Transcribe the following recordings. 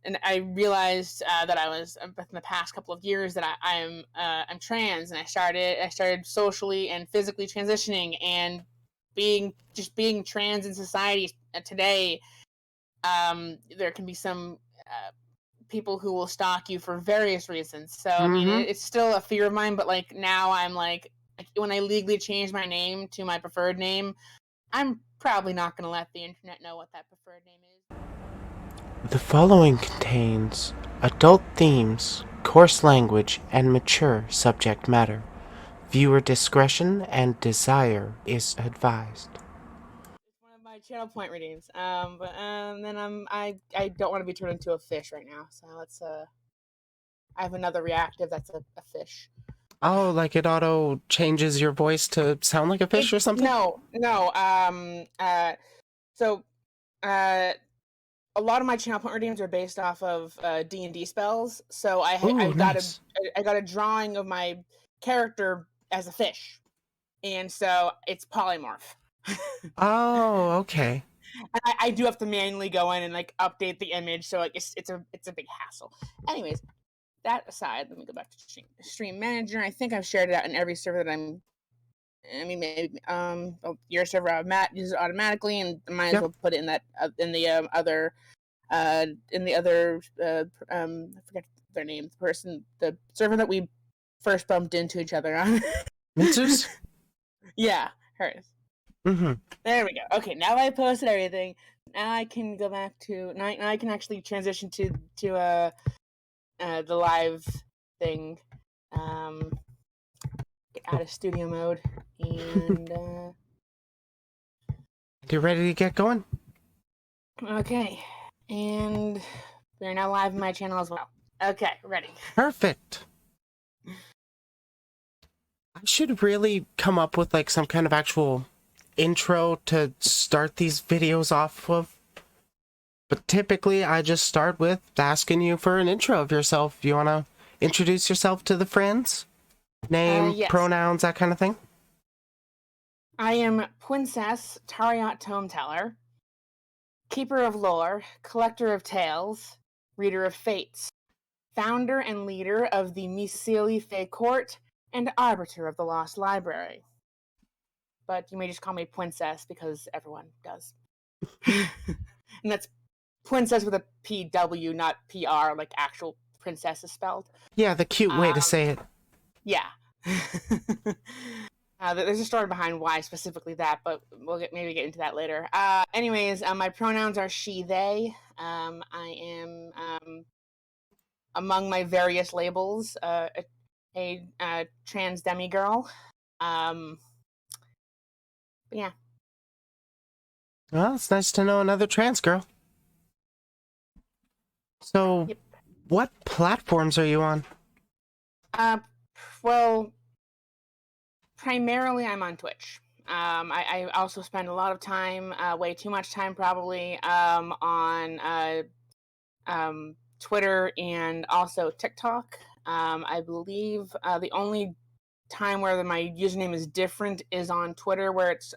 and I realized that I was in the past couple of years that I'm trans, and I started socially and physically transitioning, and being trans in society today. There can be some people who will stalk you for various reasons. So I mean, it's still a fear of mine, but like now I'm like, when I legally change my name to my preferred name, I'm probably not going to let the internet know what that preferred name is. The following contains adult themes, coarse language, and mature subject matter. Viewer discretion and desire is advised. It's one of my channel point redeems. But then I don't want to be turned into a fish right now. So let's I have another reactive that's a fish. Oh, like it auto changes your voice to sound like a fish or something? No. So a lot of my channel point redeems are based off of D&D spells. So Ooh, nice. I got a drawing of my character as a fish, and so it's polymorph. Oh, okay. And I do have to manually go in and like update the image, so like it's a big hassle. Anyways, that aside, let me go back to stream manager. I think I've shared it out in every server that I'm. I mean, maybe your server Matt uses it automatically, and might as well put it in that in the other I forget their name. The server that we first bumped into each other on. Mitsus? Yeah, hers. There we go. Okay, now I posted everything. Now I can go back to now I can actually transition to the live thing. Get out of studio mode and You ready to get going? okay. And we're now live on my channel as well. Okay, ready. Perfect. I should really come up with like some kind of actual intro to start these videos off of. But typically I just start with asking you for an intro of yourself. You want to introduce yourself to the friends? Name, yes. pronouns, that kind of thing? I am Pwincess, Tariot Tome Teller, Keeper of Lore, Collector of Tales, Reader of Fates, Founder and leader of the Myceli Fey Court, and Arbiter of the Lost Library. But you may just call me Pwincess because everyone does. And that's Pwincess with a PW, not PR, like actual princess is spelled. Yeah, the cute way to say it. Yeah. There's a story behind why specifically that, but we'll maybe get into that later. Anyways, my pronouns are she, they. I am, among my various labels, a trans demigirl. Yeah. Well, it's nice to know another trans girl. So, What platforms are you on? Well, primarily I'm on Twitch. I also spend a lot of time, way too much time probably, on Twitter and also TikTok. I believe the only time where my username is different is on Twitter, where it's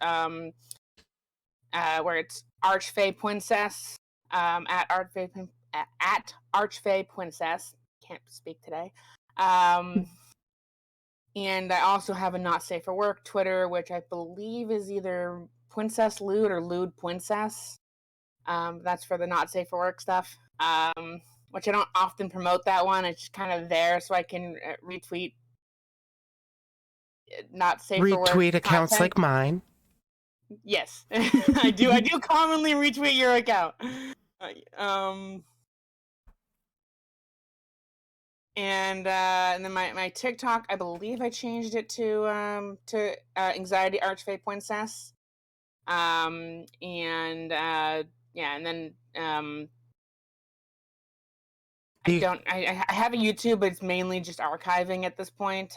Archfey Pwincess, at Archfey Pwincess. Can't speak today. And I also have a Not Safe for Work Twitter, which I believe is either Pwincess Lewd or Lewd Pwincess. That's for the Not Safe for Work stuff. Which I don't often promote that one. It's just kind of there so I can retweet not safe for work Retweet accounts content. like mine. Yes, I do. I do commonly retweet your account. And then my TikTok, I believe I changed it to Anxiety Archfey Pwincess. And then I have a YouTube, but it's mainly just archiving at this point.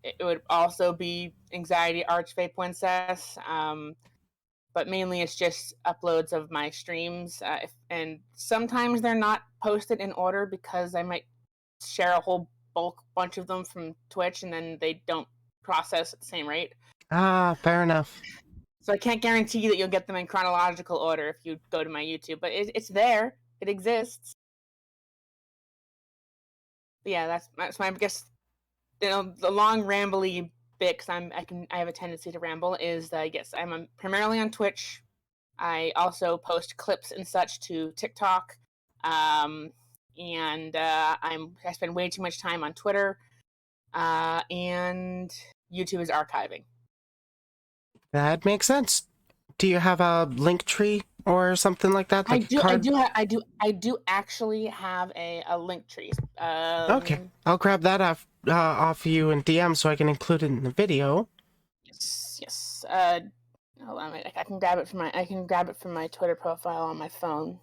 It would also be Anxiety Archfey Pwincess. But mainly it's just uploads of my streams. And sometimes they're not posted in order because I might share a whole bunch of them from Twitch and then they don't process at the same rate. Ah, fair enough. So I can't guarantee that you'll get them in chronological order if you go to my YouTube, but it's there. It exists. yeah, that's my, I guess, the long rambly bit, because I have a tendency to ramble, is that, yes, I'm primarily on Twitch. I also post clips and such to TikTok, and I spend way too much time on Twitter, and YouTube is archiving. That makes sense. Do you have a link tree or something like that? I Like a do, card? I do actually have a link tree. Okay. I'll grab that off you in DM so I can include it in the video. Yes, yes. Hold on, I can grab it from my Twitter profile on my phone.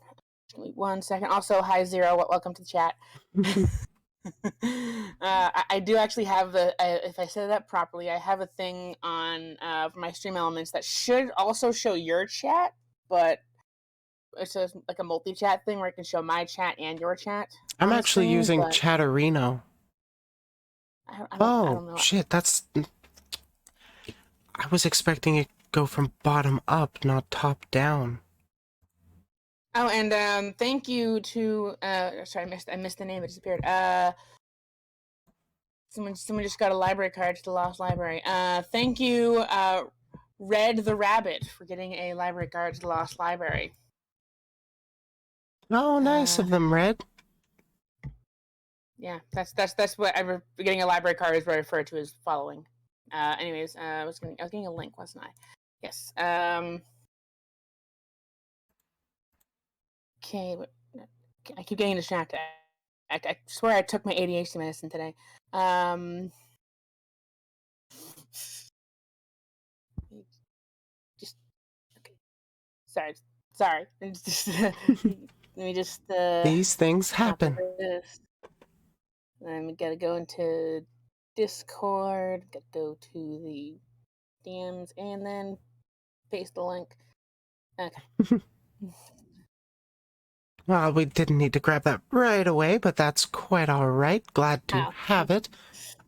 Give me 1 second. Also, hi Zero, welcome to the chat. I do actually have if I said that properly, I have a thing on for my stream elements that should also show your chat, but it's like a multi-chat thing where I can show my chat and your chat. I'm actually stream, using but Chatterino. I Oh, don't know. shit, that's... I was expecting it to go from bottom up, not top down. Oh, and thank you to sorry, I missed the name. It disappeared. Someone just got a library card to the Lost Library. Thank you, Red the Rabbit, for getting a library card to the Lost Library. Oh, nice of them, Red. Yeah, that's what getting a library card is what I refer to as following. Anyways, I was getting a link, wasn't I? Yes. Okay, I keep getting distracted. I swear I took my ADHD medicine today. Just okay. Sorry. Let me just These things copy happen. this. Then we gotta go into Discord. Gotta go to the DMs and then paste the link. Okay. Well, we didn't need to grab that right away, but that's quite alright. Glad to have it.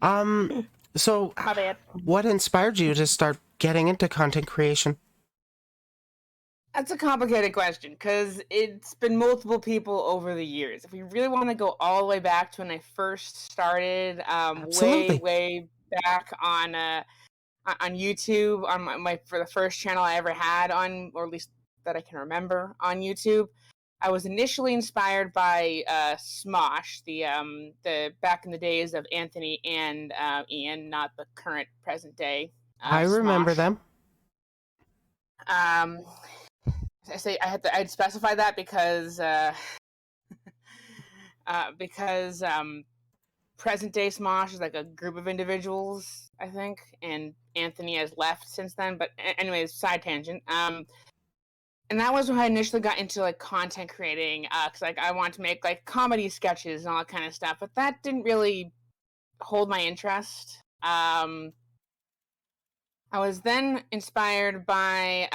So, My bad. what inspired you to start getting into content creation? That's a complicated question, because it's been multiple people over the years. If we really want to go all the way back to when I first started, Absolutely. way back on YouTube, on my for the first channel I ever had on, or at least that I can remember on YouTube, I was initially inspired by Smosh, the back in the days of Anthony and Ian, not the current present day I remember Smosh. them. I say I'd specify that because present day Smosh is like a group of individuals, I think, and Anthony has left since then. But anyways, side tangent. And that was when I initially got into like content creating, because like I wanted to make like comedy sketches and all that kind of stuff, but that didn't really hold my interest. I was then inspired by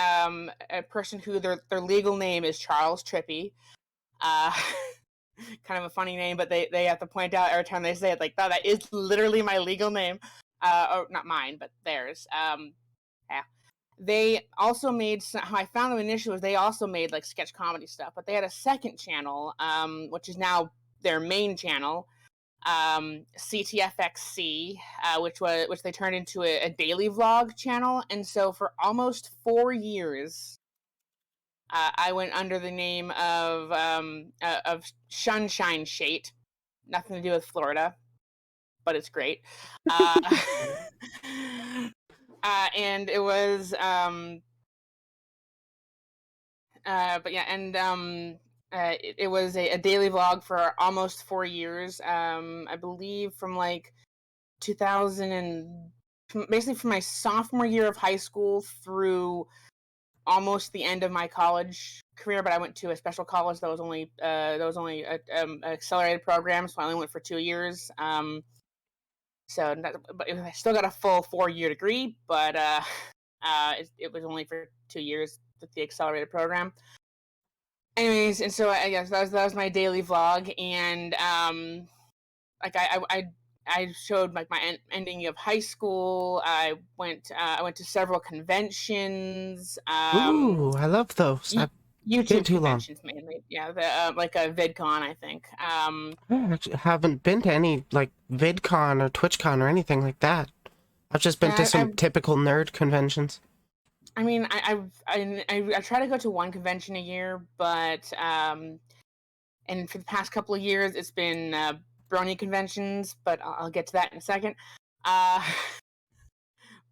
a person who their legal name is Charles Trippy. Uh, kind of a funny name, but they have to point out every time they say it, like, oh, that is literally my legal name. Or not mine, but theirs. Yeah. They also made, how I found them initially was they also made like sketch comedy stuff, but they had a second channel, which is now their main channel, CTFXC, which they turned into a daily vlog channel. And so for almost 4 years, I went under the name of Sunshine Shate. Nothing to do with Florida, but it's great. And it was, but yeah, and it was a daily vlog for almost 4 years. I believe from like 2000 and basically from my sophomore year of high school through almost the end of my college career. But I went to a special college that was only an accelerated program, so I only went for 2 years. So, but I still got a full 4-year degree, but it was only for 2 years with the accelerated program. Anyways, and so I guess that was my daily vlog, and like I showed like my ending of high school. I went to several conventions. Ooh, I love those. YouTube too long. conventions mainly. Yeah, the like a VidCon, I think. I actually haven't been to any like VidCon or TwitchCon or anything like that. I've just been to Yeah, some typical nerd conventions. I mean, I try to go to one convention a year, but and for the past couple of years, it's been brony conventions. But I'll get to that in a second. Uh,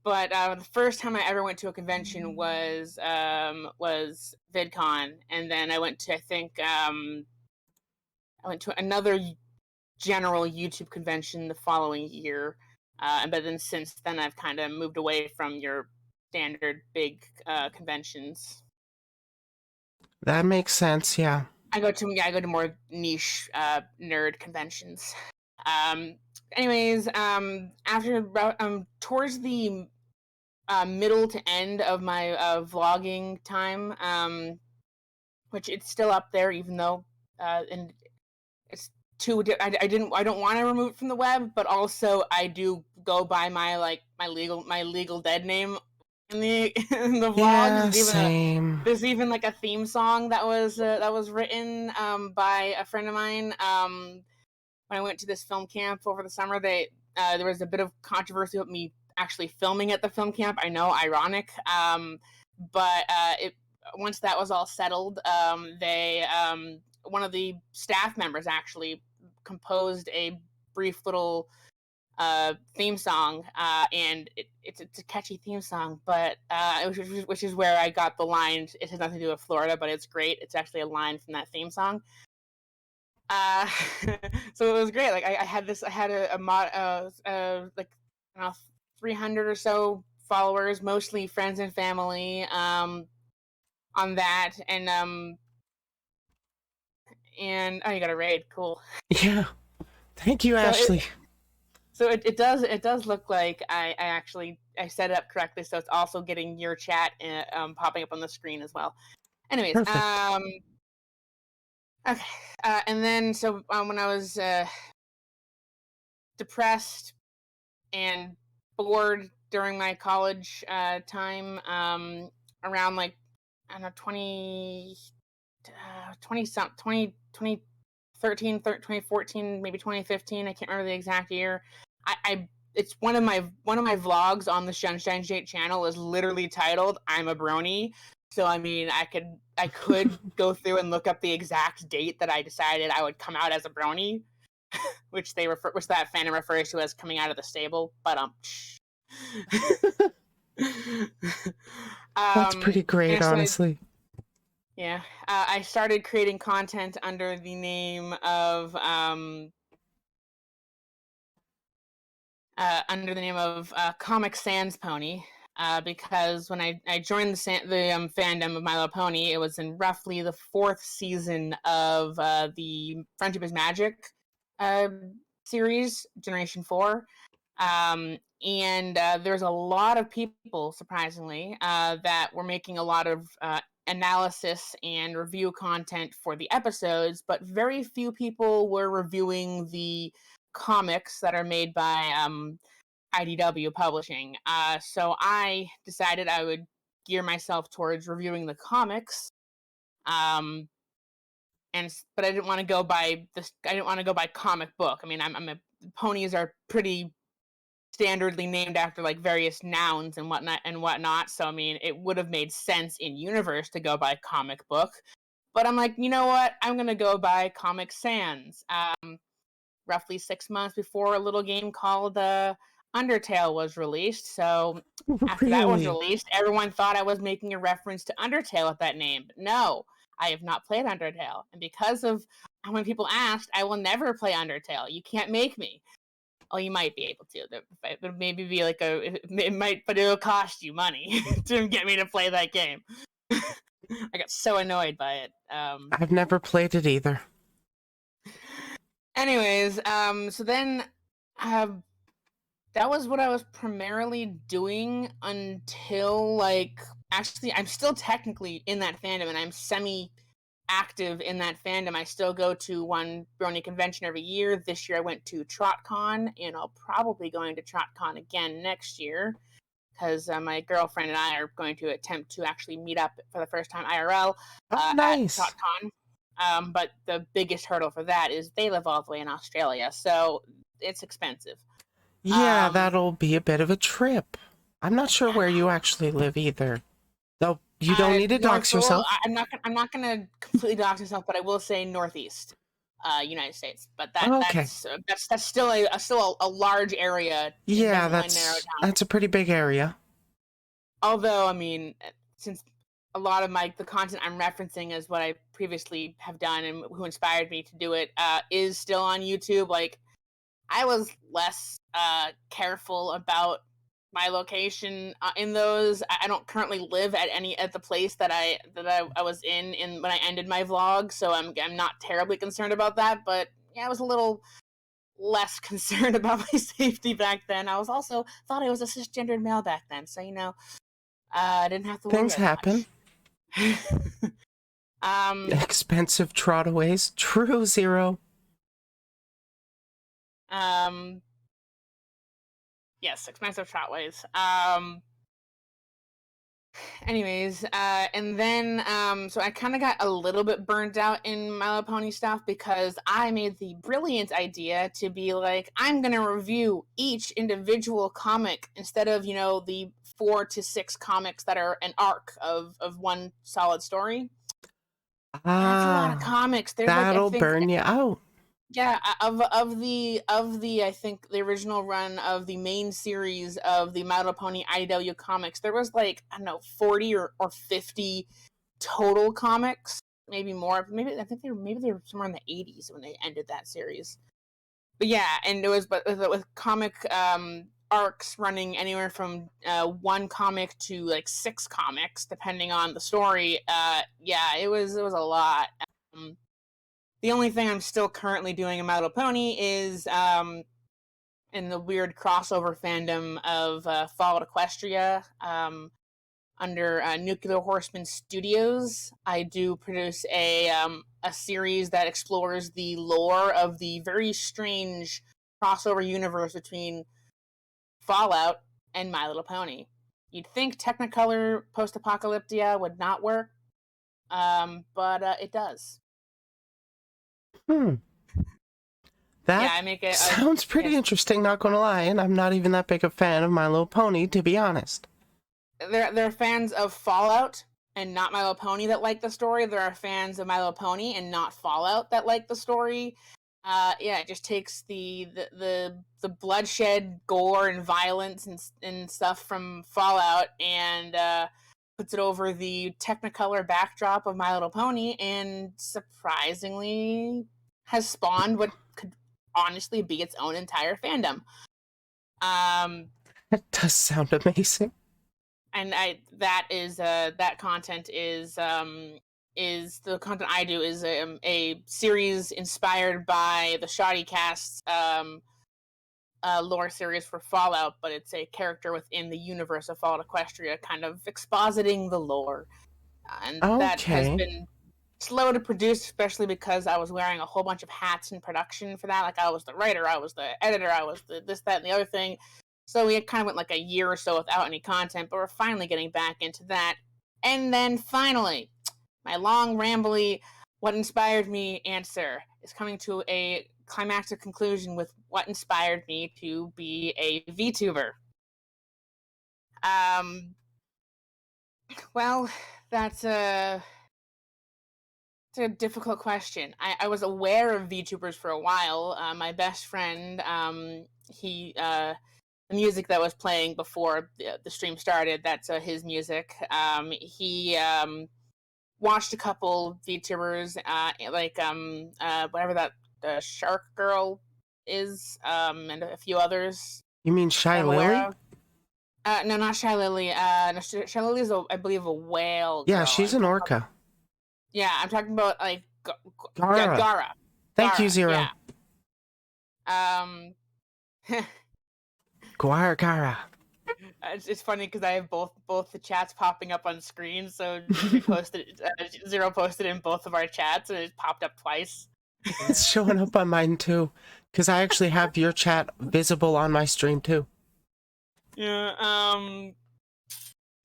but the first time I ever went to a convention was VidCon, and then I went to I went to another general YouTube convention the following year. But then since then, I've kind of moved away from your standard big conventions. That makes sense, yeah. I go to more niche nerd conventions. Um, anyways, after towards the middle to end of my vlogging time, which it's still up there, even though and it's too. I don't want to remove it from the web, but also I do go by my legal dead name in the in the vlogs. Yeah, same. There's even like a theme song that was written by a friend of mine. When I went to this film camp over the summer, there was a bit of controversy with me actually filming at the film camp. I know, ironic. But once that was all settled, they one of the staff members actually composed a brief little theme song, and it's a catchy theme song, but which is where I got the line. It has nothing to do with Florida, but it's great. It's actually a line from that theme song. So it was great. Like I had a mod, like I don't know, 300 or so followers, mostly friends and family, on that, and oh, you got a raid, cool. Yeah. Thank you, Ashley. So it does look like I actually set it up correctly, so it's also getting your chat popping up on the screen as well. Anyways, Perfect. okay, and then so when I was depressed and bored during my college time, around like I don't know 2014, maybe 2015. I can't remember the exact year. I it's one of my vlogs on the Sunshine State channel is literally titled "I'm a Brony." So I mean, I could go through and look up the exact date that I decided I would come out as a Brony, which that fandom refers to as coming out of the stable. But That's pretty great, honestly. Yeah, I started creating content under the name of Comic Sans Pony, because when I joined the fandom of My Little Pony, it was in roughly the 4th season of the Friendship is Magic series, Generation 4. And there's a lot of people, surprisingly, that were making a lot of analysis and review content for the episodes, but very few people were reviewing the comics that are made by IDW Publishing. So I decided I would gear myself towards reviewing the comics. But I didn't want to go by this. I didn't want to go by comic book. I mean, ponies are pretty standardly named after like various nouns and whatnot. So I mean, it would have made sense in universe to go by comic book. But I'm like, you know what? I'm gonna go by Comic Sans. Roughly 6 months before a little game called Undertale was released. So after that was released, everyone thought I was making a reference to Undertale with that name. But no, I have not played Undertale. And because of how many people asked, I will never play Undertale. You can't make me. Oh, you might be able to. But maybe be like but it'll cost you money to get me to play that game. I got so annoyed by it. I've never played it either. Anyways, so then that was what I was primarily doing until actually I'm still technically in that fandom and I'm semi-active in that fandom. I still go to one Brony convention every year. This year I went to TrotCon and I'll probably going to TrotCon again next year because my girlfriend and I are going to attempt to actually meet up for the first time IRL at nice. ShotCon. But the biggest hurdle for that is they live all the way in Australia, so it's expensive. Yeah, that'll be a bit of a trip. I'm not sure where you actually live either. Though you don't need to dox yourself. I'm not gonna completely dox myself, but I will say northeast, United States. But Okay. that's still a large area. It Yeah, doesn't really narrow it down. that's a pretty big area. Although, I mean, since a lot of the content I'm referencing is what I previously have done and who inspired me to do it is still on YouTube. Like, I was less careful about my location in those. I don't currently live at the place that I was in when I ended my vlog, so I'm not terribly concerned about that. But yeah, I was a little less concerned about my safety back then. I was also thought I was a cisgendered male back then, so I didn't have to worry Things happen. Expensive trotaways. True, Zero. Yes, expensive trotways. Anyways, and then so I kind of got a little bit burnt out in My Little Pony stuff because I made the brilliant idea to be like, I'm gonna review each individual comic instead of the 4 to 6 comics that are an arc of one solid story. That's a lot of comics. There's that'll burn you out. Yeah, of the I think the original run of the main series of the My Little Pony IDW comics, there was like, I don't know, 40 or 50 total comics, maybe more. Maybe I think they were somewhere in the 80s when they ended that series. But yeah, and it was with comic arcs running anywhere from 1 comic to like 6 comics depending on the story. Yeah, it was a lot. The only thing I'm still currently doing in My Little Pony is in the weird crossover fandom of Fallout Equestria under Nuclear Horseman Studios. I do produce a series that explores the lore of the very strange crossover universe between Fallout and My Little Pony. You'd think Technicolor Post-Apocalyptia would not work, but it does. That I make it sounds pretty interesting, not gonna lie, and I'm not even that big a fan of My Little Pony, to be honest. There are fans of Fallout and not My Little Pony that like the story. There are fans of My Little Pony and not Fallout that like the story. Yeah, it just takes the bloodshed, gore, and violence and stuff from Fallout and puts it over the Technicolor backdrop of My Little Pony, and surprisingly has spawned what could honestly be its own entire fandom. That does sound amazing. And that content is the content I do is a series inspired by the Shoddy Cast's lore series for Fallout, but it's a character within the universe of Fallout Equestria, kind of expositing the lore, and that has been slow to produce, especially because I was wearing a whole bunch of hats in production for that. Like, I was the writer, I was the editor, I was the this, that, and the other thing. So we kind of went like a year or so without any content, but we're finally getting back into that. And then finally, my long, rambly, what inspired me answer is coming to a climactic conclusion with what inspired me to be a VTuber. Well, that's a difficult question. I was aware of VTubers for a while. My best friend, the music that was playing before the stream started, that's his music. He watched a couple VTubers, whatever that Shark Girl is, and a few others. You mean Shy Lily? No, not Shy Lily. No, Shy Lily is, I believe, a whale girl. Yeah, she's an orca. Yeah, I'm talking about like Gara. Yeah, Gara. Thank you, Zero. Yeah. Gara. It's funny because I have both the chats popping up on screen. So Zero posted in both of our chats, and it popped up twice. It's showing up on mine too, because I actually have your chat visible on my stream too. Yeah.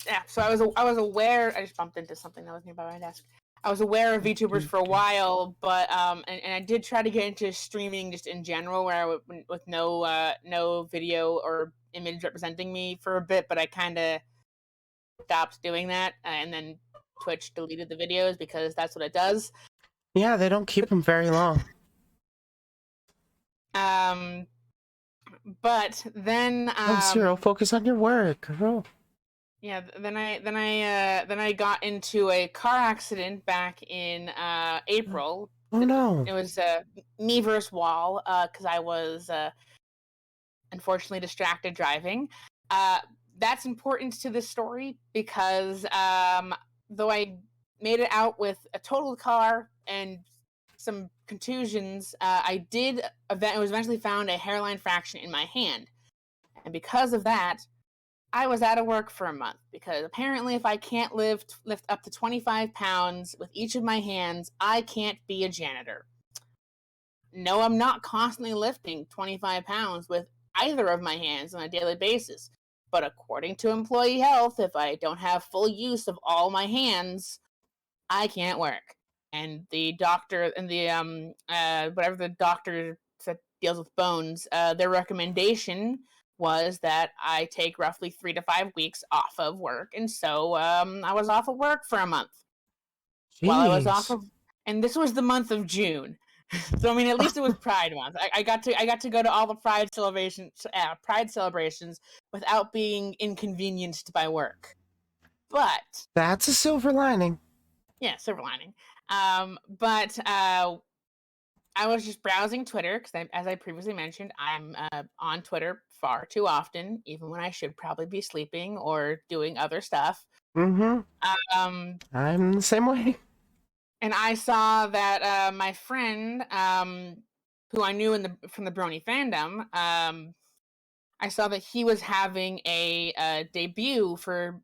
yeah, so I was aware. I just bumped into something that was nearby my desk. I was aware of VTubers for a while, but and I did try to get into streaming just in general, where I would, with no video or image representing me for a bit, but I kind of stopped doing that, and then Twitch deleted the videos because that's what it does. Yeah, they don't keep them very long. But then Oh, Zero, focus on your work. Oh. yeah, then I got into a car accident back in April. Oh no. It was me versus wall because I was unfortunately distracted driving. Uh, that's important to this story because though I made it out with a total car and some contusions, I was eventually found a hairline fraction in my hand, and because of that, I was out of work for a month because apparently, if I can't lift up to 25 pounds with each of my hands, I can't be a janitor. No, I'm not constantly lifting 25 pounds with either of my hands on a daily basis. But according to employee health, if I don't have full use of all my hands, I can't work. And the doctor and the whatever the doctor that deals with bones, their recommendation was that I take roughly 3 to 5 weeks off of work, and so I was off of work for a month. While I was off Jeez. of, and this was the month of June, so I mean, at least it was Pride month. I got to go to all the Pride celebrations without being inconvenienced by work. But That's a silver lining. yeah, silver lining. But I was just browsing Twitter because, as I previously mentioned, I'm on Twitter far too often, even when I should probably be sleeping or doing other stuff. Mm-hmm. Um, I'm the same way. and I saw that my friend, who I knew from the Brony fandom, I saw that he was having a debut for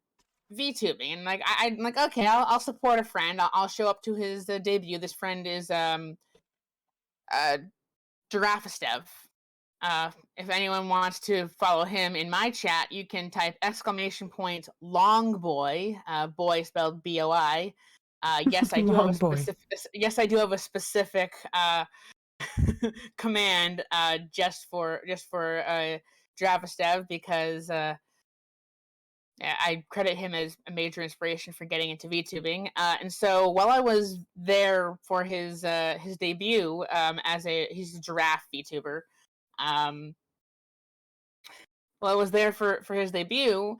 VTubing, and like I'm like, okay, I'll support a friend. I'll show up to his debut. This friend is Giraffistev. If anyone wants to follow him in my chat, you can type !longboy, boy spelled BOI. Yes, I do have a Long boy. specific. Yes, I do have a specific command just for Giraffistev because I credit him as a major inspiration for getting into VTubing. And so while I was there for his debut he's a giraffe VTuber. While I was there for his debut,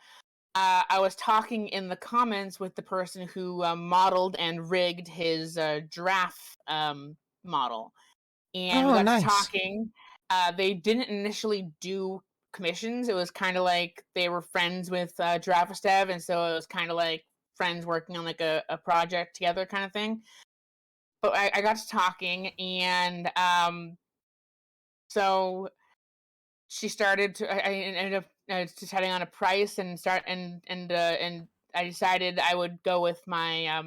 I was talking in the comments with the person who modeled and rigged his giraffe model, and we Oh, got to nice. talking. They didn't initially do commissions. It was kind of like they were friends with Giraffistev, and so it was kind of like friends working on like a project together kind of thing. But I got to talking, and so she started to. I ended up deciding on a price and and I decided I would go with my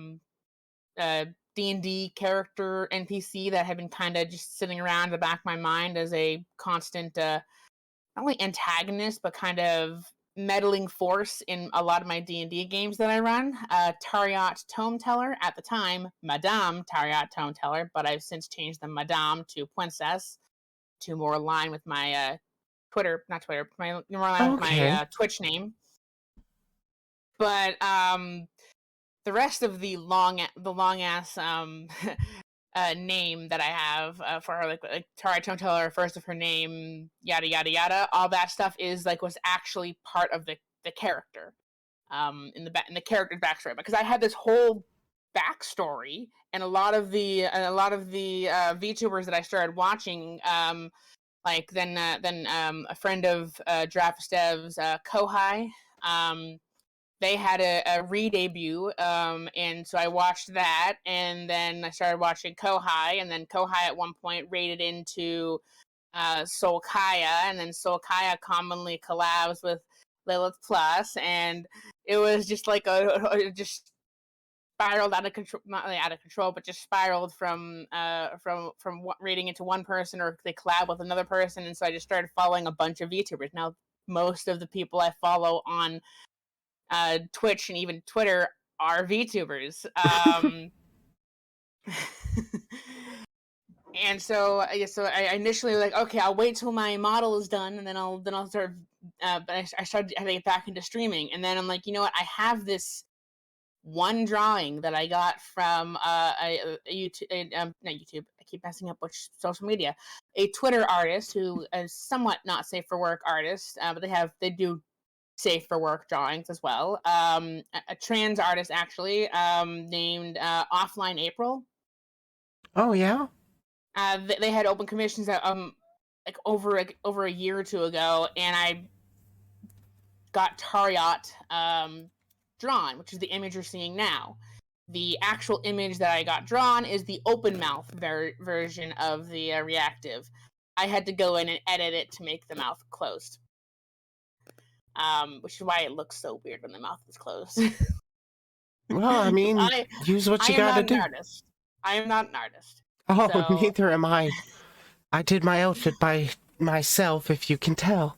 D&D character NPC that had been kind of just sitting around in the back of my mind as a constant, not only antagonist, but kind of meddling force in a lot of my D&D games that I run. Tariot Tome Teller, at the time, Madame Tariot Tome Teller, but I've since changed the Madame to Pwincess to more align with my more align with my Okay. Twitch name. But the rest of the long ass name that I have for her, like Tari Tonteller, first of her name, yada yada yada. All that stuff is like was actually part of the character, in the character's backstory, because I had this whole backstory, and a lot of the VTubers that I started watching, like then a friend of Drafstev's, Kohai. They had a re-debut, and so I watched that, and then I started watching Kohai, and then Kohai at one point raided into Soul Kaya, and then Soul Kaya commonly collabs with Lilith Plus, and it was just like just spiraled out of control, not really out of control, but just spiraled from raiding into one person, or they collab with another person, and so I just started following a bunch of VTubers. Now, most of the people I follow on Twitch and even Twitter are VTubers. And so I initially was like, okay, I'll wait till my model is done, and then I'll start. But I started to get back into streaming, and then I'm like, you know what? I have this one drawing that I got from a YouTube, not YouTube. I keep messing up which social media. A Twitter artist who is somewhat not safe for work artist, but they do safe for work drawings as well. A trans artist actually, named Offline April. Oh yeah. They had open commissions like over a year or two ago, and I got Tariot drawn, which is the image you're seeing now. The actual image that I got drawn is the open mouth version of the reactive. I had to go in and edit it to make the mouth closed, which is why it looks so weird when the mouth is closed. Well, I mean, use what you gotta do. I am not an artist. Oh, so... neither am I. I did my outfit by myself, if you can tell.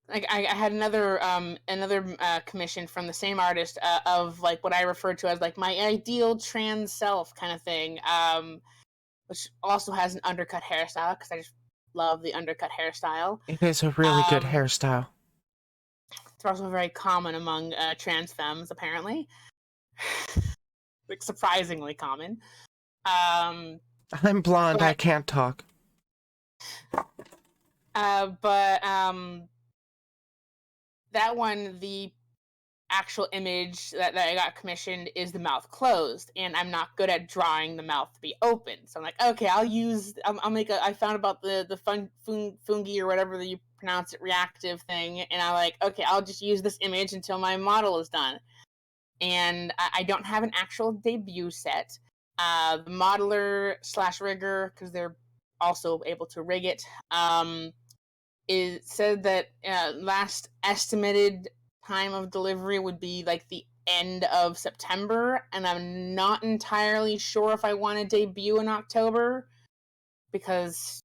Like I had another commission from the same artist of like what I refer to as like my ideal trans self kind of thing, which also has an undercut hairstyle because I just love the undercut hairstyle. It is a really good hairstyle. It's also very common among trans femmes, apparently. Like surprisingly common. I'm blonde. I can't talk. That one, the actual image that I got commissioned is the mouth closed, and I'm not good at drawing the mouth to be open. So I'm like, okay, I'll make I found about the fungi or whatever you pronounce it, reactive thing, and I'm like, okay, I'll just use this image until my model is done. And I don't have an actual debut set. The modeler / rigger, because they're also able to rig it, said that last estimated time of delivery would be like the end of September, and I'm not entirely sure if I want to debut in October because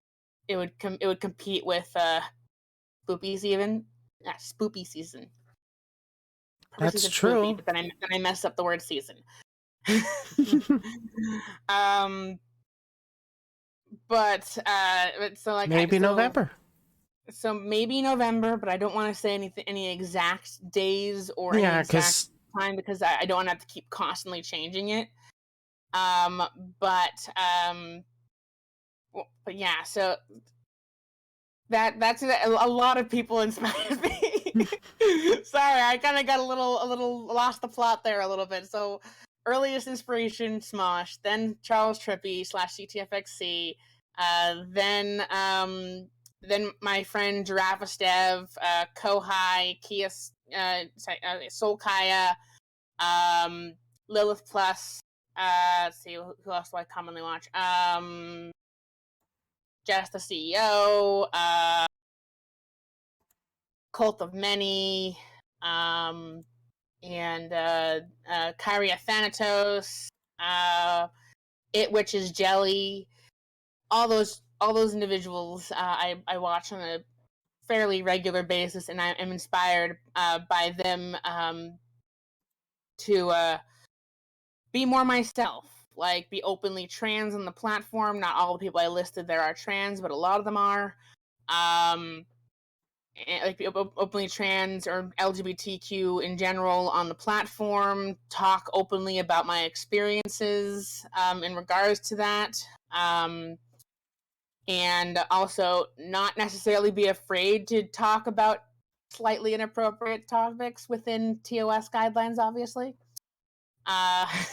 it would compete with spoopy season. Spoopy season. That's true. Spoopy, but then I messed up the word season. But so like maybe November. So maybe November, but I don't want to say any exact days or any exact time because I don't want to have to keep constantly changing it. But yeah, so that's a lot of people inspired me. Sorry, I kind of got a little lost the plot there a little bit. So earliest inspiration, Smosh, then Charles Trippy / CTFXC, then my friend Giraffestev, Kohai, Kia, Solkaya, Lilith Plus. Let's see, who else do I commonly watch? Just the CEO, Cult of Many, and Kyria Thanatos, It Witches Jelly, all those individuals I watch on a fairly regular basis, and I am inspired by them to be more myself, like be openly trans on the platform. Not all the people I listed there are trans, but a lot of them are. Like openly trans or LGBTQ in general on the platform, talk openly about my experiences in regards to that. And also not necessarily be afraid to talk about slightly inappropriate topics within TOS guidelines, obviously.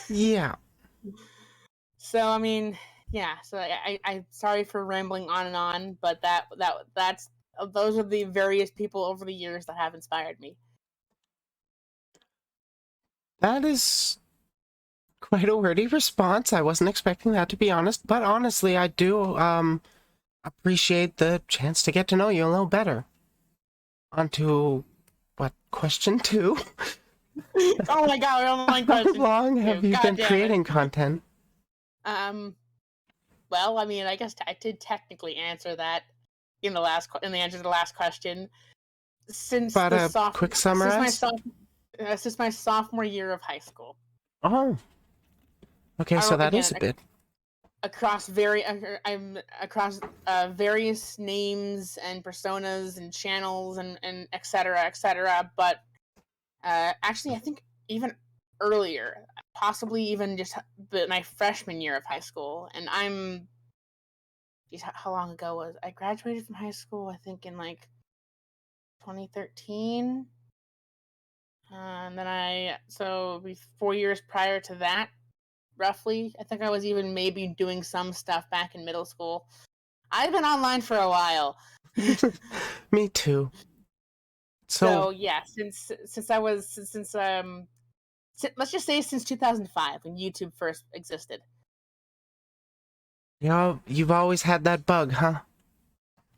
Yeah. So I mean, yeah. So I sorry for rambling on and on, but that's those are the various people over the years that have inspired me. That is quite a wordy response. I wasn't expecting that, to be honest, but honestly, I do appreciate the chance to get to know you a little better. On to, what, question 2? Oh my god, we're on line question. How long have you been creating content? Well, I mean, I guess I did technically answer that in the answer to the last question. since About the a quick summarize? since my sophomore year of high school. Oh. Okay, so that is Again, a bit. I'm across various names and personas and channels and et cetera, but actually I think even earlier, possibly even just my freshman year of high school. And how long ago was I graduated from high school? I think in like 2013. And then so 4 years prior to that, roughly. I think I was even maybe doing some stuff back in middle school. I've been online for a while. Me too. So yeah, let's just say since 2005 when YouTube first existed. You've always had that bug, huh?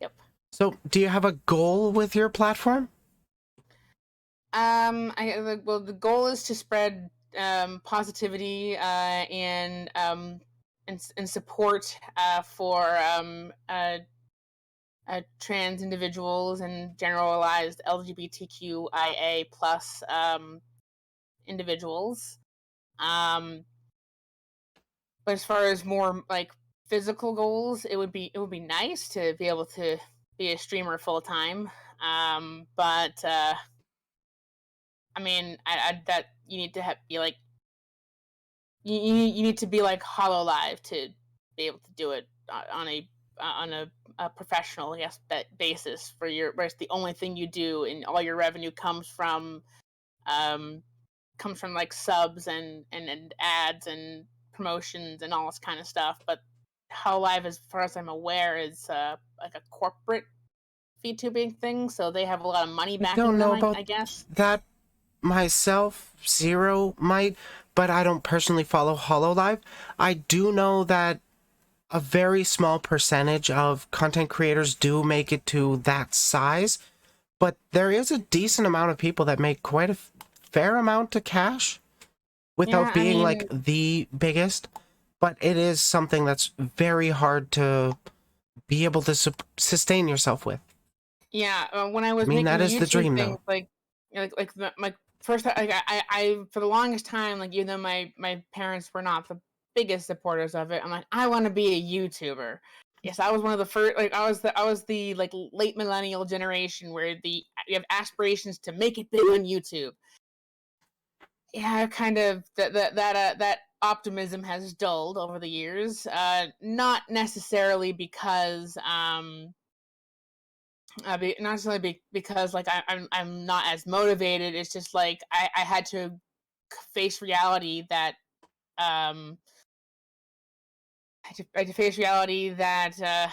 Yep. So, do you have a goal with your platform? The goal is to spread positivity and support for trans individuals and generalized LGBTQIA plus individuals. But as far as more like physical goals, it would be nice to be able to be a streamer full time. But I mean, that you need to be like you need to be like Hollow Live to be able to do it on a professional, I guess, basis for where it's the only thing you do, and all your revenue um comes from like subs and ads and promotions and all this kind of stuff. But Hollow Live, as far as I'm aware, is like a corporate VTubing thing, so they have a lot of money I don't backing them, know I about guess. that myself. Zero might, but I don't personally follow Hololive. I do know that a very small percentage of content creators do make it to that size, but there is a decent amount of people that make quite a fair amount of cash Yeah, without I being like mean, the biggest. But it is something that's very hard to be able to sustain yourself with. yeah. When I I was mean, that making is the YouTube dream, things, though. my first, like I for the longest time, like even though my parents were not the biggest supporters of it, I'm like, I want to be a YouTuber. Yes, I was one of the first. Like I was the like late millennial generation where you have aspirations to make it big on YouTube. Yeah, kind of that optimism has dulled over the years. Not necessarily because not necessarily because like I'm not as motivated. It's just like I had to face reality that um I had to face reality that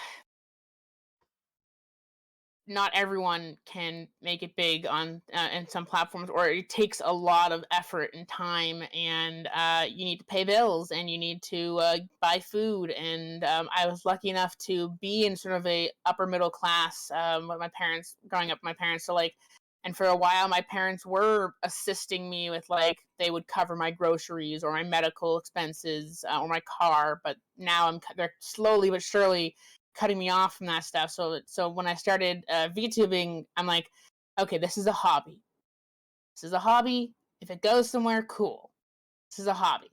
not everyone can make it big on in some platforms, or it takes a lot of effort and time, and you need to pay bills and you need to buy food. And I was lucky enough to be in sort of a upper middle class with my parents growing up. My parents, so like, and for a while my parents were assisting me with, like, they would cover my groceries or my medical expenses or my car. But now they're slowly but surely cutting me off from that stuff. So when I started VTubing, I'm like, okay, this is a hobby. This is a hobby. If it goes somewhere, cool. This is a hobby.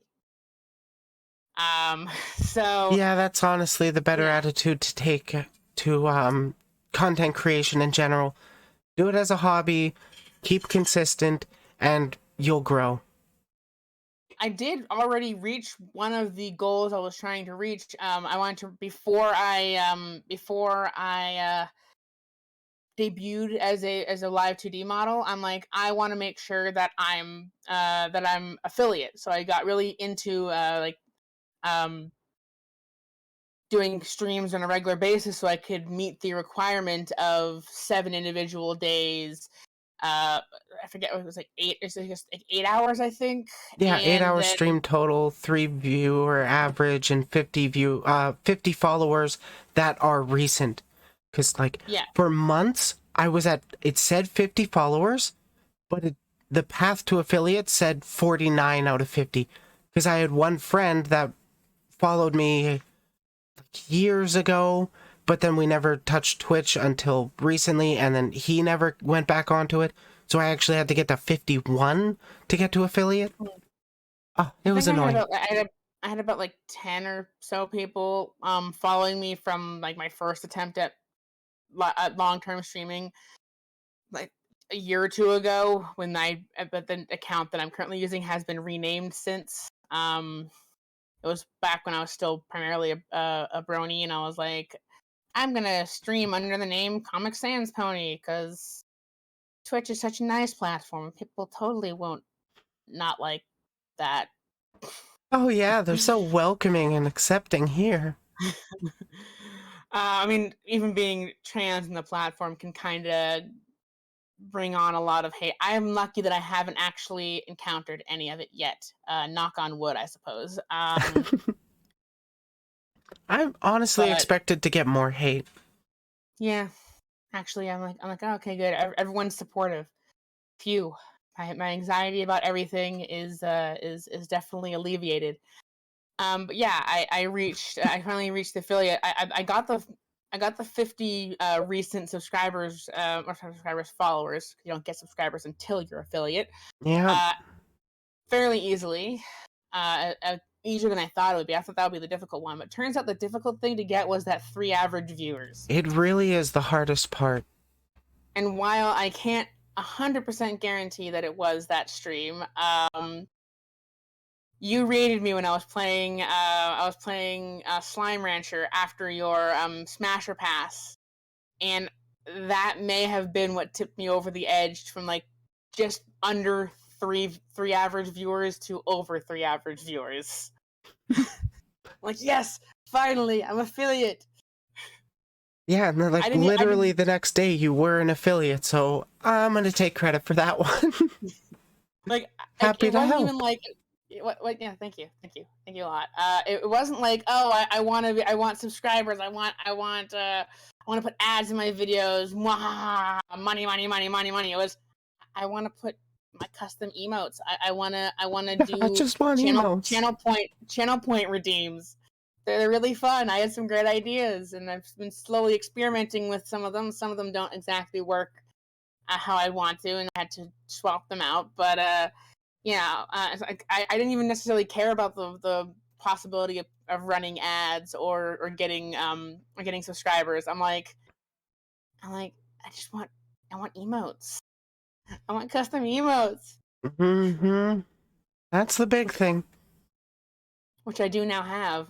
So Yeah, that's honestly the better yeah, attitude to take to content creation in general. Do it as a hobby, keep consistent, and you'll grow. I did already reach one of the goals I was trying to reach. I wanted to before I debuted as a live 2D model. I'm like, I want to make sure that I'm affiliate. So I got really into um doing streams on a regular basis so I could meet the requirement of 7 individual days. I forget what it was, like 8. It's just like 8 hours, I think. Yeah, And 8 hour then stream total, 3 viewer average, and 50 followers that are recent. Cause like yeah, for months it said 50 followers, but the path to affiliate said 49 out of 50. Cause I had one friend that followed me years ago, but then we never touched Twitch until recently, and then he never went back onto it. So I actually had to get to 51 to get to affiliate. Oh, it was annoying. I had about like 10 or so people following me from like my first attempt at long-term streaming, like a year or two ago, but the account that I'm currently using has been renamed since. It was back when I was still primarily a brony, and I was like, I'm gonna stream under the name Comic Sans Pony because Twitch is such a nice platform. People totally won't not like that. Oh yeah, they're so welcoming and accepting here. I mean, even being trans in the platform can kind of bring on a lot of hate. I am lucky that I haven't actually encountered any of it yet. Knock on wood, I suppose. I'm honestly But expected to get more hate. yeah, actually, I'm like, oh, okay, good. Everyone's supportive. Phew. My anxiety about everything is definitely alleviated. But yeah, I finally reached the affiliate. I got the 50 recent subscribers, or subscribers followers. You don't get subscribers until you're affiliate. Yeah, Fairly easily. Easier than I thought it would be. I thought that would be the difficult one, but turns out the difficult thing to get was that 3 average viewers. it really is the hardest part. And while I can't 100% guarantee that it was that stream, you raided me when I was playing. Slime Rancher after your Smasher Pass, and that may have been what tipped me over the edge from like just under three average viewers to over 3 average viewers. Like, yes, finally, I'm affiliate. Yeah, and then like literally the next day you were an affiliate, so I'm gonna take credit for that one. Like, Happy it to wasn't help. even like, what? Yeah, thank you a lot. It wasn't like, oh, I want subscribers, I want to put ads in my videos, Mwah! Money. It was, I want to put my custom emotes. I want to do I just want emotes. channel point redeems. They're really fun. I had some great ideas, and I've been slowly experimenting with some of them. Some of them don't exactly work how I want to, and I had to swap them out. But yeah, I didn't even necessarily care about the possibility of running ads or getting subscribers. I'm like, I want emotes. I want custom emotes. Mm-hmm. That's the big thing. Which I do now have.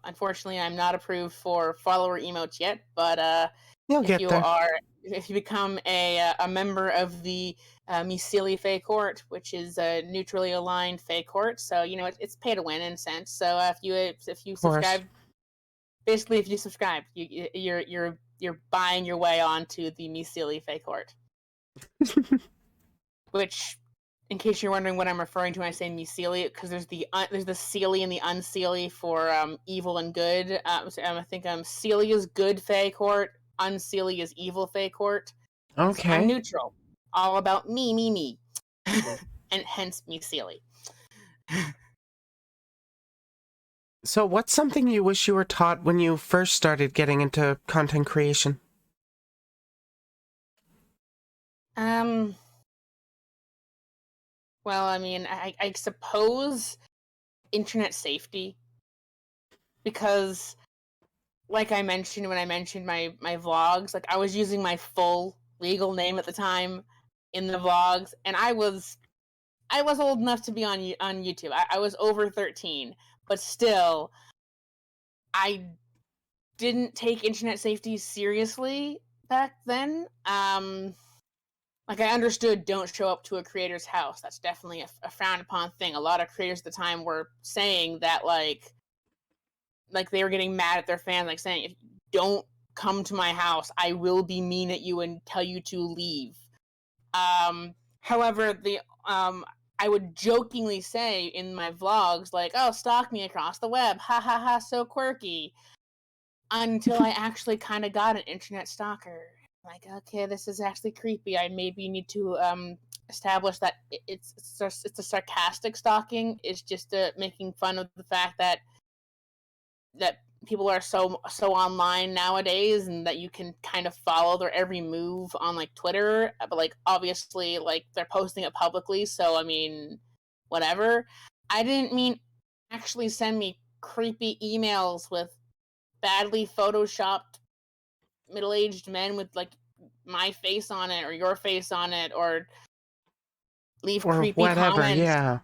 Unfortunately, I'm not approved for follower emotes yet, but You'll get there. if you become a member of the Myceli Fae Court, which is a neutrally aligned Fae Court, so you know it's pay to win in a sense. So if you subscribe, basically if you subscribe, you're buying your way onto the Myceli Fae Court, which, in case you're wondering what I'm referring to when I say Myceli, because there's the Seelie and the Unseelie for evil and good. I think Seelie is good Fae Court, Unseelie is evil Fae Court. Okay. I'm neutral, all about me, and hence Myceli. So, what's something you wish you were taught when you first started getting into content creation? Well, I mean, I suppose internet safety, because like I mentioned when I mentioned my vlogs, like I was using my full legal name at the time in the vlogs, and I was old enough to be on YouTube. I was over 13, but still, I didn't take internet safety seriously back then. Like I understood don't show up to a creator's house. That's definitely a frowned upon thing. A lot of creators at the time were saying that like they were getting mad at their fans, like saying, if you don't come to my house, I will be mean at you and tell you to leave. However, I would jokingly say in my vlogs, like, oh, stalk me across the web, ha ha ha, so quirky, until I actually kind of got an internet stalker. Like, okay, this is actually creepy. I maybe need to establish that it's a sarcastic stalking. It's just making fun of the fact that people are so online nowadays, and that you can kind of follow their every move on like Twitter, but like obviously like they're posting it publicly, so I mean, whatever. I didn't mean actually send me creepy emails with badly photoshopped middle-aged men with like my face on it or your face on it, or leave Or creepy whatever, comments. yeah.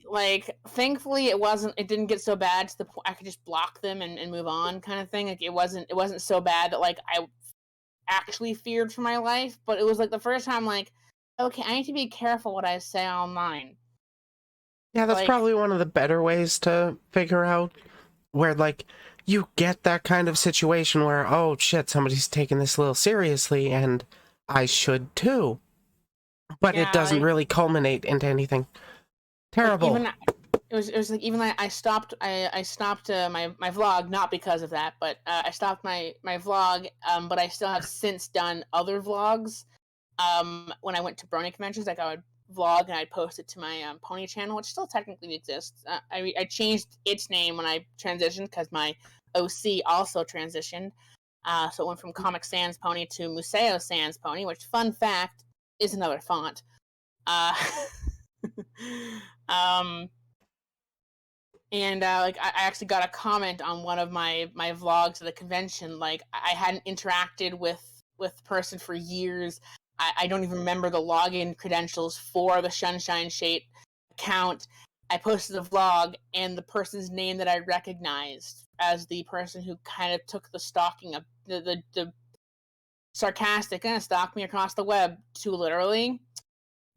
Like, thankfully it didn't get so bad to the point I could just block them and move on, kind of thing. Like, it wasn't so bad that like I actually feared for my life, but it was like the first time, like, okay, I need to be careful what I say online. Yeah, that's Like, probably one of the better ways to figure out where, like, you get that kind of situation where, oh shit, somebody's taking this a little seriously, and I should too. But it yeah, doesn't like really culminate into anything terrible. even it was like even like I stopped my vlog, not because of that, but I stopped my vlog, but I still have since done other vlogs. When I went to Brony conventions, like I would vlog and I'd post it to my pony channel, which still technically exists. I changed its name when I transitioned because my OC also transitioned. So it went from Comic Sans Pony to Museo Sans Pony, which, fun fact, is another font. Uh, um, and like I actually got a comment on one of my vlogs at the convention. Like, I hadn't interacted with the person for years. I don't even remember the login credentials for the Sunshine Shade account. I posted a vlog, and the person's name that I recognized as the person who kind of took the stalking of the sarcastic and stalked me across the web too literally.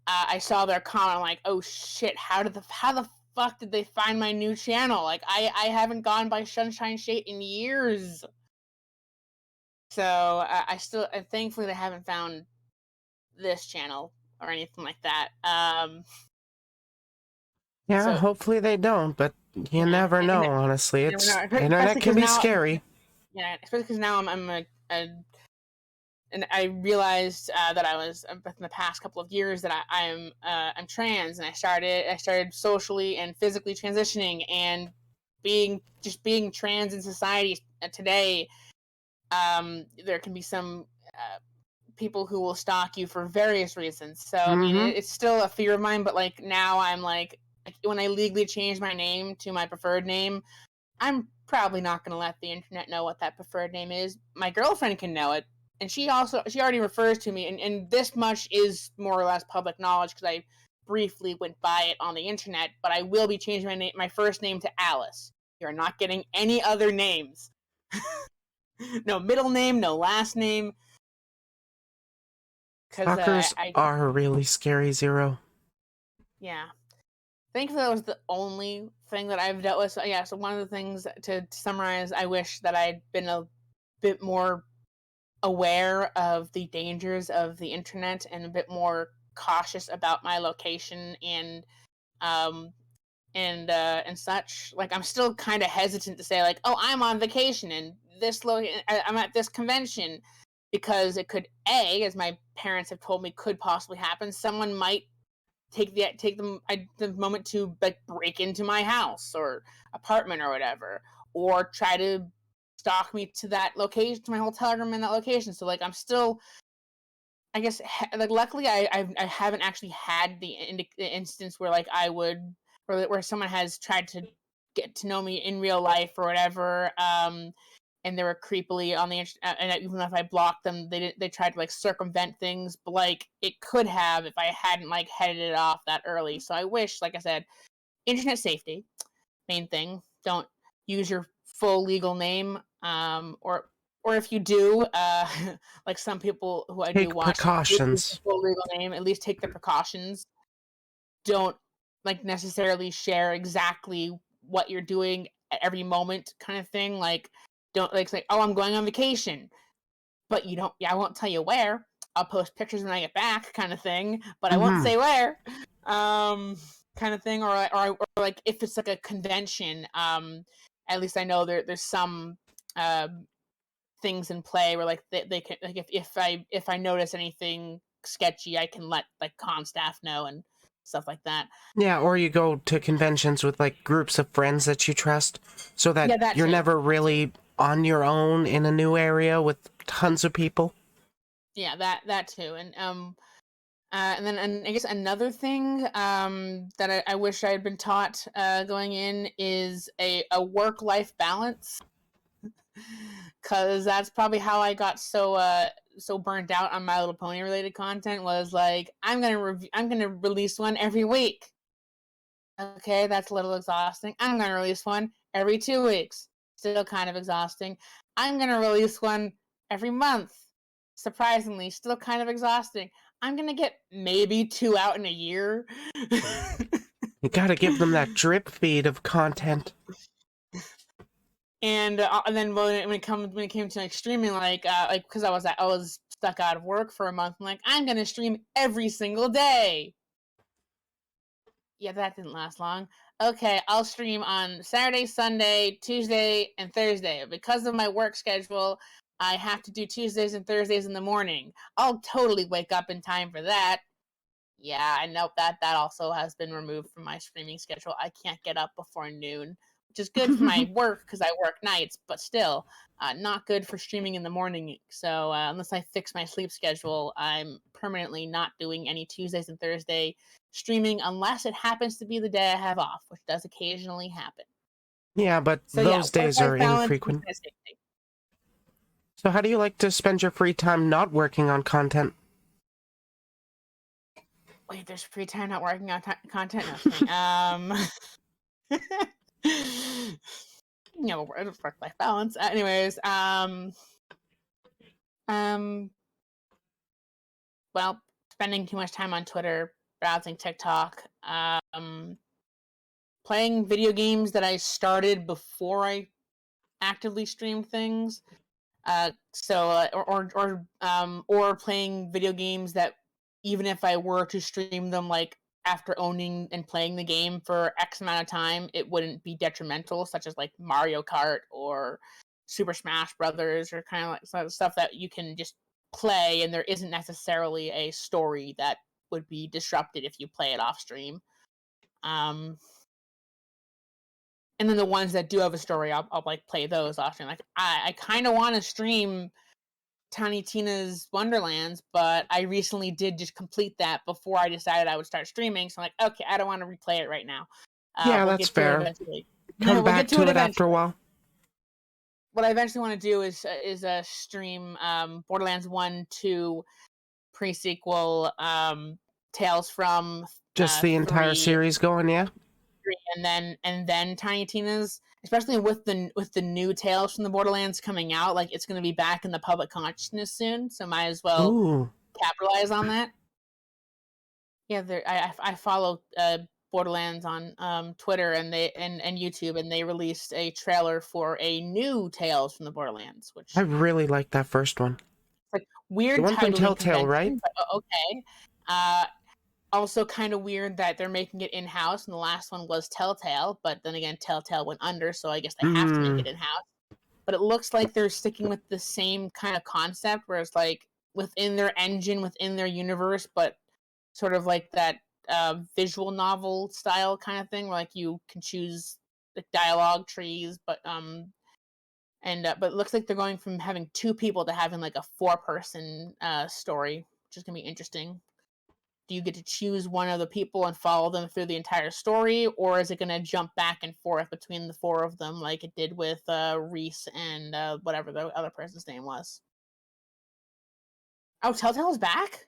I saw their comment. I'm like, oh shit! How the fuck did they find my new channel? Like, I haven't gone by Sunshine Shade in years. So thankfully they haven't found this channel or anything like that. Yeah, So hopefully they don't, but you yeah, never and know, honestly. you never It's know, internet especially can because be now, scary. yeah, especially because now I'm and I realized that I was in the past couple of years that I'm trans, and I started socially and physically transitioning, and being trans in society today. There can be some people who will stalk you for various reasons. So I mean, Mm-hmm. it's still a fear of mine, but like now I'm like when I legally changed my name to my preferred name, I'm probably not going to let the internet know what that preferred name is. My girlfriend can know it, and she already refers to me, and this much is more or less public knowledge because I briefly went by it on the internet. But I will be changing my first name to Alice. You're not getting any other names. No middle name, no last name, because Stalkers I are really scary, Zero. yeah. Thankfully, that was the only thing that I've dealt with. So, yeah, so one of the things to summarize, I wish that I'd been a bit more aware of the dangers of the internet and a bit more cautious about my location um and such. Like, I'm still kind of hesitant to say like, oh, I'm on vacation and I'm at this convention, because it could, as my parents have told me, could possibly happen. Someone might take the moment to like break into my house or apartment or whatever, or try to stalk me to that location, to my hotel room in that location. So like I'm still, I guess, like luckily I haven't actually had the instance where like I would, or where someone has tried to get to know me in real life or whatever. And they were creepily on the internet, and even if I blocked them, they tried to like circumvent things. But like it could have if I hadn't like headed it off that early. So I wish, like I said, internet safety, main thing. Don't use your full legal name, or if you do, like some people who I do Take watch do use the precautions. full legal name. At least take the precautions. Don't like necessarily share exactly what you're doing at every moment, kind of thing. Like, don't like say, oh, I'm going on vacation, but you don't. Yeah, I won't tell you where. I'll post pictures when I get back, kind of thing, but I won't Mm-hmm. say where. Kind of thing, or like if it's like a convention, at least I know there's some things in play where like they can, like if I notice anything sketchy, I can let like con staff know and stuff like that. Yeah, or you go to conventions with like groups of friends that you trust, so that Yeah, that you're too. never really on your own in a new area with tons of people. Yeah, that too. And then I guess another thing that I wish I had been taught going in is a work-life balance, because that's probably how I got so burnt out on My Little Pony related content. Was like, I'm gonna release one every week. Okay, that's a little exhausting. I'm gonna release one every 2 weeks. Still kind of exhausting. I'm gonna release one every month. Surprisingly, still kind of exhausting. I'm gonna get maybe 2 out in a year. You gotta give them that drip feed of content. And then when it came to like streaming, like because I was stuck out of work for a month, I'm like, I'm gonna stream every single day. Yeah, that didn't last long. Okay, I'll stream on Saturday, Sunday, Tuesday, and Thursday. Because of my work schedule, I have to do Tuesdays and Thursdays in the morning. I'll totally wake up in time for that. Yeah, I know that also has been removed from my streaming schedule. I can't get up before noon, which is good for my work because I work nights, but still not good for streaming in the morning. So unless I fix my sleep schedule, I'm permanently not doing any Tuesdays and Thursday streaming unless it happens to be the day I have off, which does occasionally happen. Yeah, but So yeah, those days work-life are balance is infrequent. missing. So how do you like to spend your free time not working on content? Wait, there's free time not working on content? No, just kidding. Work-life balance. Anyways, um, well, spending too much time on Twitter, browsing TikTok, playing video games that I started before I actively streamed things. Or playing video games that even if I were to stream them like after owning and playing the game for X amount of time, it wouldn't be detrimental, such as like Mario Kart or Super Smash Brothers, or kind of like sort of stuff that you can just play and there isn't necessarily a story that would be disrupted if you play it off stream. And then the ones that do have a story, I'll like play those often. Like I kind of want to stream Tiny Tina's Wonderlands, but I recently did just complete that before I decided I would start streaming. So I'm like, okay, I don't want to replay it right now. Yeah, We'll that's get to it fair. eventually. Come We'll back get to to it it after a eventually. while. What I eventually want to do is stream Borderlands 1, 2, pre-sequel, Tales from Just the entire 3, series going, yeah? and then Tiny Tina's, especially with the new Tales from the Borderlands coming out. Like, it's going to be back in the public consciousness soon, so might as well Ooh. capitalize on that. Yeah, I follow Borderlands on Twitter and YouTube, and they released a trailer for a new Tales from the Borderlands, which I really like that first one. like The weird one from titling Telltale, right? convention, but okay. Also kind of weird that they're making it in-house, and the last one was Telltale, but then again, Telltale went under, so I guess they have to make Hmm. it in-house. But it looks like they're sticking with the same kind of concept, where it's like within their engine, within their universe, but sort of like that visual novel style kind of thing, where like you can choose the dialogue trees, but it looks like they're going from having 2 people to having like a 4-person story, which is gonna be interesting. Do you get to choose one of the people and follow them through the entire story, or is it going to jump back and forth between the 4 of them like it did with Reese and whatever the other person's name was? Oh, Telltale's back.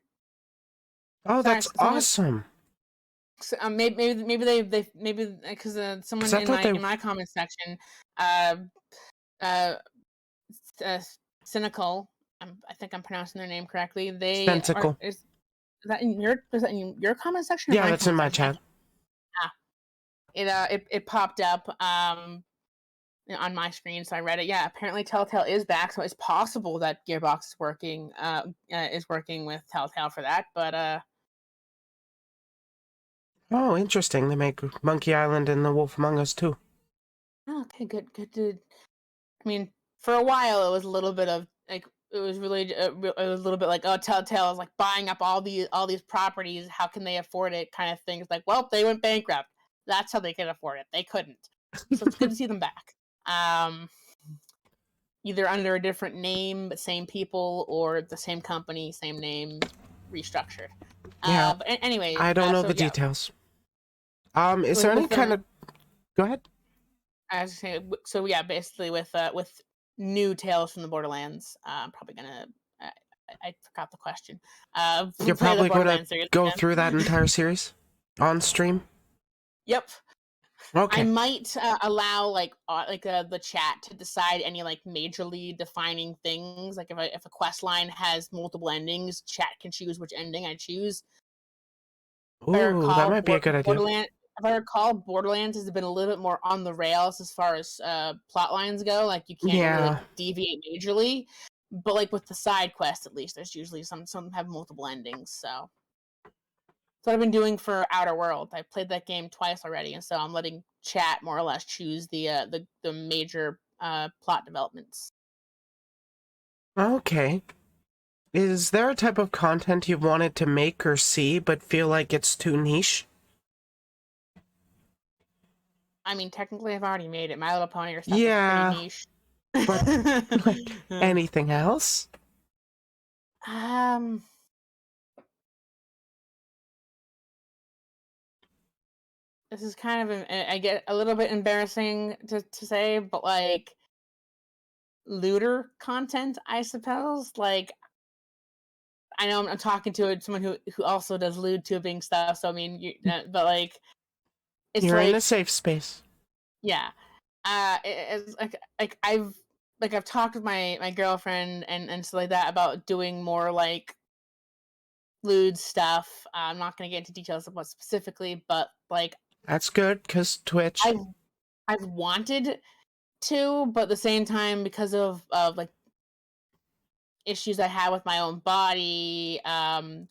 Oh, Sorry, that's awesome. maybe they maybe because Because someone I thought they... in my comment section, uh, uh, uh cynical. I think I'm pronouncing their name correctly. They are. Sensical. Is that in your comment section or Yeah, my that's in comment my section? chat. It popped up on my screen, so I read it. Yeah, apparently Telltale is back, so it's possible that Gearbox is working with Telltale for that. But Oh, interesting. They make Monkey Island and The Wolf Among Us, too. okay, good. I mean, for a while it was a little bit of like it was really a little bit like, oh, Telltale is like buying up all these properties. How can they afford it? Kind of thing. It's like, well, they went bankrupt. That's how they could afford it. They couldn't. So it's good to see them back. Either under a different name, but same people, or the same company, same name, restructured. Yeah. But anyway, I don't know so the yeah, details. Is there any with kind of... Go ahead. I was saying, so yeah, basically with new Tales from the Borderlands, I'm probably gonna. I forgot the question. You're Play the probably going to Borderlands series go again. through that entire series on stream? Yep. I Okay. might allow like the chat to decide any like majorly defining things. Like if a quest line has multiple endings, chat can choose which ending I choose. If I Ooh, that recall, might be a good idea. Borderlands has been a little bit more on the rails as far as plot lines go. Like you can't really like Yeah, deviate majorly, but like with the side quests, at least there's usually some have multiple endings. So that's what I've been doing for Outer World. I played that game twice already, and so I'm letting chat more or less choose the major plot developments. okay. Is there a type of content you've wanted to make or see but feel like it's too niche? I mean, technically, I've already made it. My Little Pony or stuff is pretty Yeah, niche. but like anything else? um, this is kind of I get a little bit embarrassing to say, but like looter content, I suppose. Like I know I'm talking to someone who also does lewd tubing stuff. So I mean, but like it's You're in a like safe space. yeah, it's like I've talked with my girlfriend and stuff like that about doing more like lewd stuff. I'm not gonna get into details of what specifically, but like That's good, because Twitch. I've I've wanted to, but at the same time, because of like issues I have with my own body, and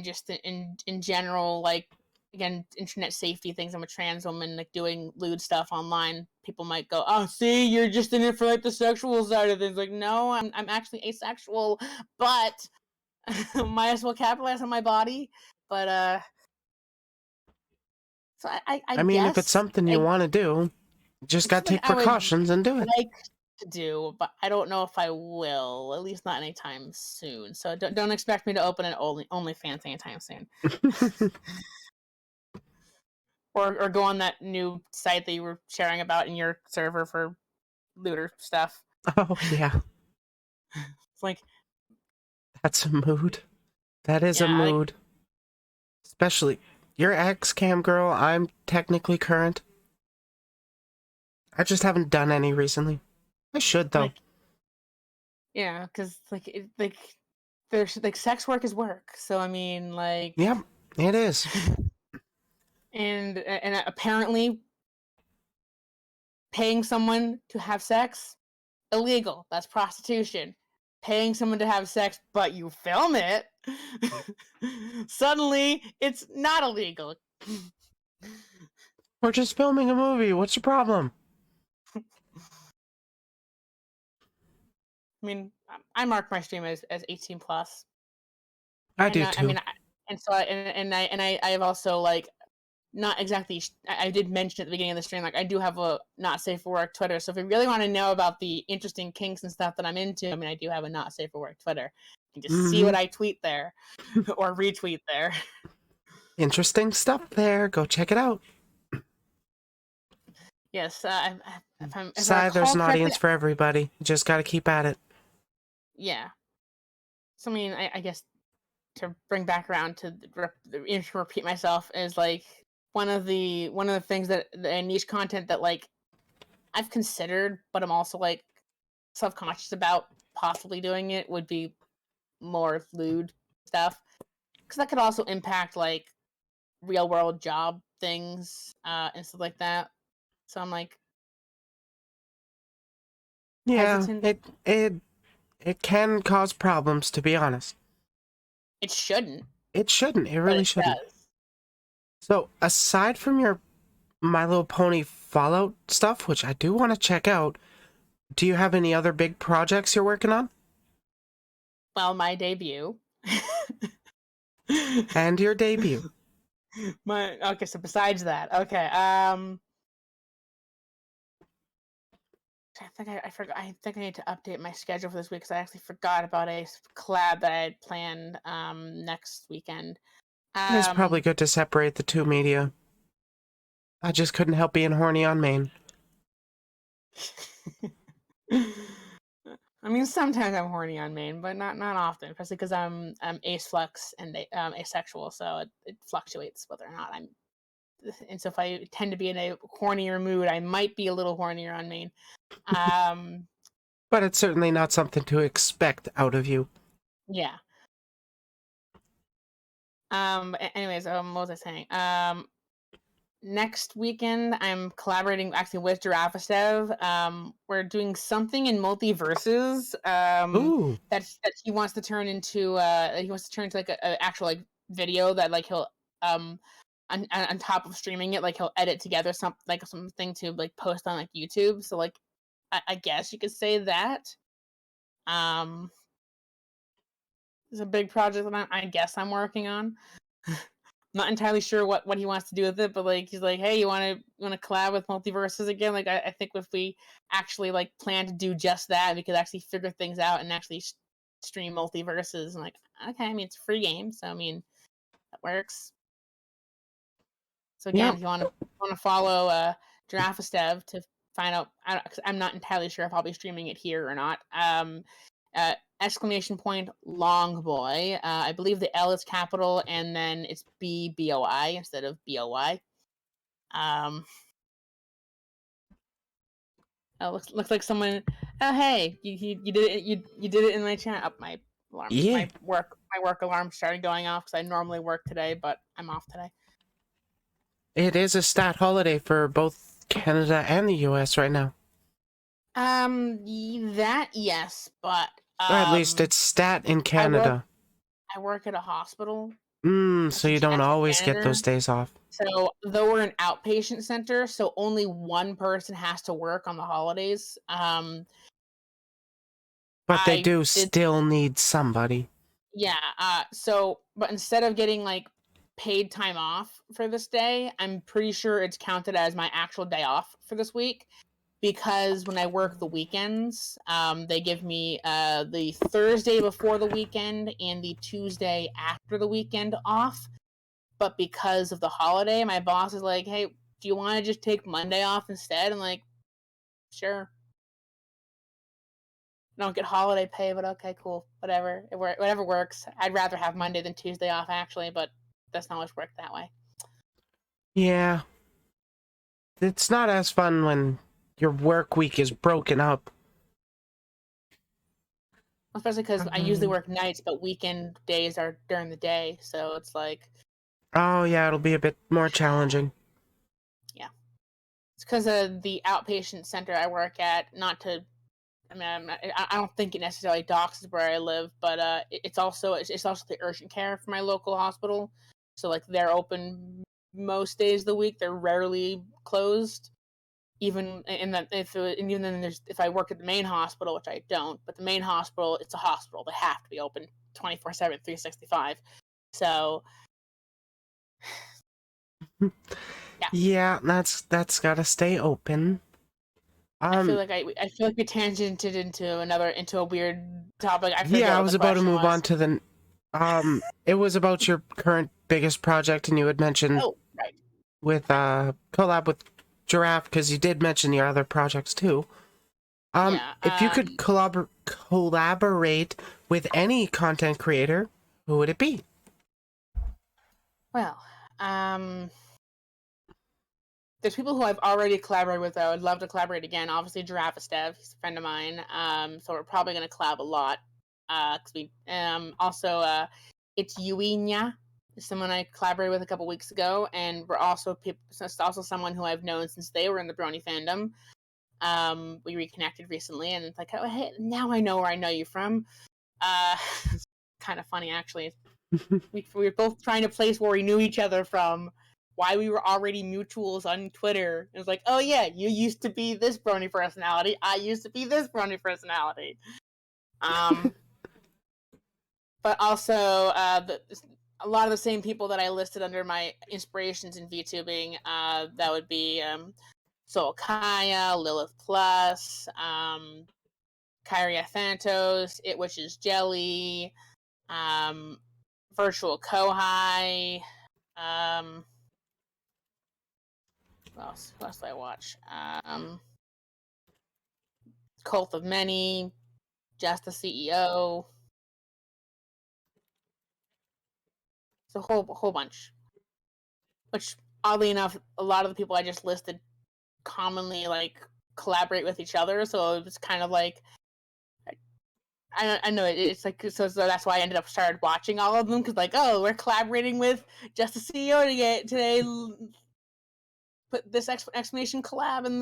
just in general, like again, internet safety things. I'm a trans woman, like doing lewd stuff online. People might go, "Oh, see, you're just in it for like the sexual side of things." Like, no, I'm actually asexual, but might as well capitalize on my body. But so I I mean, if it's guess something you want to do, you just it's gotta something take I would precautions and do it. like to do, but I don't know if I will. At least not anytime soon. So don't expect me to open an OnlyFans anytime soon, or go on that new site that you were sharing about in your server for looter stuff. Oh, yeah. It's like That's a mood. That is a yeah, like mood. Especially, you're ex-cam girl, I'm technically current. I just haven't done any recently. I should, though. like yeah, because like there's like sex work is work. So I mean like. Yep, it is. And apparently paying someone to have sex illegal. That's prostitution. Paying someone to have sex, but you film it, suddenly it's not illegal. We're just filming a movie. What's your problem? I mean, I mark my stream as 18 plus, I and do I mean, too. and so I have also like not exactly. I did mention at the beginning of the stream, like I do have a not safe for work Twitter. So if you really want to know about the interesting kinks and stuff that I'm into, I mean, I do have a not safe for work Twitter. You can just see Mm-hmm. what I tweet there or retweet there. Interesting stuff there. Go check it out. Yes, if I Sigh, there's recall an correctly, audience for everybody. You just gotta keep at it. yeah. So I mean, I guess to bring back around to repeat myself is like one of the things that the niche content that like I've considered, but I'm also like self-conscious about possibly doing it would be more lewd stuff because that could also impact like real world job things and stuff like that. So I'm like Yeah, hesitant. it can cause problems, to be honest. It shouldn't, It shouldn't. It but really it shouldn't. does. So, aside from your My Little Pony Fallout stuff, which I do want to check out, Do you have any other big projects you're working on? Well, my debut. And your debut. Okay, so besides that, okay. I forgot. I think I need to update my schedule for this week because I actually forgot about a collab that I had planned next weekend. It's probably good to separate the two media. I just couldn't help being horny on Maine. I mean, sometimes I'm horny on main, but not often, especially because I'm ace flux and asexual, so it fluctuates whether or not I'm. And so if I tend to be in a hornier mood, I might be a little hornier on main. But it's certainly not something to expect out of you. Yeah. Anyways, what was I saying? Next weekend I'm collaborating actually with Giraffestev. We're doing something in multiverses Ooh. that he wants to turn into like a actual like video that like he'll on top of streaming it, like he'll edit together something to like post on like YouTube. So like I guess you could say that. Um it's a big project that I guess I'm working on. Not entirely sure what he wants to do with it, but like he's like, hey, you want to collab with multiverses again? Like I think if we actually like plan to do just that, we could actually figure things out and actually stream multiverses. And like, okay, I mean it's a free game, so I mean that works. So again, Yep. if you want to follow Giraffestev to find out, I'm not entirely sure if I'll be streaming it here or not. Uh, Long boy. I believe the L is capital, and then it's BOI instead of BOY. Looks like someone. Oh hey, you did it. You did it in my chat. Up my alarms. Yeah. My work alarm started going off because I normally work today, but I'm off today. It is a stat holiday for both Canada and the US right now. That yes, but Or at least it's stat in Canada. I work at a hospital. So you don't As a always get janitor. those days off. So though we're an outpatient center, so only one person has to work on the holidays. But they I do did still need somebody. Yeah. But instead of getting like paid time off for this day, I'm pretty sure it's counted as my actual day off for this week because when I work the weekends, they give me the Thursday before the weekend and the Tuesday after the weekend off. But because of the holiday, my boss is like, "Hey, do you want to just take Monday off instead?" I'm like, "Sure." I don't get holiday pay, but okay, cool, whatever. Whatever works. I'd rather have Monday than Tuesday off, actually, but that's not always work that way. Yeah. It's not as fun when your work week is broken up. Especially because I usually work nights, but weekend days are during the day, so it's like, Oh, yeah, it'll be a bit more challenging. yeah. It's because of the outpatient center I work at. Not to, I mean, I don't think it necessarily doxes where I live, but it's also the urgent care for my local hospital. So like they're open most days of the week. They're rarely closed. Even in that even then if I work at the main hospital, which I don't, but the main hospital, it's a hospital. They have to be open 24/7, 365. So yeah. Yeah, that's gotta stay open. I feel like we tangented into a weird topic. I forget Yeah, I what the was about to question move on was. to the it was about your current biggest project, and you had mentioned Oh, right. with collab with Giraffe, because you did mention your other projects too. Yeah. If you could collaborate with any content creator, who would it be? Well, there's people who I've already collaborated with that I would love to collaborate again. Obviously, Giraffestev, he's a friend of mine. So we're probably going to collab a lot. Cause we also it's Yuinya, someone I collaborated with a couple weeks ago, and we're also it's also someone who I've known since they were in the Brony fandom. We reconnected recently, and it's like, oh hey, now I know where I know you from. It's kind of funny actually. We were both trying to place where we knew each other from why we were already mutuals on Twitter. It was like, oh yeah, you used to be this brony personality. I used to be this brony personality. But also, a lot of the same people that I listed under my inspirations in VTubing, that would be Soul Kaya, Lilith Plus, Kyria Phantos, It Wishes Jelly, Virtual Kohai, what else did I watch? Cult of Many, Just the CEO. It's a whole bunch. Which, oddly enough, a lot of the people I just listed commonly like collaborate with each other, so it was kind of like I know it's like so that's why I ended up started watching all of them, because like, oh, we're collaborating with Just the CEO today. Put this exclamation collab in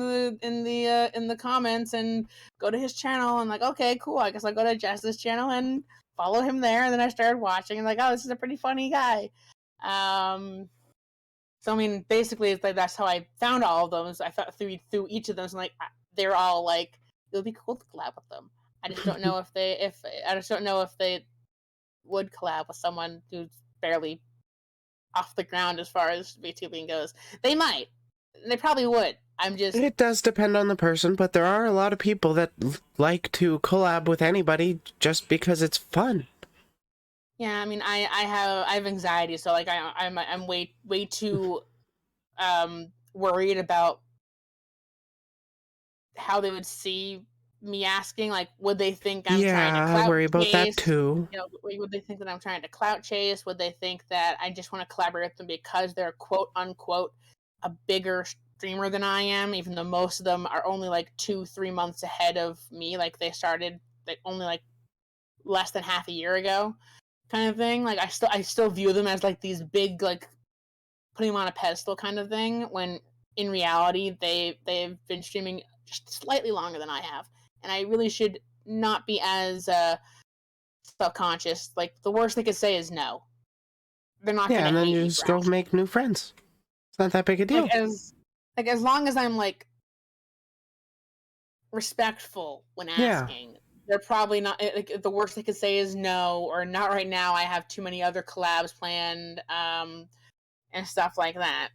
the comments and go to his channel, and like, okay, cool, I guess I'll go to Jess's channel and follow him there. And then I started watching and like, oh, this is a pretty funny guy. So I mean, basically, it's like that's how I found all of them. So I thought through each of them, so like they're all like, it would be cool to collab with them. I just don't know if they would collab with someone who's barely off the ground as far as VTubing goes. They might. They probably would. It does depend on the person, but there are a lot of people that like to collab with anybody just because it's fun. Yeah, I mean, I have anxiety, so like I'm way too worried about how they would see me asking, like, would they think I'm trying to I worry about that too. You know, would they think that I'm trying to clout chase? Would they think that I just want to collaborate with them because they're quote unquote a bigger streamer than I am, even though most of them are only like 2-3 months ahead of me. Like they started like only like less than half a year ago, kind of thing. Like I still view them as like these big, like putting them on a pedestal kind of thing, when in reality they've been streaming just slightly longer than I have, and I really should not be as self-conscious. Like the worst they could say is no. They're not Yeah, gonna and then hate you me just for go asking. make new friends. It's not that big a deal. As long as I'm like respectful when Yeah. asking, they're probably not like, the worst they could say is no, or not right now, I have too many other collabs planned, and stuff like that.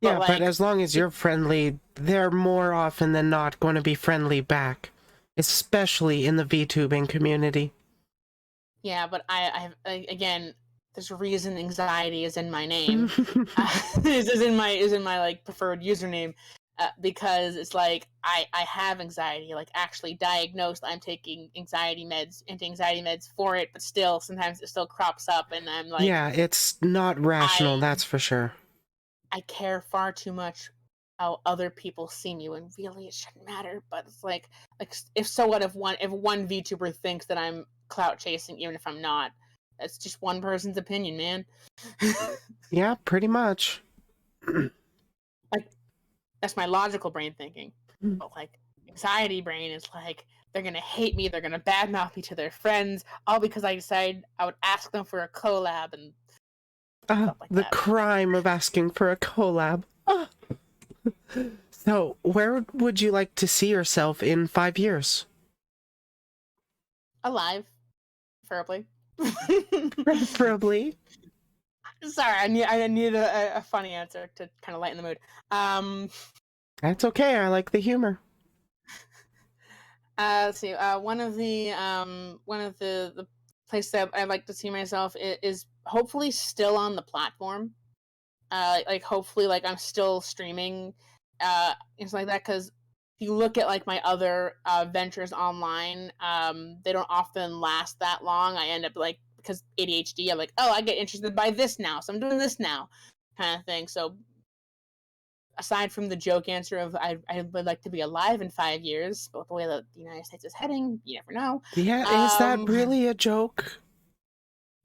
But Yeah, but like as long as you're friendly, they're more often than not going to be friendly back. Especially in the VTubing community. yeah, but again, there's a reason anxiety is in my name. Is in my like preferred username, because it's like I have anxiety, like actually diagnosed. I'm taking anti-anxiety meds for it, but still sometimes it still crops up, and I'm like, Yeah, it's not rational, that's for sure. I care far too much how other people see me, when really it shouldn't matter. But it's like if so what if one VTuber thinks that I'm clout chasing, even if I'm not? That's just one person's opinion, man. Yeah, pretty much. Like that's my logical brain thinking. But like anxiety brain is like, they're gonna hate me, they're gonna badmouth me to their friends, all because I decided I would ask them for a collab and stuff like The that. crime of asking for a collab. So, where would you like to see yourself in 5 years? Alive, preferably. Preferably. Sorry, I need a funny answer to kind of lighten the mood. That's okay, I like the humor. Let's see. One of the places that I'd like to see myself is hopefully still on the platform. Like hopefully, like I'm still streaming, things like that. Because if you look at like my other ventures online, they don't often last that long. I end up like, because ADHD, I'm like, oh, I get interested by this now, so I'm doing this now, kind of thing. So aside from the joke answer of I would like to be alive in 5 years, but the way that the United States is heading, you never know. Yeah, is that really a joke?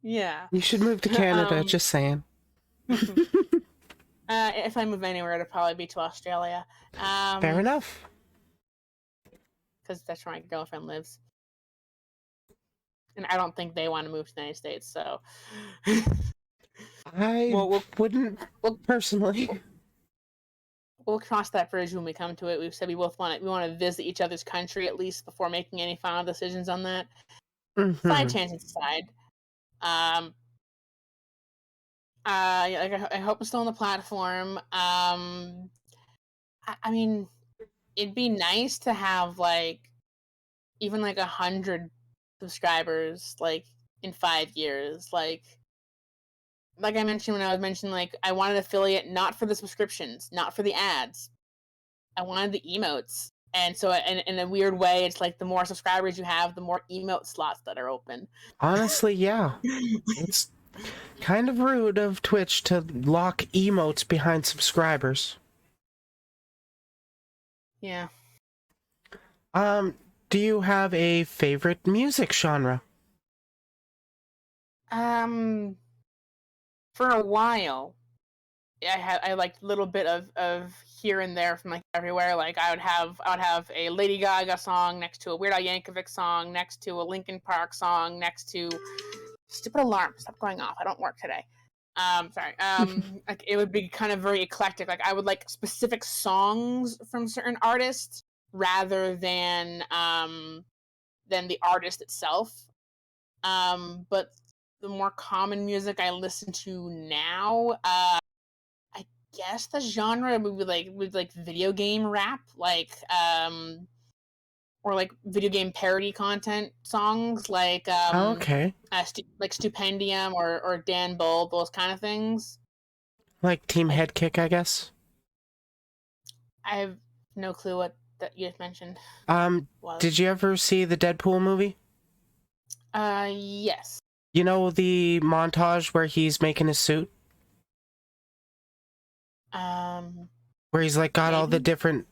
Yeah. You should move to Canada, just saying. If I move anywhere, it'll probably be to Australia. Fair enough. Because that's where my girlfriend lives. And I don't think they want to move to the United States, so. I We'll wouldn't we'll, personally. we'll cross that bridge when we come to it. We've said we both want to visit each other's country at least before making any final decisions on that. Side Mm-hmm. tangents aside, um, like I hope I'm still on the platform. I mean, it'd be nice to have like even like 100 subscribers like in 5 years. Like I mentioned when I was mentioning, like I wanted affiliate not for the subscriptions, not for the ads. I wanted the emotes. And so in a weird way, it's like the more subscribers you have, the more emote slots that are open. Honestly, yeah. It's kind of rude of Twitch to lock emotes behind subscribers. Yeah. Um, do you have a favorite music genre? Um for a while, I liked a little bit of here and there from like everywhere. Like I would have a Lady Gaga song next to a Weird Al Yankovic song, next to a Linkin Park song, next to stupid alarm. Stop going off. I don't work today. Sorry. Like it would be kind of very eclectic. Like I would like specific songs from certain artists rather than the artist itself. But the more common music I listen to now, I guess the genre would like video game rap, or like video game parody content songs, Okay. like Stupendium or Dan Bull, those kind of things. Like Team Like Headkick, I guess. I have no clue what that you just mentioned was. Did you ever see the Deadpool movie? Yes. You know the montage where he's making his suit? Um, Where he's like got all the maybe. different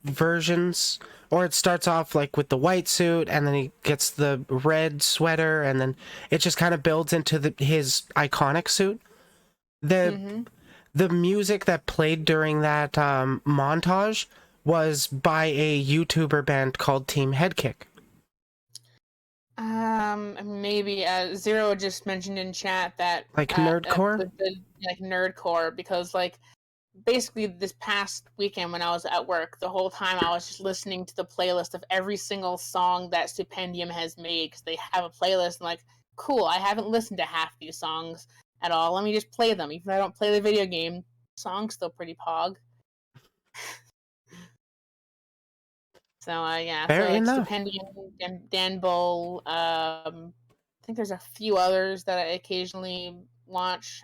versions? Or it starts off like with the white suit and then he gets the red sweater and then it just kind of builds into his iconic suit. The Mm-hmm. the music that played during that montage was by a YouTuber band called Team Headkick. Maybe Zero just mentioned in chat that Like nerdcore? the like nerdcore because like basically this past weekend when I was at work, the whole time I was just listening to the playlist of every single song that Stupendium has made because they have a playlist. And like, cool, I haven't listened to half these songs at all. Let me just play them. Even if I don't play the video game, the song's still pretty pog. So yeah, Fair so like enough. Stupendium, Dan Bull. I think there's a few others that I occasionally watch.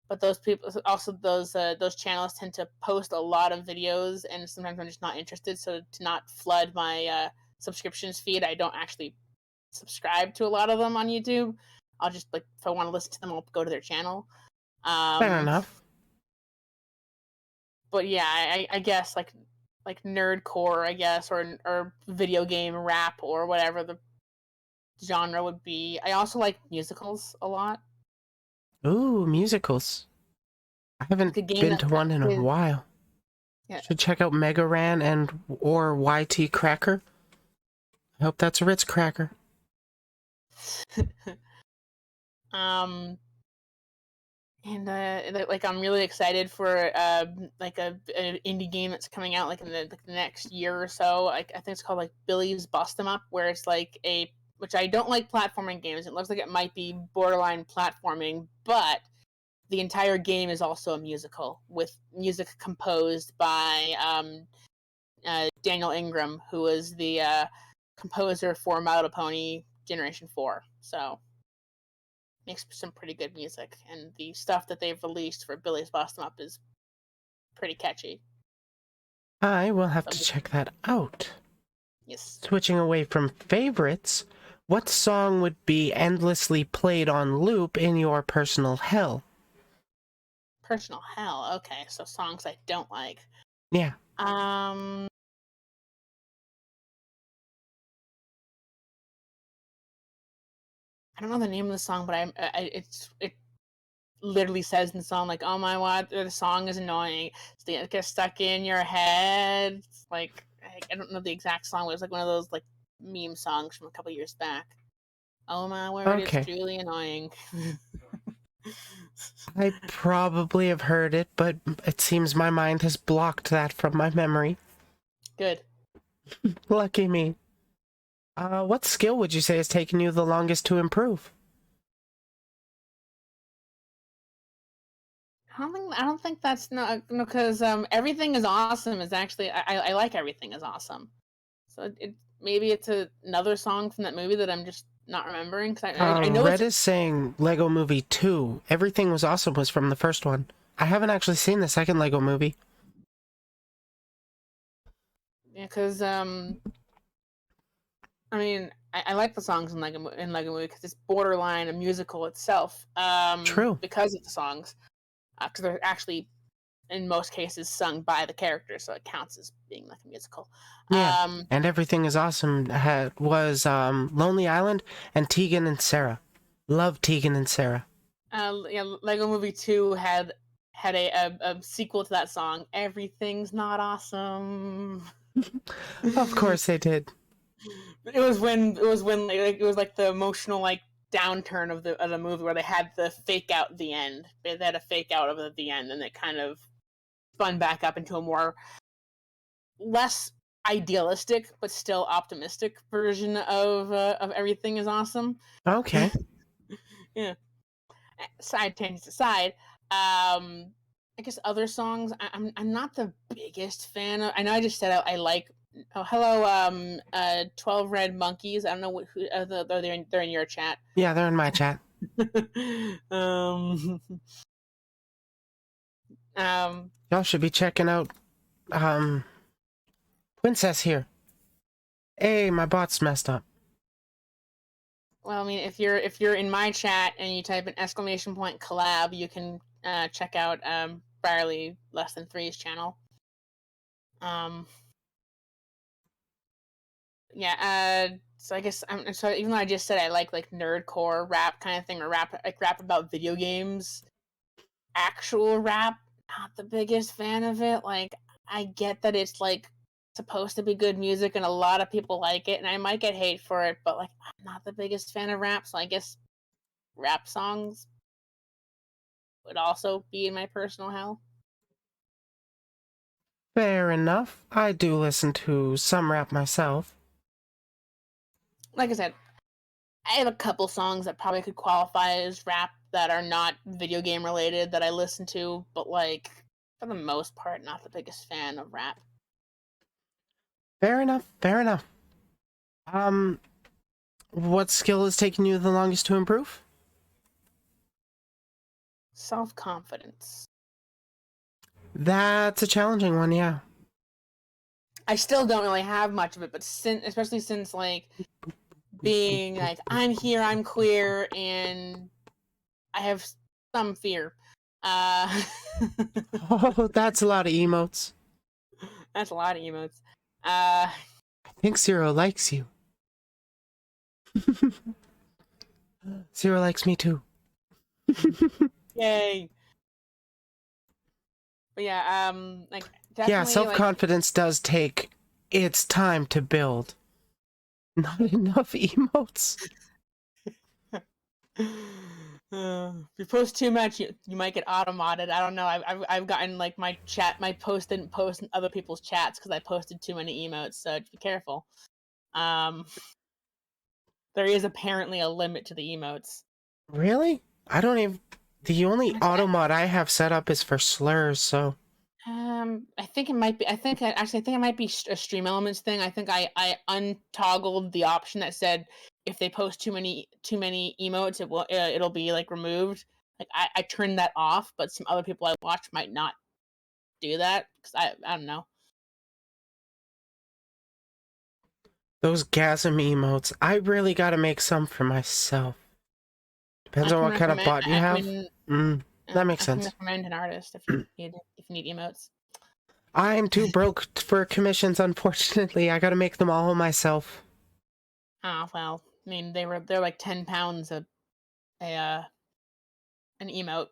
But those people also those channels tend to post a lot of videos, and sometimes I'm just not interested. So to not flood my subscriptions feed, I don't actually subscribe to a lot of them on YouTube. I'll just like if I want to listen to them, I'll go to their channel. Fair Um, enough. but yeah, I guess like nerdcore, I guess, or video game rap or whatever the genre would be. I also like musicals a lot. Ooh, musicals. I haven't Like a game been that to one in a is while. yeah. Should check out Mega Ran and or YT Cracker. I hope that's a Ritz cracker. um and like I'm really excited for like an indie game that's coming out like in the next year or so. Like I think it's called like Billy's Bust 'em Up, where it's like a which I don't like platforming games. It looks like it might be borderline platforming, but the entire game is also a musical with music composed by Daniel Ingram, who was the composer for My Little Pony Generation 4. So makes some pretty good music, and the stuff that they've released for Billy's Bust 'em Up is pretty catchy. I will have So to check that out. yes, Switching away from favorites, what song would be endlessly played on loop in your personal hell? personal hell. Okay, so songs I don't like. Yeah. Um, I don't know the name of the song, but it literally says in the song like, "Oh my god, the song is annoying. It gets stuck in your head." It's like I don't know the exact song, but it was like one of those like meme songs from a couple years back. Oh my word, it's Okay. truly annoying. I probably have heard it, but it seems my mind has blocked that from my memory. Good. Lucky me. What skill would you say has taken you the longest to improve? I don't think that's not no because everything is awesome is actually I like everything is awesome. So maybe it's another song from that movie that I'm just not remembering because I know Red it's is saying Lego Movie 2. Everything was awesome was from the first one. I haven't actually seen the second Lego movie. because I mean I like the songs in Lego Movie because it's borderline a musical itself. True. Because of the songs because they're actually in most cases sung by the characters, so it counts as being like a musical. Yeah. Um, And Everything is Awesome was Lonely Island and Tegan and Sarah. Love Tegan and Sarah. yeah, Lego Movie 2 had a sequel to that song. Everything's not awesome. Of course they did. It was like the emotional like downturn of the movie where they had the fake out at the end. They had a fake out of it at the end, and it kind of spun back up into a more less idealistic but still optimistic version of Everything is Awesome. Okay. Yeah. Side tangents aside, I guess other songs. I'm not the biggest fan of. I know I just said I like. Oh, hello, 12 Red Monkeys. I don't know who they're in your chat. Yeah, they're in my chat. um, um, Y'all should be checking out Pwincess here. Hey, my bot's messed up. well, I mean, if you're in my chat and you type an exclamation point collab, you can check out Barley Less Than Three's channel. Yeah, so I guess so even though I just said I like nerdcore rap kind of thing or rap about video games, actual rap, not the biggest fan of it. Like I get that it's like supposed to be good music and a lot of people like it and I might get hate for it, but like I'm not the biggest fan of rap, so I guess rap songs would also be in my personal hell. Fair enough. I do listen to some rap myself. Like I said, I have a couple songs that probably could qualify as rap that are not video game related that I listen to, but like for the most part, not the biggest fan of rap. Fair enough. Fair enough. What skill has taken you the longest to improve? Self confidence. That's a challenging one, yeah. I still don't really have much of it, but especially since like being like I'm here, I'm queer, and I have some fear. Oh, that's a lot of emotes. That's a lot of emotes. I think Zero likes you. Zero likes me too. Yay! But yeah, like definitely. Yeah, self-confidence does take its time to build. Not enough emotes. If you post too much, you might get auto-modded. I don't know. I've gotten like my post didn't post in other people's chats because I posted too many emotes. So be careful. There is apparently a limit to the emotes. Really? I don't even. The only auto mod I have set up is for slurs, so. I think it might be. I think it might be a Stream Elements thing. I think I untoggled the option that said if they post too many emotes, it'll be like removed. Like I turned that off, but some other people I watch might not do that because I don't know. Those gasm emotes, I really gotta make some for myself. Depends on what kind of bot you have. That makes sense. I can recommend an artist if you need emotes. I'm too broke for commissions, unfortunately. I gotta make them all myself. Oh well, I mean they're like £10 an emote.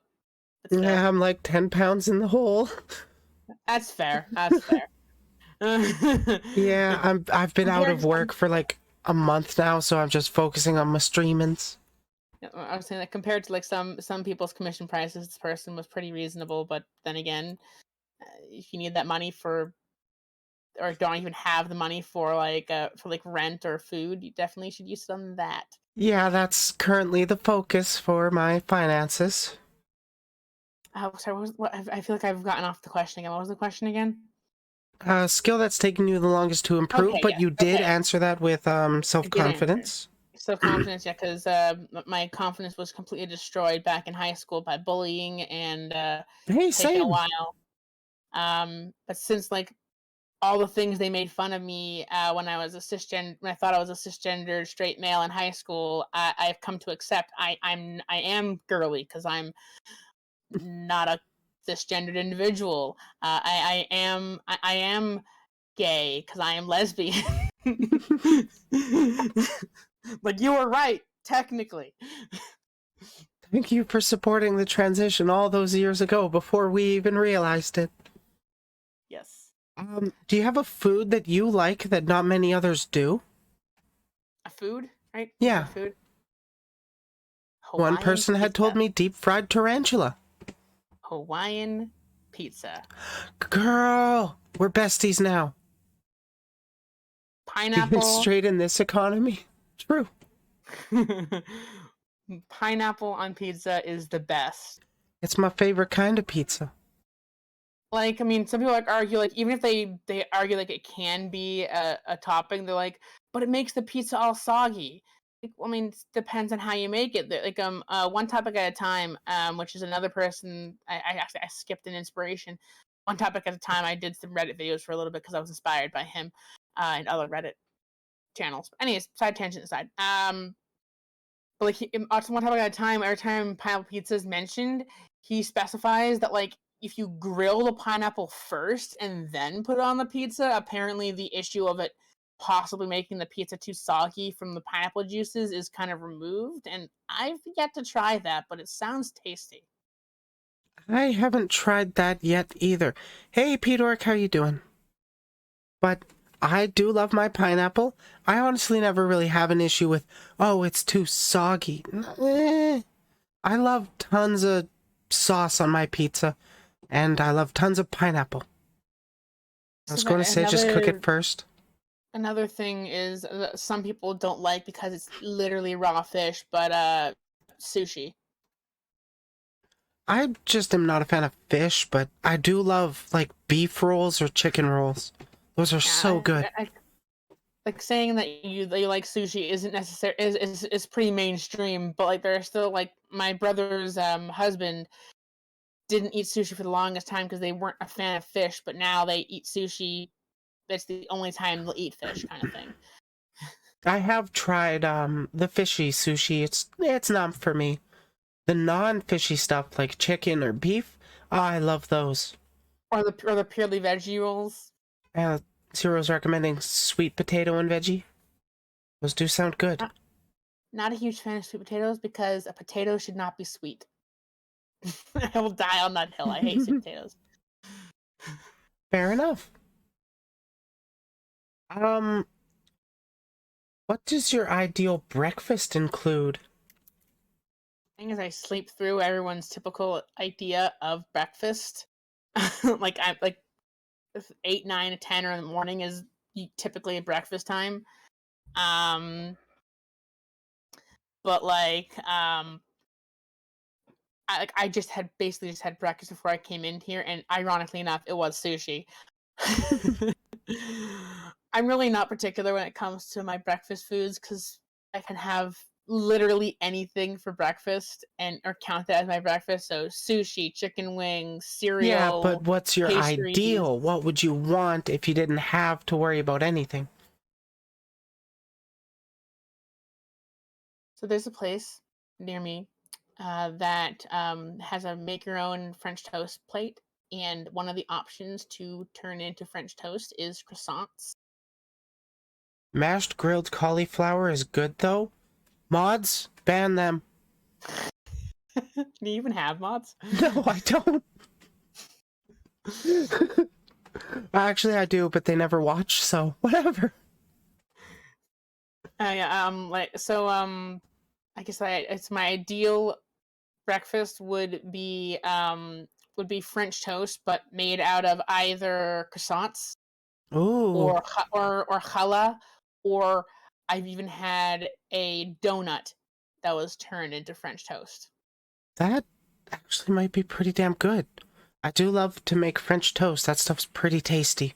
Yeah, I'm like 10 pounds in the hole. That's fair. That's fair. Yeah, I've been out of work for like a month now, so I'm just focusing on my streamings. I was saying that compared to like some people's commission prices, this person was pretty reasonable. But then again, if you need that money for, or don't even have the money for like rent or food, you definitely should use it on that. Yeah, that's currently the focus for my finances. Sorry, I feel like I've gotten off the question again. What was the question again? Skill that's taken you the longest to improve, Okay, but yes. you did Okay, answer that with I did answer. self-confidence. Self-confidence, yeah, because my confidence was completely destroyed back in high school by bullying, and Hey, it's taken a same. while. But since like all the things they made fun of me when I was when I thought I was a cisgendered straight male in high school, I've come to accept I am girly because I'm not a cisgendered individual. I am gay because I am lesbian. Like, you were right, technically. Thank you for supporting the transition all those years ago before we even realized it. Yes. Do you have a food that you like that not many others do? A food, right? You Yeah. said food. One Hawaiian person had told pizza. me deep-fried tarantula. Hawaiian pizza. Girl, we're besties now. Pineapple. Straight in this economy. True. Pineapple on pizza is the best. It's my favorite kind of pizza. Like, I mean, some people like argue, like, even if they argue like it can be a topping, they're like, but it makes the pizza all soggy. Like, I mean, it depends on how you make it. Like, one topic at a time, which is another person. I skipped an inspiration. One topic at a time. I did some Reddit videos for a little bit because I was inspired by him, and other Reddit channels. Anyways, side tangent aside. But like one topic at a time, every time pineapple pizza is mentioned, he specifies that like if you grill the pineapple first and then put it on the pizza, apparently the issue of it possibly making the pizza too soggy from the pineapple juices is kind of removed. And I've yet to try that, but it sounds tasty. I haven't tried that yet either. Hey, Pedork, how you doing? But I do love my pineapple. I honestly never really have an issue with, oh, it's too soggy. I love tons of sauce on my pizza, and I love tons of pineapple. I was So going to say just cook it first. another thing is some people don't like because it's literally raw fish, but sushi. I just am not a fan of fish, but I do love, like, beef rolls or chicken rolls. Those are so good. Like saying that you like sushi isn't necessary is pretty mainstream, but like there are still like my brother's husband didn't eat sushi for the longest time because they weren't a fan of fish, but now they eat sushi. That's the only time they'll eat fish, kind of thing. I have tried the fishy sushi. It's not for me. The non-fishy stuff like chicken or beef, oh, I love those. Or the purely veggie rolls. Zero's recommending sweet potato and veggie. Those do sound good. Not a huge fan of sweet potatoes because a potato should not be sweet. I will die on that hill. I hate sweet potatoes. Fair enough. What does your ideal breakfast include? Thing is, I sleep through everyone's typical idea of breakfast. Like I like 8, 9, 10 or in the morning is typically a breakfast time. Um, but I just had basically just had breakfast before I came in here, and ironically enough, it was sushi. I'm really not particular when it comes to my breakfast foods because I can have literally anything for breakfast and or count that as my breakfast. So sushi, chicken wings, Yeah, but cereal, what's your pastries. ideal? What would you want if you didn't have to worry about anything? So there's a place near me that has a make your own French toast plate, and one of the options to turn into French toast is croissants. Mashed grilled cauliflower is good though. Mods, ban them. Do you even have mods? No, I don't. Actually, I do, but they never watch, so whatever. Yeah, I guess it's my ideal breakfast would be French toast, but made out of either croissants Ooh, or challah, or I've even had a donut that was turned into French toast. that actually might be pretty damn good. I do love to make French toast. That stuff's pretty tasty.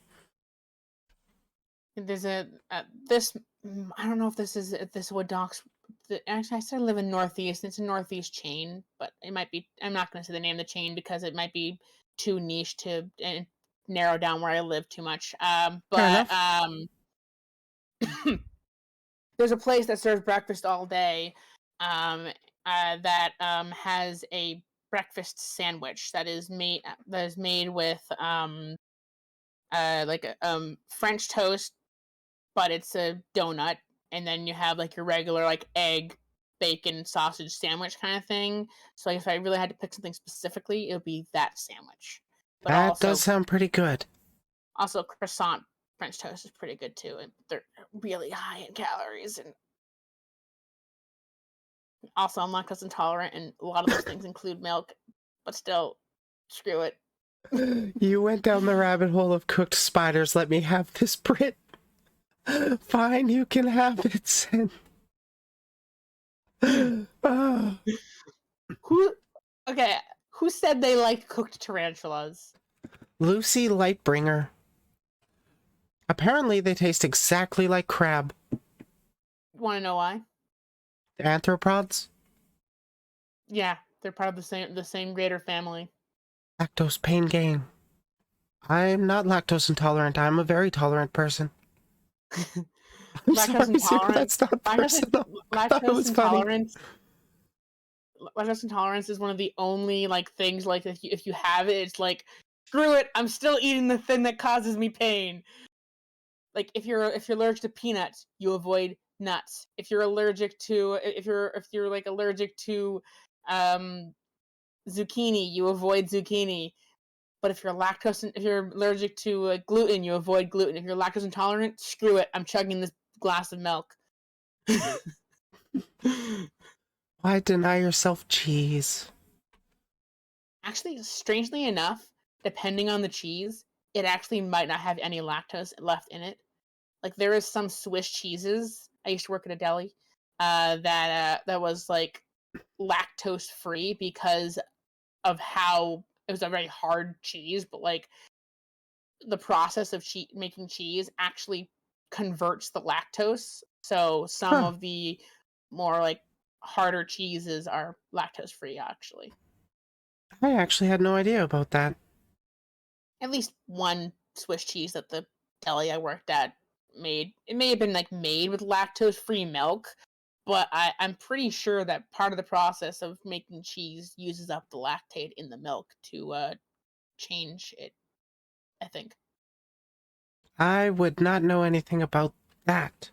There's this. I don't know if this would docs. Actually, I said I live in Northeast. And it's a Northeast chain, but it might be. I'm not going to say the name of the chain because it might be too niche to narrow down where I live too much. Fair But enough. there's a place that serves breakfast all day, that has a breakfast sandwich that is made with like French toast, but it's a donut, and then you have like your regular like egg, bacon, sausage sandwich kind of thing. So if I really had to pick something specifically, it would be that sandwich. But That does sound pretty good. also croissant French toast is pretty good too, and they're really high in calories. And also, I'm lactose intolerant, and a lot of those things include milk. But still, screw it. You went down the rabbit hole of cooked spiders. Let me have this, Brit. Fine, you can have it, Sin. Oh. Who? Okay, who said they like cooked tarantulas? Lucy Lightbringer. Apparently, they taste exactly like crab. Want to know why? Arthropods? Yeah, they're part of the same greater family. Lactose pain gain. I'm not lactose intolerant. I'm a very tolerant person. I'm Lactose sorry, Zero, intolerance. that's not personal. I thought it Lactose was funny. intolerance. Lactose intolerance is one of the only like things like if you have it, it's like screw it. I'm still eating the thing that causes me pain. Like if you're allergic to peanuts, you avoid nuts. If you're allergic to if you're like allergic to um zucchini, you avoid zucchini. But if you're allergic to gluten, you avoid gluten. If you're lactose intolerant, screw it. I'm chugging this glass of milk. Why deny yourself cheese? Actually, strangely enough, depending on the cheese, it actually might not have any lactose left in it. Like there is some Swiss cheeses. I used to work at a deli that was like lactose free because of how it was a very hard cheese, but like the process of making cheese actually converts the lactose. So some Huh. of the more like harder cheeses are lactose free actually. I actually had no idea about that. At least one Swiss cheese that the deli I worked at made. It may have been like made with lactose free milk, but I'm pretty sure that part of the process of making cheese uses up the lactate in the milk to change it, I think. I would not know anything about that.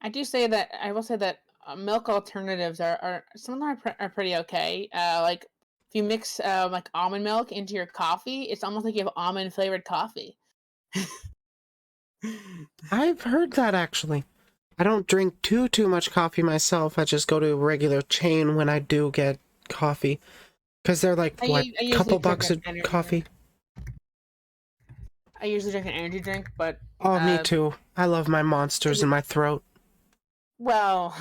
I will say that milk alternatives are some of them are pretty okay. Like if you mix like almond milk into your coffee, it's almost like you have almond flavored coffee. I've heard that actually. I don't drink too much coffee myself. I just go to a regular chain when I do get coffee. Because they're like, what, I usually couple drink bucks an of energy coffee? drink. I usually drink an energy drink, but Oh, me uh, too. I love my monsters in my throat. well,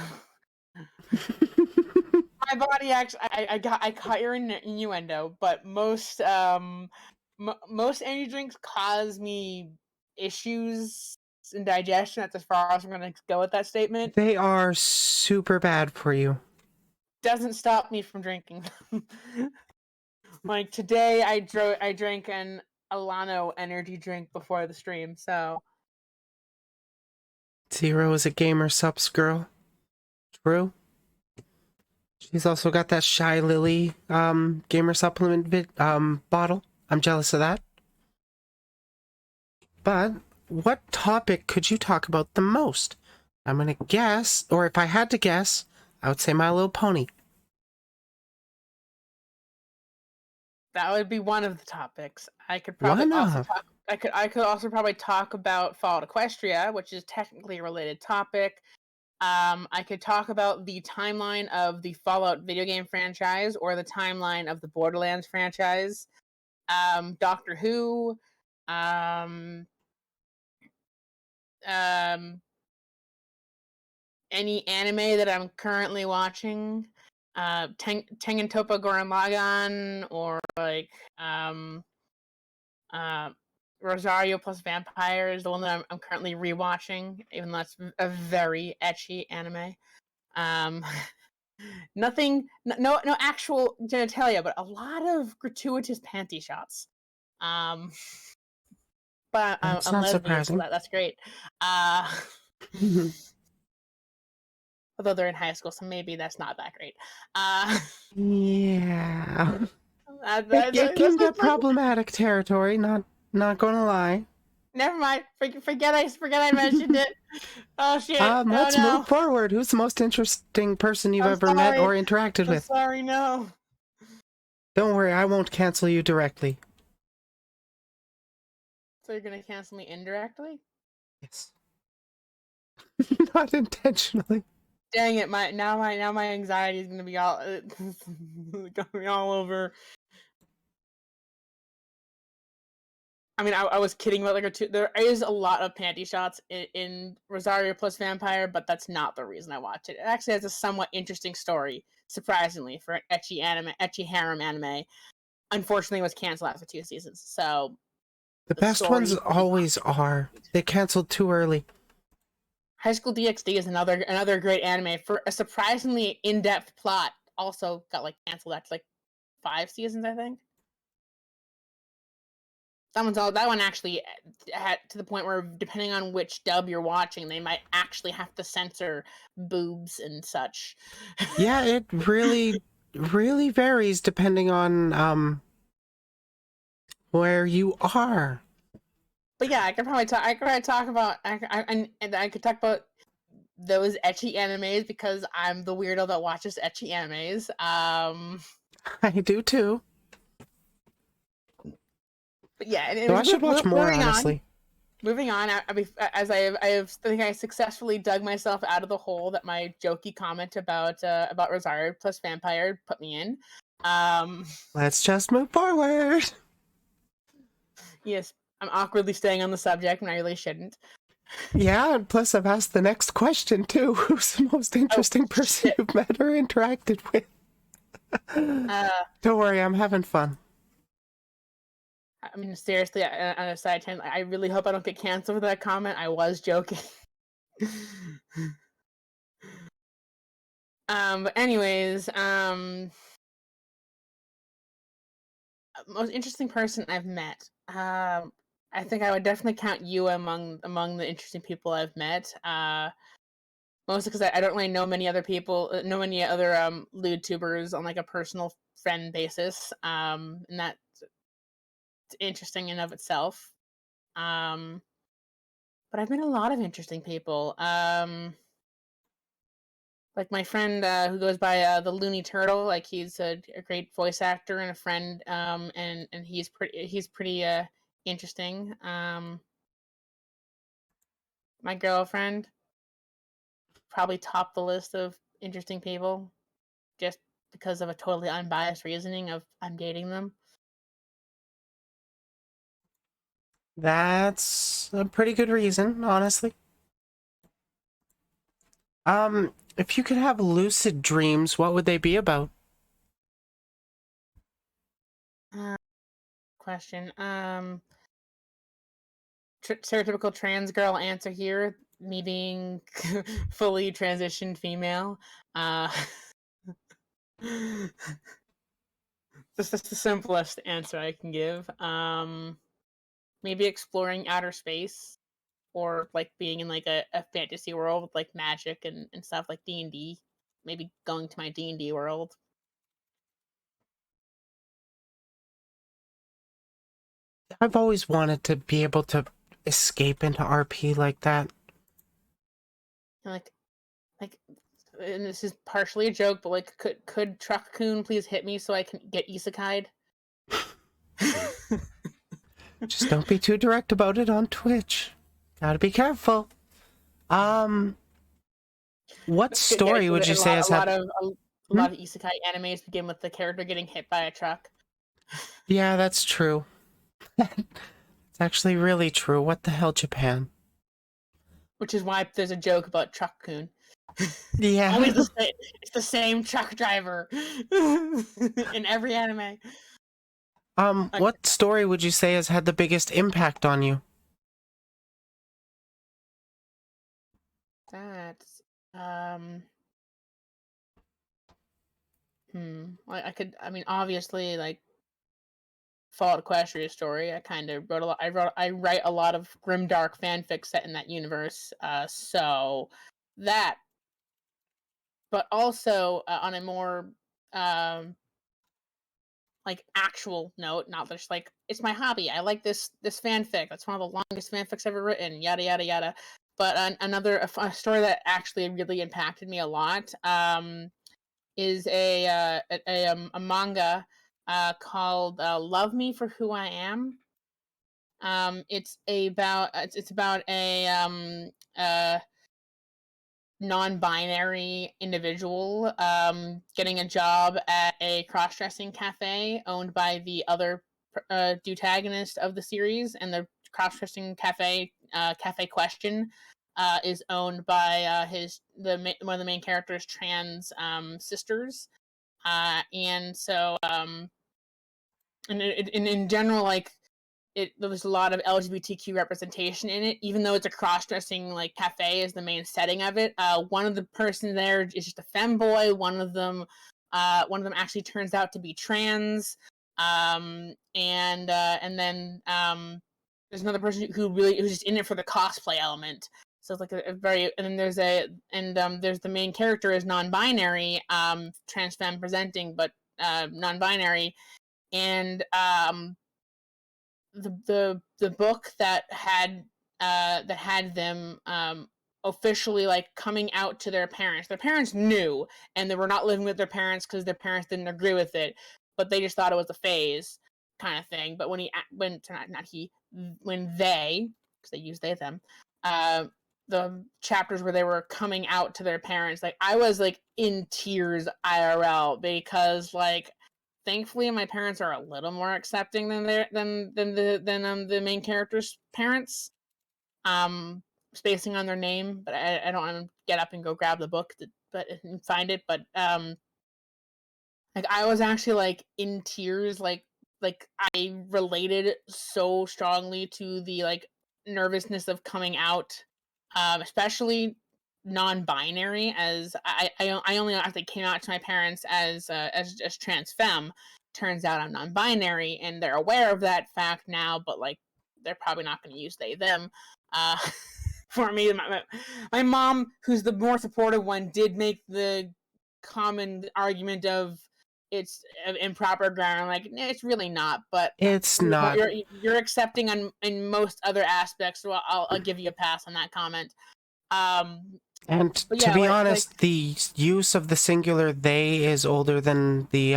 my body actually I caught your innuendo, but most energy drinks cause me issues in digestion. That's as far as I'm going to go with that statement. They are super bad for you. Doesn't stop me from drinking them. Like today, I drank an Alano energy drink before the stream, so Zero is a gamer subs girl. True. She's also got that Shy Lily gamer supplement bottle. I'm jealous of that. But what topic could you talk about the most? I'm gonna guess, or if I had to guess, I would say My Little Pony. that would be one of the topics. I could Why probably also not? talk. I could also probably talk about Fall Equestria, which is technically a related topic. I could talk about the timeline of the Fallout video game franchise or the timeline of the Borderlands franchise, Doctor Who, um, um, any anime that I'm currently watching, Tengen Toppa Gurren Lagann, or like uh, Rosario plus Vampire is the one that I'm currently rewatching, even though it's a very ecchi anime. Um, no actual genitalia, but a lot of gratuitous panty shots. Um, but That's I'm not lesbian, so surprising. that's great. Although they're in high school, so maybe that's not that great. Yeah. It That's can get like, problematic territory, not gonna lie. never mind. Forget I mentioned it. Oh shit. Oh Let's move no. forward. Who's the most interesting person you've I'm ever met or sorry. interacted I'm with? sorry. No. Don't worry, I won't cancel you directly. So you're gonna cancel me indirectly? Yes. Not intentionally. Dang it! My anxiety is gonna be all gonna be all over. I mean, I was kidding about there is a lot of panty shots in Rosario plus Vampire, but that's not the reason I watch it. It actually has a somewhat interesting story, surprisingly, for an ecchi harem anime. Unfortunately, it was canceled after 2 seasons, so The the best story ones is not always are. complete. They canceled too early. High School DxD is another great anime for a surprisingly in-depth plot. Also got like canceled after like 5 seasons, I think. That one actually had to the point where, depending on which dub you're watching, they might actually have to censor boobs and such. Yeah, it really varies depending on where you are. But yeah, I could probably talk about and I could talk about those ecchi animes because I'm the weirdo that watches ecchi animes. I do too. But yeah, So I should watch more, moving on. honestly. Moving on, as I think I successfully dug myself out of the hole that my jokey comment about Rosario plus Vampire put me in. Let's just move forward. Yes, I'm awkwardly staying on the subject when I really shouldn't. Yeah, and plus I've asked the next question too. Who's the most interesting person Shit. you've met or interacted with? Don't worry, I'm having fun. I mean, seriously, on a side tangent, I really hope I don't get canceled for that comment. I was joking. But anyways, most interesting person I've met. I think I would definitely count you among the interesting people I've met. Mostly because I don't really know many other people, know many other Vtubers on like a personal friend basis. And that's interesting in of itself. But I've met a lot of interesting people. Like my friend who goes by the Looney Turtle, like he's a great voice actor and a friend, and he's pretty interesting. My girlfriend probably top the list of interesting people, just because of a totally unbiased reasoning of I'm dating them. That's a pretty good reason, honestly. If you could have lucid dreams, what would they be about? Question. Stereotypical trans girl answer here. Me being fully transitioned female. Uh, that's the simplest answer I can give. Maybe exploring outer space, or like being in like a fantasy world with like magic and stuff like D&D. Maybe going to my D&D world. I've always wanted to be able to escape into RP like that. And like and this is partially a joke, but like could Truck-kun please hit me so I can get isekai'd? Just don't be too direct about it on Twitch. Gotta be careful. What story would you say has had? A lot of isekai animes begin with the character getting hit by a truck. Yeah, that's true. It's actually really true. What the hell, Japan? Which is why there's a joke about Truck-kun. Yeah. Always the same. It's the same truck driver in every anime. What story would you say has had the biggest impact on you? That's I mean, obviously, like Fallout Equestria story. I kind of wrote a lot. I write a lot of grimdark fanfic set in that universe. So that, but also on a more like actual note, not just like it's my hobby. I like this fanfic. That's one of the longest fanfics ever written. Yada yada yada. But a story that actually really impacted me a lot is a manga called "Love Me for Who I Am." It's about a non-binary individual getting a job at a cross-dressing cafe owned by the other protagonist of the series, and the cross-dressing cafe question is owned by one of the main character's trans sisters, and so and in general, like there's a lot of LGBTQ representation in it, even though it's a cross-dressing like cafe is the main setting of it. One of the person there is just a femboy. One of them actually turns out to be trans. And then there's another person who's just in it for the cosplay element. So it's like a very, and then there's the main character is non-binary, trans femme presenting, but non-binary, and the book that had them officially like coming out to their parents. Their parents knew, and they were not living with their parents because their parents didn't agree with it, but they just thought it was a phase kind of thing. But when they, because they use they them, the chapters where they were coming out to their parents, like I was like in tears IRL, because like thankfully my parents are a little more accepting than the main character's parents. Spacing on their name, but I don't want to get up and go grab the book and find it. But like I was actually like in tears, like I related so strongly to the like nervousness of coming out, especially non-binary, as I only actually came out to my parents as trans femme. Turns out I'm non-binary, and they're aware of that fact now, but like they're probably not going to use they them for me. My mom, who's the more supportive one, did make the common argument of it's improper grammar. I'm like, it's really not, but It's not. you're accepting in most other aspects, so I'll give you a pass on that comment. And But to yeah, be honest, the use of the singular they is older than the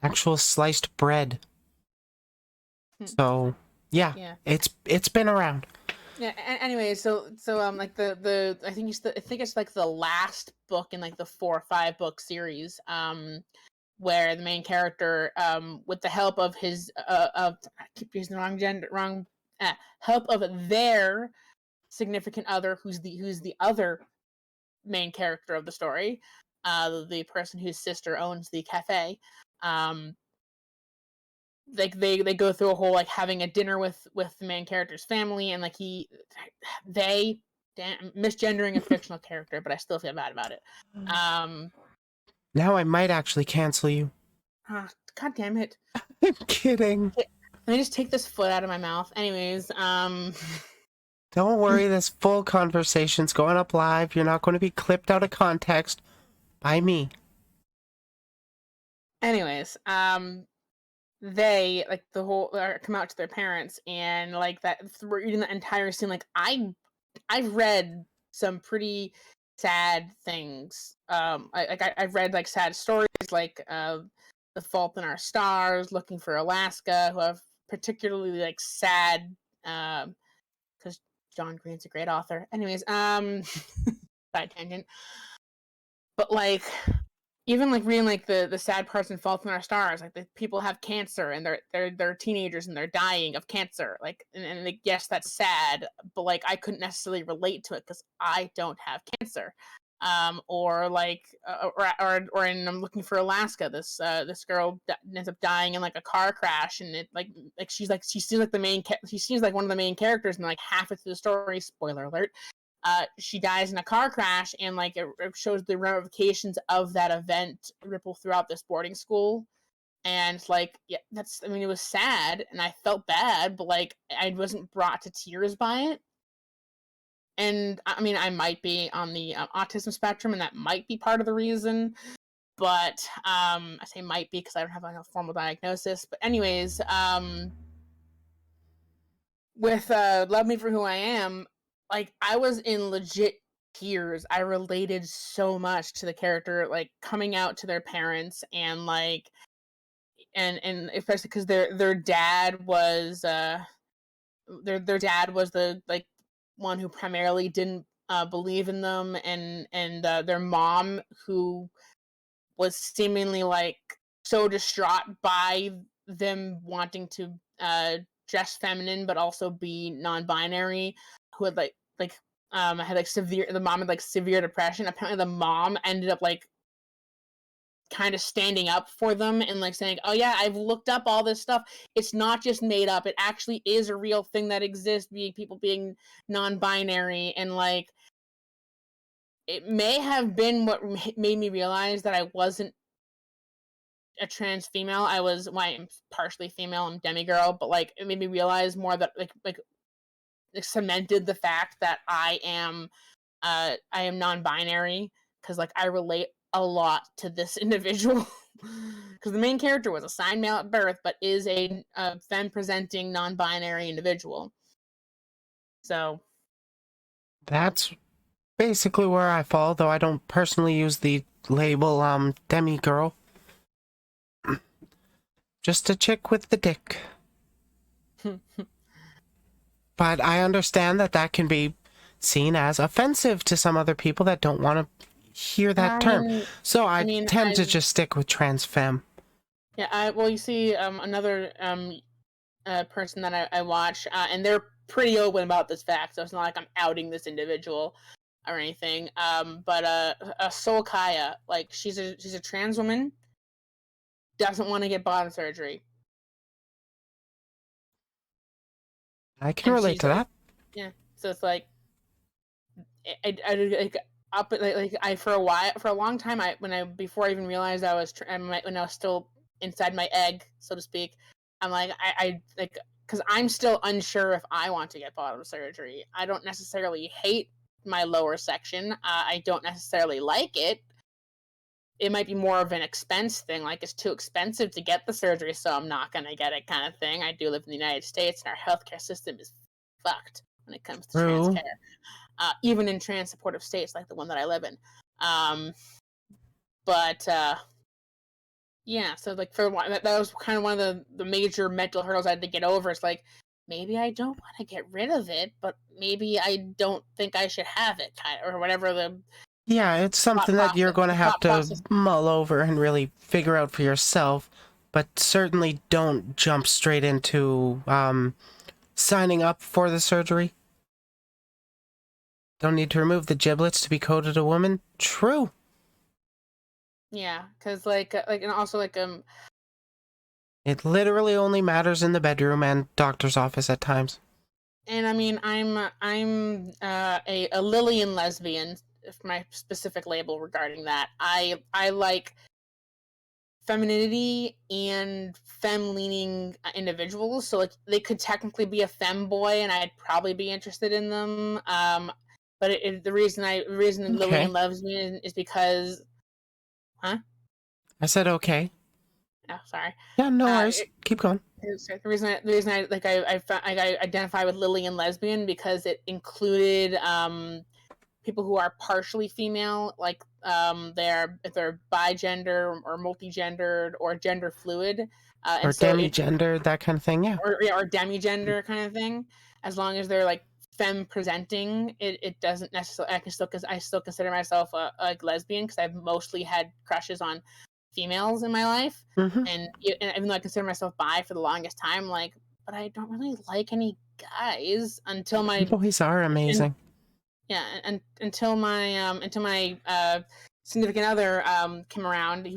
actual sliced bread. So yeah. It's been around. Yeah. Anyway, so like the I think it's like the last book in like the 4 or 5 book series, where the main character, with the help of his I keep using the wrong help of their significant other, who's the other main character of the story, the person whose sister owns the cafe, like they go through a whole like having a dinner with the main character's family, and like they misgendering a fictional character, but I still feel bad about it. Now I might actually cancel you. God damn it. I'm kidding. Let me just take this foot out of my mouth. Anyways, Don't worry, this full conversation's going up live. You're not going to be clipped out of context by me. anyways, they like the whole come out to their parents, and like that reading the entire scene, like I've read some pretty sad things. I've read like sad stories, like The Fault in Our Stars, Looking for Alaska, who have particularly like sad, because John Green's a great author. Anyways, side tangent. But like, even like reading like the sad parts in Fault in Our Stars, like the people have cancer and they're teenagers and they're dying of cancer. Like, and like, yes, that's sad, but like I couldn't necessarily relate to it because I don't have cancer. Or like, or in I'm Looking for Alaska, this girl ends up dying in like a car crash, and it like she seems like she seems like one of the main characters, and like half of the story, spoiler alert, she dies in a car crash, and like it shows the ramifications of that event ripple throughout this boarding school. And like, yeah, I mean, it was sad and I felt bad, but like I wasn't brought to tears by it. And I mean, I might be on the autism spectrum, and that might be part of the reason. But I say might be because I don't have like a formal diagnosis. But anyways, with Love Me for Who I Am, like I was in legit tears. I related so much to the character, like coming out to their parents, and like and especially because their dad was their dad was the like one who primarily didn't believe in them, and their mom, who was seemingly like so distraught by them wanting to dress feminine but also be non-binary, who had had like severe the mom had like severe depression. Apparently the mom ended up like kind of standing up for them and like saying, oh yeah, I've looked up all this stuff, it's not just made up, it actually is a real thing that exists, people being non-binary. And like it may have been what made me realize that I wasn't a trans female. I'm partially female, I'm demigirl, but like it made me realize more that like it cemented the fact that I am non-binary, because like I relate a lot to this individual. Because the main character was assigned male at birth, but is a femme presenting non-binary individual. So That's basically where I fall, though I don't personally use the label demigirl. Just a chick with the dick. But I understand that can be seen as offensive to some other people that don't want to hear that term. So I tend to just stick with trans femme. Yeah, well, you see, another person that I watch, and they're pretty open about this fact, so it's not like I'm outing this individual or anything. But Soul Kaya, like she's a trans woman, doesn't want to get bottom surgery. I can relate to that. Yeah, so it's like I for a long time, before I even realized I was when I was still inside my egg, so to speak, I'm like I like, because I'm still unsure if I want to get bottom surgery. I don't necessarily hate my lower section. I don't necessarily like it. It might be more of an expense thing, like it's too expensive to get the surgery, so I'm not gonna get it, kind of thing. I do live in the United States, and our healthcare system is fucked when it comes to trans care. Even in trans supportive states like the one that I live in. But yeah, so like that was kind of one of the major mental hurdles I had to get over. It's like, maybe I don't want to get rid of it, but maybe I don't think I should have it, or whatever the... Yeah, it's something that you're going to have to mull over and really figure out for yourself, but certainly don't jump straight into signing up for the surgery. Don't need to remove the giblets to be coded a woman? True. Yeah, because and also it literally only matters in the bedroom and doctor's office at times. And I mean, I'm a Lillian lesbian, if my specific label regarding that. I like femininity and femme-leaning individuals, so like they could technically be a femboy, and I'd probably be interested in them. But the reason Lillian loves me is because, huh? I said okay. Oh, sorry. Yeah, no worries. Keep going. The reason I identify with Lillian lesbian because it included people who are partially female, like if they're bigender or multigendered or gender fluid, or demigender, that kind of thing, yeah. Or demigender kind of thing, as long as they're like femme presenting, it doesn't necessarily. I still consider myself a lesbian because I've mostly had crushes on females in my life, Mm-hmm. and even though I consider myself bi for the longest time, like, but I don't really like any guys until my Boys are amazing. and until my significant other came around. They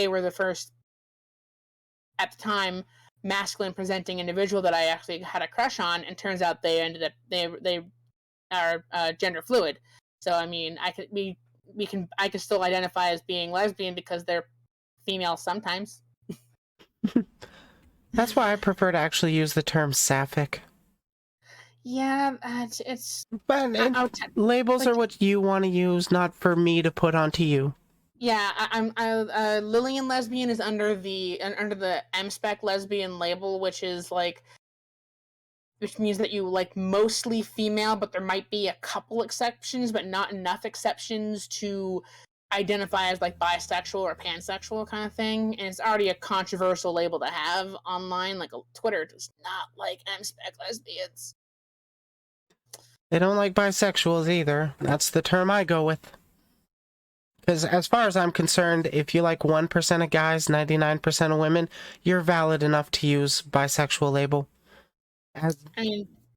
were the first at the time masculine presenting individual that I actually had a crush on, and turns out they are gender fluid. So I mean, I could still identify as being lesbian because they're female sometimes. That's why I prefer to actually use the term sapphic. Yeah, it's But labels like, are what you want to use, not for me to put onto you. yeah. Lillian lesbian is under the M-spec lesbian label, which means that you like mostly female, but there might be a couple exceptions, but not enough exceptions to identify as like bisexual or pansexual kind of thing. And it's already a controversial label to have online. Like Twitter does not like M-spec lesbians. They don't like bisexuals either. That's the term I go with. Because as far as I'm concerned, if you like 1% of guys, 99% of women, you're valid enough to use bisexual label.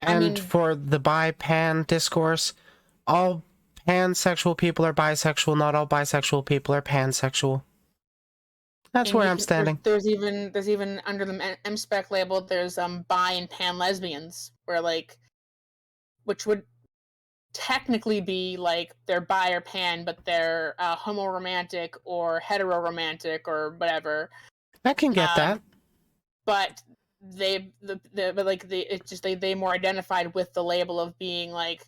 And for the bi-pan discourse, all pansexual people are bisexual, not all bisexual people are pansexual. That's where I'm standing. There's even under the M-spec label, there's bi and pan lesbians, which would technically be like they're bi or pan, but they're homoromantic or heteroromantic or whatever. I can get that. But they more identified with the label of being like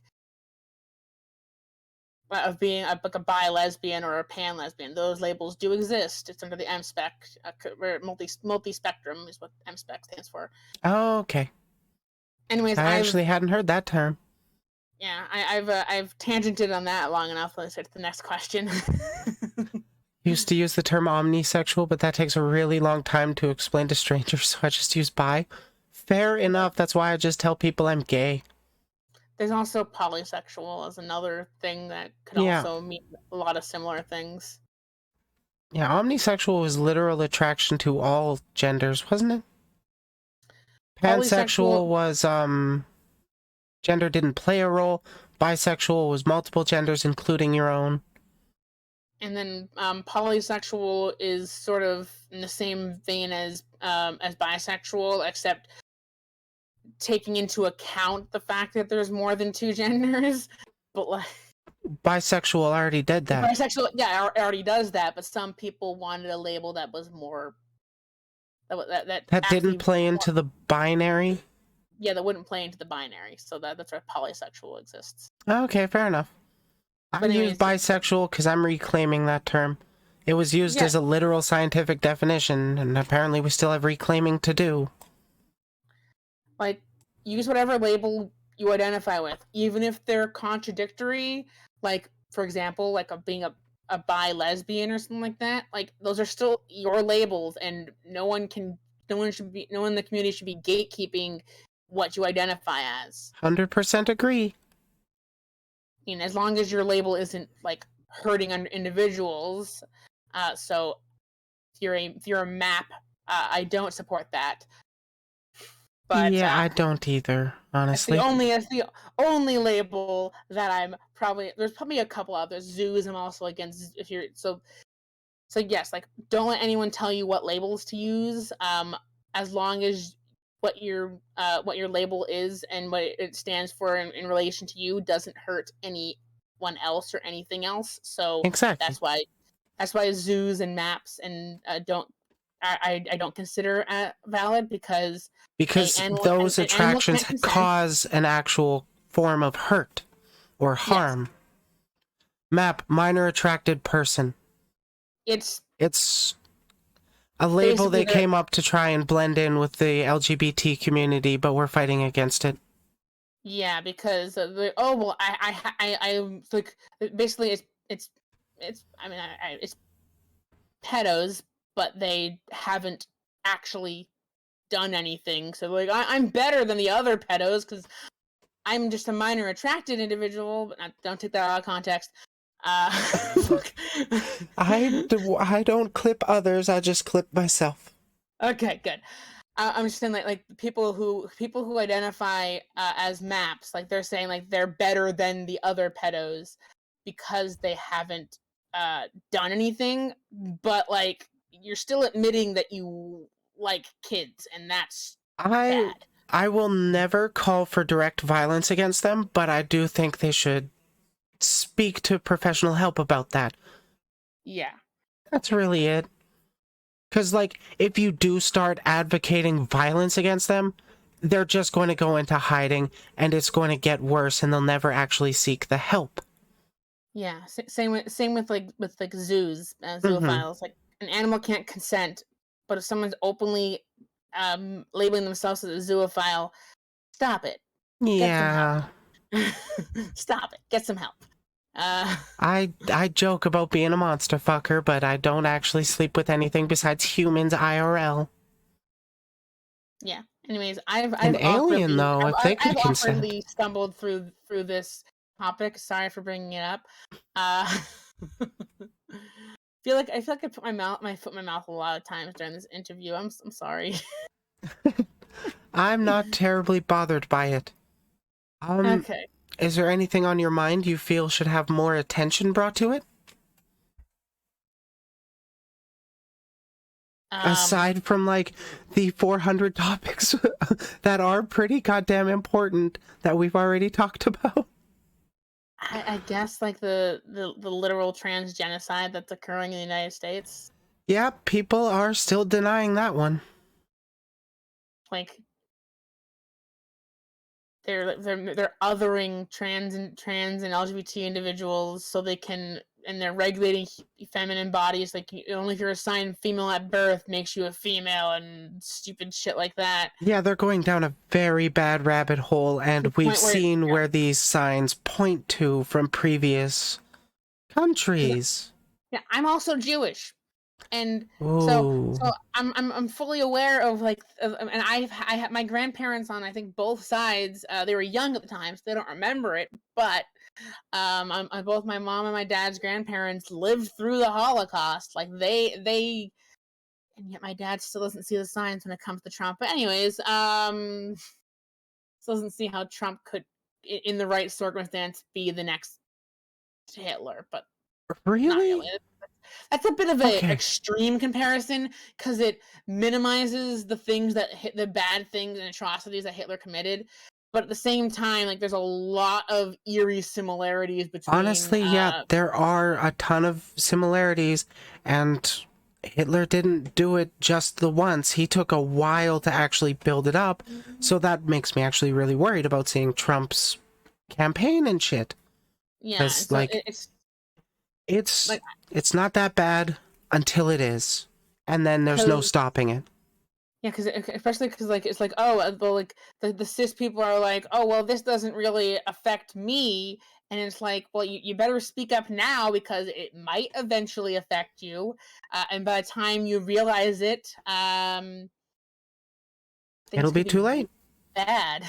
like a bi lesbian or a pan lesbian. Those labels do exist. It's under the M-spec. Multi spectrum is what M-spec stands for. Oh, okay. Anyways, I actually hadn't heard that term. Yeah, I've tangented on that long enough. Let's get to the next question. Used to use the term omnisexual, but that takes a really long time to explain to strangers, so I just use bi. Fair enough. That's why I just tell people I'm gay. There's also polysexual as another thing that could also mean a lot of similar things. Yeah, omnisexual was literal attraction to all genders, wasn't it? Pansexual was, gender didn't play a role. Bisexual was multiple genders, including your own. And then polysexual is sort of in the same vein as bisexual, except taking into account the fact that there's more than two genders. But like, bisexual already did that. Bisexual, yeah, already does that. But some people wanted a label that was more that didn't play into the binary. Yeah, that wouldn't play into the binary. So that's why polysexual exists. Okay, fair enough. I use bisexual because I'm reclaiming that term. It was used as a literal scientific definition, and apparently we still have reclaiming to do. Like, use whatever label you identify with, even if they're contradictory. Like, for example, like being a bi-lesbian or something like that. Like, those are still your labels, and no one in the community should be gatekeeping what you identify as. 100% agree. I mean, as long as your label isn't like hurting individuals. So if you're a map, I don't support that. But yeah, I don't either, honestly. That's the only label that I'm there's probably a couple others. Zoos I'm also against. If you're so yes, like, don't let anyone tell you what labels to use. As long as what your label is and what it stands for in relation to you doesn't hurt anyone else or anything else. So exactly. That's why zoos and maps and I don't consider valid because those attractions cause an actual form of hurt or harm. Yes. Map, minor attracted person. It's a label they came up to try and blend in with the LGBT community, but we're fighting against it. Yeah, because like basically it's pedos, but they haven't actually done anything. So like I'm better than the other pedos because I'm just a minor attracted individual, but don't take that out of context. I don't clip others, I just clip myself. Okay, good. I'm just saying, like people who identify as maps, like they're saying like they're better than the other pedos because they haven't done anything, but like you're still admitting that you like kids, and that's I bad. I will never call for direct violence against them, but I do think they should speak to professional help about that. Yeah. That's really it. Because, like, if you do start advocating violence against them, they're just going to go into hiding, and it's going to get worse, and they'll never actually seek the help. Yeah. Same with like zoos, Mm-hmm. zoophiles. Like an animal can't consent, but if someone's openly labeling themselves as a zoophile, stop it. Get some help. Yeah. Stop it. Get some help. I joke about being a monster fucker, but I don't actually sleep with anything besides humans IRL. Yeah. Anyways, An alien, though, if they I've could consent. awkwardly stumbled through this topic. Sorry for bringing it up. Uh, I feel like I put my foot in my mouth a lot of times during this interview. I'm sorry. I'm not terribly bothered by it. Okay. Is there anything on your mind you feel should have more attention brought to it? Aside from, like, the 400 topics that are pretty goddamn important that we've already talked about. I guess like the literal trans genocide that's occurring in the United States. Yeah, people are still denying that one. Like they're othering trans and LGBT individuals so they can, and they're regulating feminine bodies. Like only if you're assigned female at birth makes you a female, and stupid shit like that. Yeah, they're going down a very bad rabbit hole, and To the we've point where seen where these signs point to from previous countries. yeah, I'm also Jewish. And Ooh. so I'm fully aware of like and I have my grandparents on, I think, both sides. They were young at the time, so they don't remember it. But both my mom and my dad's grandparents lived through the Holocaust. Like they and yet my dad still doesn't see the signs when it comes to Trump. But anyways, still doesn't see how Trump could, in the right circumstance, be the next Hitler. But not Really? really. That's a bit of an Okay. extreme comparison because it minimizes the things that the bad things and atrocities that Hitler committed, but at the same time, like there's a lot of eerie similarities between. Honestly, yeah, there are a ton of similarities, and Hitler didn't do it just the once. He took a while to actually build it up, so that makes me actually really worried about seeing Trump's campaign and shit. Yeah, Because, so like, it's like it's not that bad until it is, and then there's no stopping it. yeah, because especially because like it's like, oh well, like the cis people are like, oh well, this doesn't really affect me, and it's like, well, you better speak up now because it might eventually affect you, and by the time you realize it, It'll things be could too get late. bad.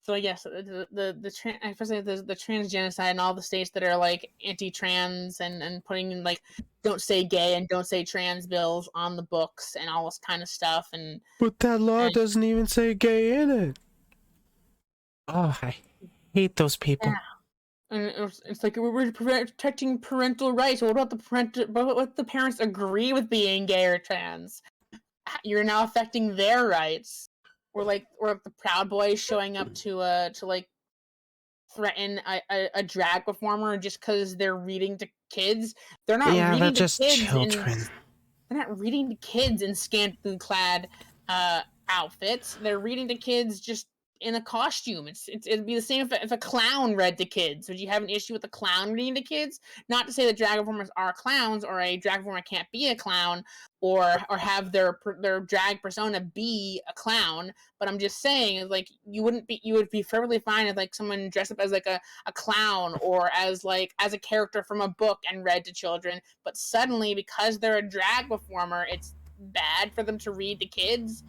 So yes, especially the trans genocide and all the states that are like anti-trans and putting in like don't say gay and don't say trans bills on the books and all this kind of stuff, But that law and doesn't even say gay in it. Oh, I hate those people. yeah, and it's like we're protecting parental rights. What about what the parents agree with being gay or trans? You're now affecting their rights. Or the Proud Boys showing up to like threaten a drag performer just because they're reading to kids. They're not Yeah, they're reading to just kids in children. they're not reading to kids in scantily clad outfits. They're reading to kids just in a costume. It'd be the same if a clown read to kids. Would you have an issue with a clown reading to kids? Not to say that drag performers are clowns or a drag performer can't be a clown or have their drag persona be a clown, but I'm just saying like you would be perfectly fine if like someone dressed up as like a clown or as a character from a book and read to children, but suddenly because they're a drag performer, it's bad for them to read to kids.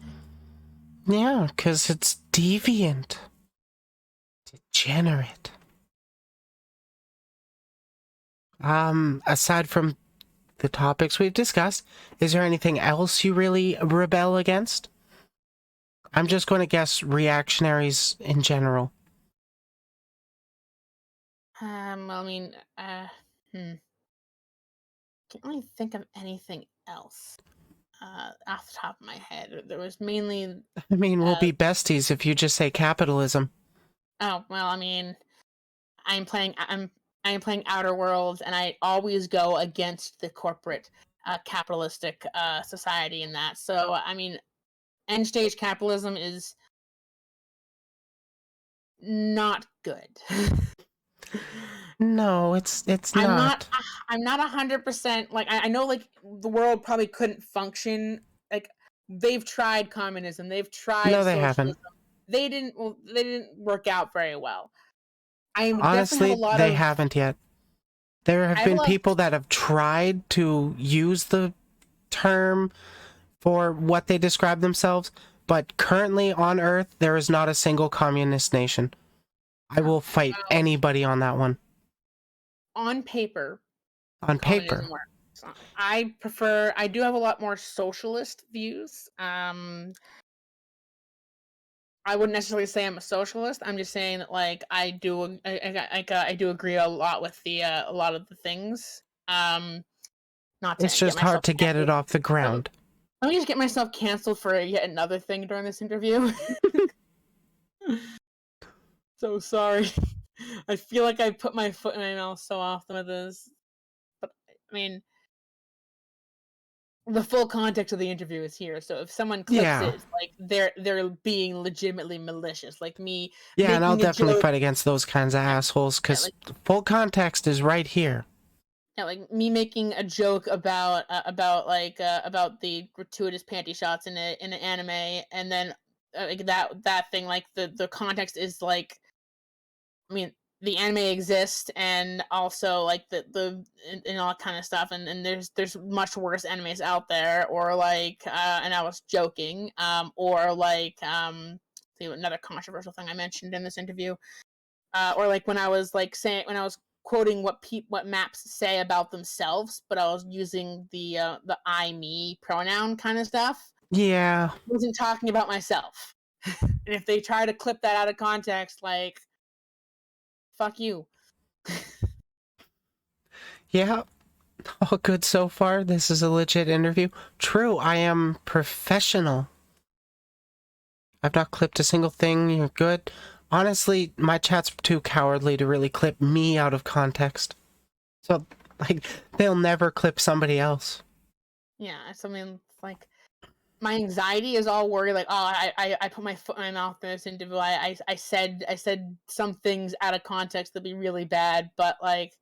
Yeah, because it's deviant. Degenerate. Aside from the topics we've discussed, is there anything else you really rebel against? I'm just going to guess reactionaries in general. Well, I mean, can't really think of anything else off the top of my head. There was mainly. I mean, we'll be besties if you just say capitalism. Oh well, I mean, I'm playing Outer Worlds, and I always go against the corporate, capitalistic society in that. So I mean, end stage capitalism is not good. No, it's not. I'm not 100% like I know like the world probably couldn't function like they've tried communism, they've tried No, they haven't. socialism. They didn't work out very well. I definitely have a Honestly, lot they of haven't yet. There have I have a been lot of people that have tried to use the term for what they describe themselves, but currently on Earth, there is not a single communist nation. I will fight anybody on that one. on paper On communism paper. works. I do have a lot more socialist views. I wouldn't necessarily say I'm a socialist. I'm just saying that like I do agree a lot with the a lot of the things. Not to It's get just hard myself to get it canceled. off the ground. Let me just get myself canceled for yet another thing during this interview. So sorry. I feel like I put my foot in my mouth so often with this. But I mean, the full context of the interview is here. So if someone clips Yeah. it, it's like they're being legitimately malicious, like me Yeah, and I'll making a definitely joke. fight against those kinds of assholes, Yeah, because like full context is right here. yeah, like me making a joke about the gratuitous panty shots in an anime, and then like that thing like the context is like I mean, the anime exists, and also like and all that kind of stuff, and there's much worse animes out there, or like and I was joking, or like see another controversial thing I mentioned in this interview, or like when I was like saying when I was quoting what maps say about themselves, but I was using the I me pronoun kind of stuff. Yeah. I wasn't talking about myself, and if they try to clip that out of context, like fuck you. Yeah. All good so far. This is a legit interview. True, I am professional. I've not clipped a single thing. You're good. Honestly, my chat's too cowardly to really clip me out of context. So, like, they'll never clip somebody else. Yeah, I mean, like my anxiety is all worried. Like, oh, I put my foot in my mouth in this interview. I said some things out of context that'd be really bad, but like,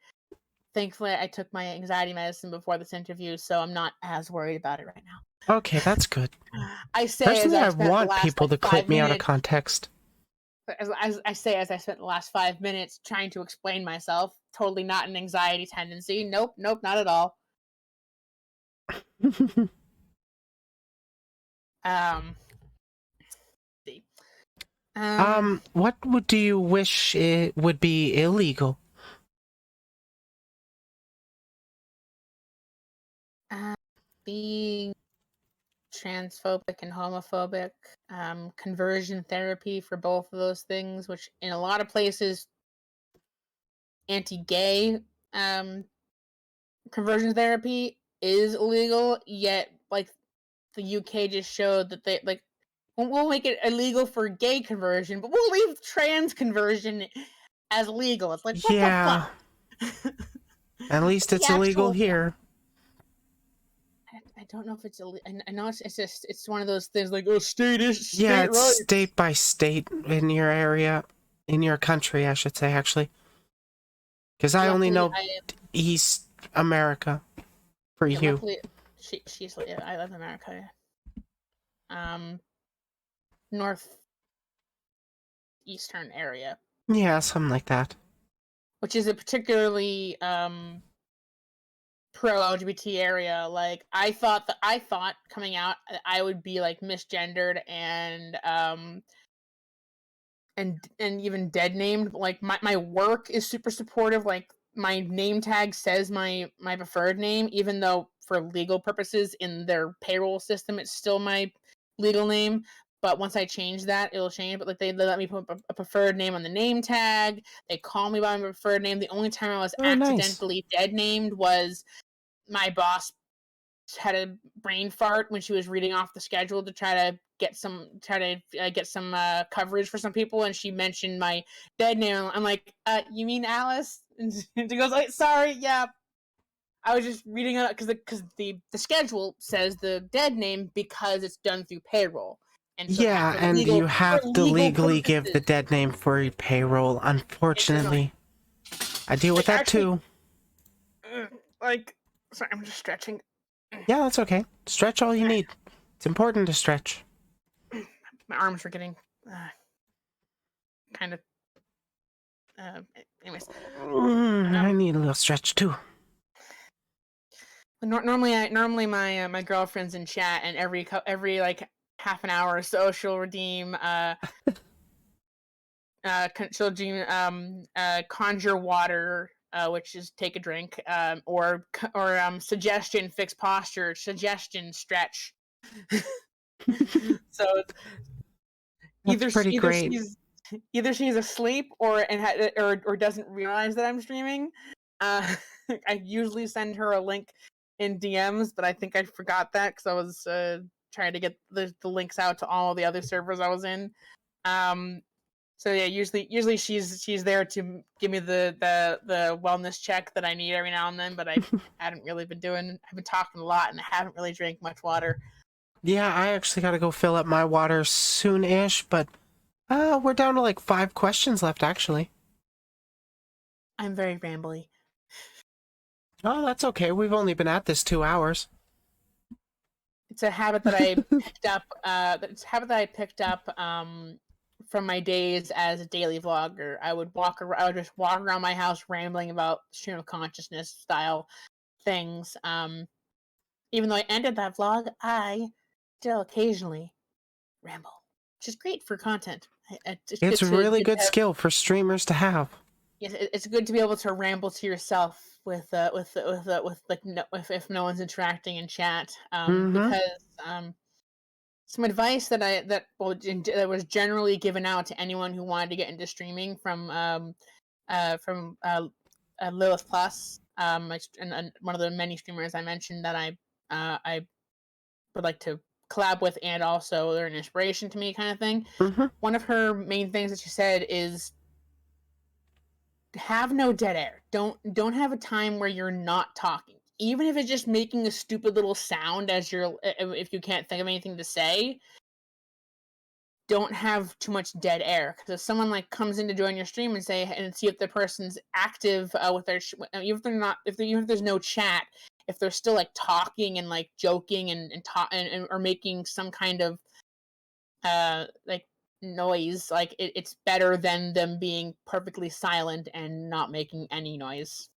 thankfully, I took my anxiety medicine before this interview, so I'm not as worried about it right now. Okay, that's good. I say as Personally, I I spent the want last people like to clip five me out of minutes. context. As I say as I spent the last 5 minutes trying to explain myself. Totally not an anxiety tendency. Nope, nope, not at all. Um, see. What do you wish it would be illegal? Being transphobic and homophobic, conversion therapy for both of those things, which in a lot of places, anti-gay conversion therapy is illegal. Yet, like the UK just showed that they like we'll make it illegal for gay conversion, but we'll leave trans conversion as legal. It's like what the Yeah, fuck? at least The it's illegal actual here. I don't know if it's illegal. I know it's just it's one of those things like oh Yeah, state it's rights. state by state in your area, in your country, I should say, actually. Because I only Luckily, know East America for you. luckily she's I live in America. Um, northeastern area, Yeah, something like that. which is a particularly pro LGBT area. Like I thought coming out I would be like misgendered and and even dead named. Like my work is super supportive. Like my name tag says my preferred name, even though for legal purposes in their payroll system it's still my legal name. But once I change that, it'll change. But like they let me put a preferred name on the name tag. They call me by my preferred name. The only time I was Oh, nice. accidentally dead named was my boss had a brain fart when she was reading off the schedule to try to get some coverage for some people, and she mentioned my dead name. I'm like, you mean Alice? And she goes, like, sorry, yeah. I was just reading it because the schedule says the dead name because it's done through payroll, and so Yeah, for and legal you have to legal legally give the purposes, dead name for payroll, it's annoying. unfortunately. I deal with Like that actually, too. like, sorry, I'm just stretching. Yeah, that's okay. Stretch all you need. It's important to stretch. My arms were getting kind of. Uh, Anyways, I need a little stretch too. normally my girlfriend's in chat, and every like half an hour or so she'll redeem she'll do conjure water, which is take a drink, or suggestion fix posture, suggestion stretch. So That's pretty either great. she's asleep or doesn't realize that I'm streaming. I usually send her a link in DMs, but I think I forgot that because I was trying to get the links out to all the other servers I was in. So yeah, usually she's there to give me the wellness check that I need every now and then, but I hadn't really been doing. I've been talking a lot and I haven't really drank much water. Yeah, I actually gotta go fill up my water soon-ish, but we're down to like 5 questions left, actually. I'm very rambly. Oh, that's okay. We've only been at this 2 hours. It's a habit that I picked up. It's a habit that I picked up from my days as a daily vlogger. I would just walk around my house rambling about stream of consciousness style things. Even though I ended that vlog, I still occasionally ramble, which is great for content. It's It's a really good skill for streamers to have. yes, it's good to be able to ramble to yourself with like no, if no one's interacting in chat. Mm-hmm. Because some advice that was generally given out to anyone who wanted to get into streaming from Lilith Plus, and one of the many streamers I mentioned that I would like to collab with, and also they're an inspiration to me, kind of thing. Mm-hmm. One of her main things that she said is have no dead air. Don't have a time where you're not talking. Even if it's just making a stupid little sound as you're if you can't think of anything to say, don't have too much dead air, because if someone like comes in to join your stream and see if the person's active with their even if they're not even if there's no chat, if they're still like talking and like joking and or making some kind of like noise, like it's better than them being perfectly silent and not making any noise.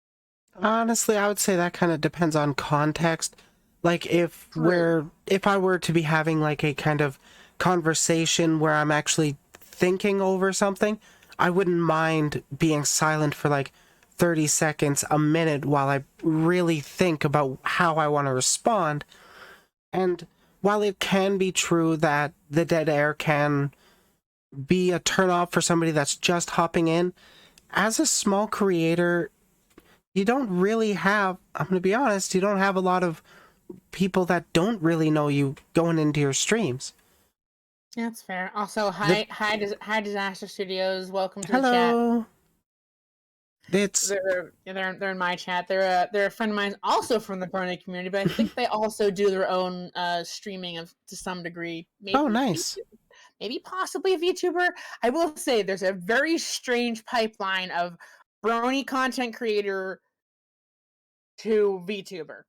Honestly, I would say that kind of depends on context. Like True. if I were to be having like a kind of conversation where I'm actually thinking over something, I wouldn't mind being silent for like 30 seconds, a minute while I really think about how I want to respond. And while it can be true that the dead air can be a turnoff for somebody that's just hopping in, as a small creator, you don't really have, I'm going to be honest, you don't have a lot of people that don't really know you going into your streams. That's fair. Also, The hi Disaster Studios. Welcome to the chat. hello. It's They're in my chat. They're a friend of mine, also from the Brony community, but I think they also do their own streaming of to some degree. oh, Maybe nice. maybe possibly a VTuber. I will say there's a very strange pipeline of Brony content creator to VTuber.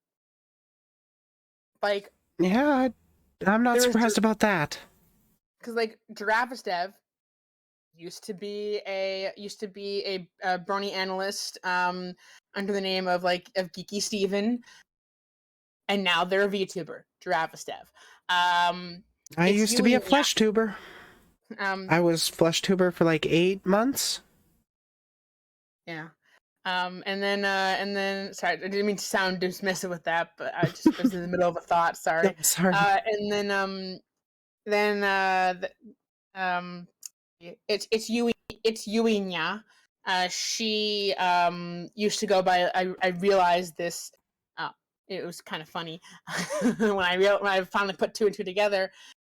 Like Yeah, I'm not there was surprised about that. because like Giraffes Dev used to be a Brony analyst under the name of Geeky Steven, and now they're a VTuber, Giraffes Dev. I It's used to you be and a me. flesh tuber. I was FlushTuber for like 8 months. Yeah. And then, sorry, I didn't mean to sound dismissive with that, but I just was in the middle of a thought. No, Sorry. sorry. And then, um, it's Yuinya. She used to go by. I realized this. Uh, it was kind of funny when I finally put two and two together.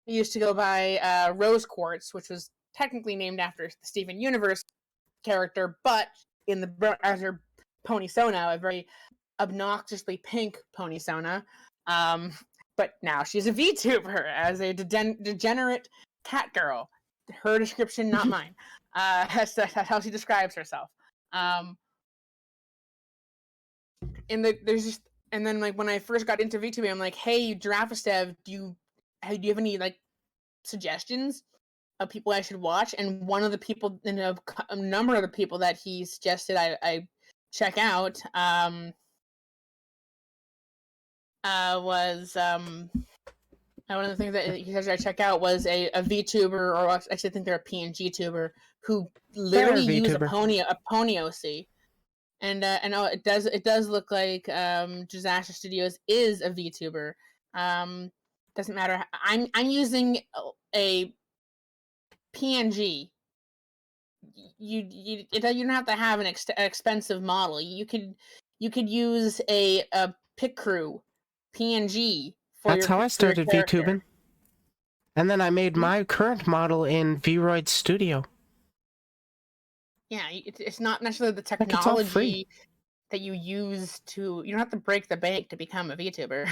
I used to go by Rose Quartz, which was technically named after the Steven Universe character, but in the as her Pony Sona, a very obnoxiously pink Pony Sona. Um, but now she's a VTuber as a degenerate cat girl. Her description, not mine. That's how she describes herself. There's just, and then like when I first got into VTuber, I'm like, hey, Giraffestev, do you have any like suggestions of people I should watch? And one of the people, and a number of the people that he suggested I check out, was one of the things that he says I check out was a VTuber, or actually I think they're a PNG tuber, who They're a literally use VTuber. a pony OC. And oh, it does look like Disaster Studios is a VTuber. Doesn't matter. I'm using a PNG. You don't have to have an expensive model. You could use a pic crew PNG for That's your how I started character. VTubing. And then I made my current model in Vroid Studio. Yeah, it's not necessarily the Like, it's all free. technology that you use to. You don't have to break the bank to become a VTuber.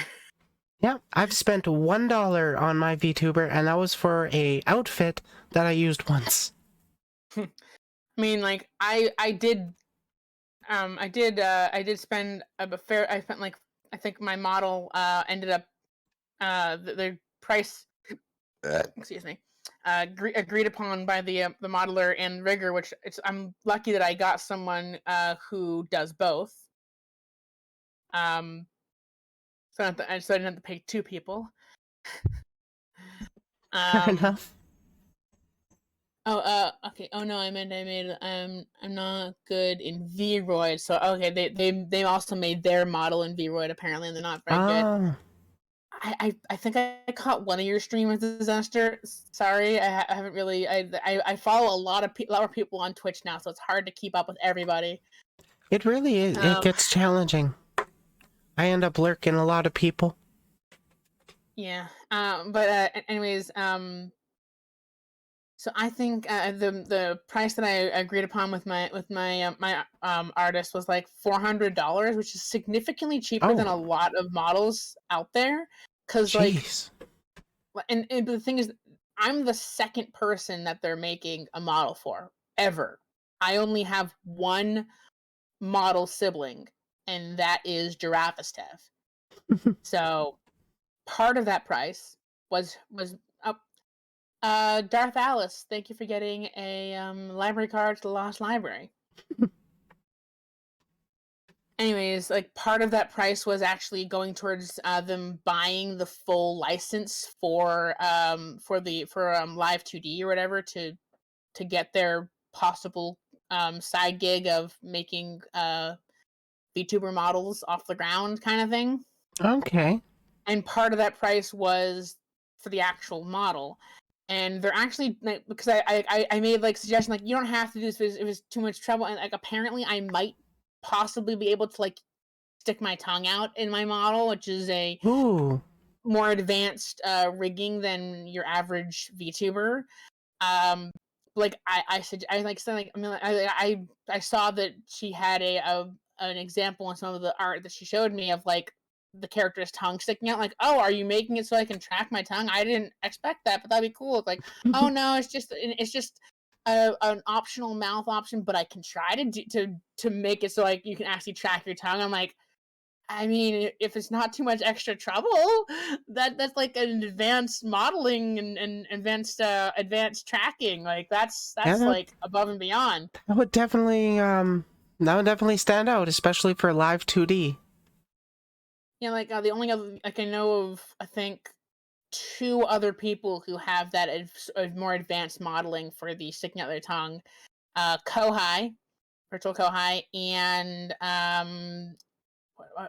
Yeah, I've spent $1 on my VTuber, and that was for a outfit that I used once. I mean, like I did spend a fair. I spent like, I think my model ended up the price. Excuse me. Agreed upon by the modeler and rigger, which I'm lucky that I got someone who does both. So I didn't have to pay two people. Fair enough. Okay. Oh no, I made. I'm not good in Vroid. So okay, they also made their model in Vroid apparently, and they're not very good. Oh. I think I caught one of your streams, Disaster. Sorry, I haven't really. I follow a lot of people on Twitch now, so it's hard to keep up with everybody. It really is. It gets challenging. I end up lurking a lot of people. Yeah. But anyways, so I think the price that I agreed upon with my artist was like $400, which is significantly cheaper than a lot of models out there. Cause Jeez. and the thing is, I'm the second person that they're making a model for ever. I only have one model sibling, and that is Giraffestev. So part of that price was Darth Alice, thank you for getting a library card to the Lost Library. Anyways, like part of that price was actually going towards them buying the full license for Live 2D or whatever to get their possible side gig of making VTuber models off the ground kind of thing. Okay. And part of that price was for the actual model. And they're actually, because I made like suggestion, like, you don't have to do this if it was too much trouble. And like apparently I might possibly be able to like stick my tongue out in my model, which is a more advanced rigging than your average VTuber. Like I saw that she had an example in some of the art that she showed me of like the character's tongue sticking out. Like, oh, are you making it so I can track my tongue? I didn't expect that, but that'd be cool. It's like, oh no, it's just an optional mouth option, but I can try to make it so like you can actually track your tongue. I'm like, I mean, if it's not too much extra trouble, that's like an advanced modeling and advanced tracking. Like that's like above and beyond. That would definitely stand out, especially for live 2D. Yeah, like the only other like I know of, I think two other people who have that more advanced modeling for the sticking out their tongue. Kohai, virtual Kohai, and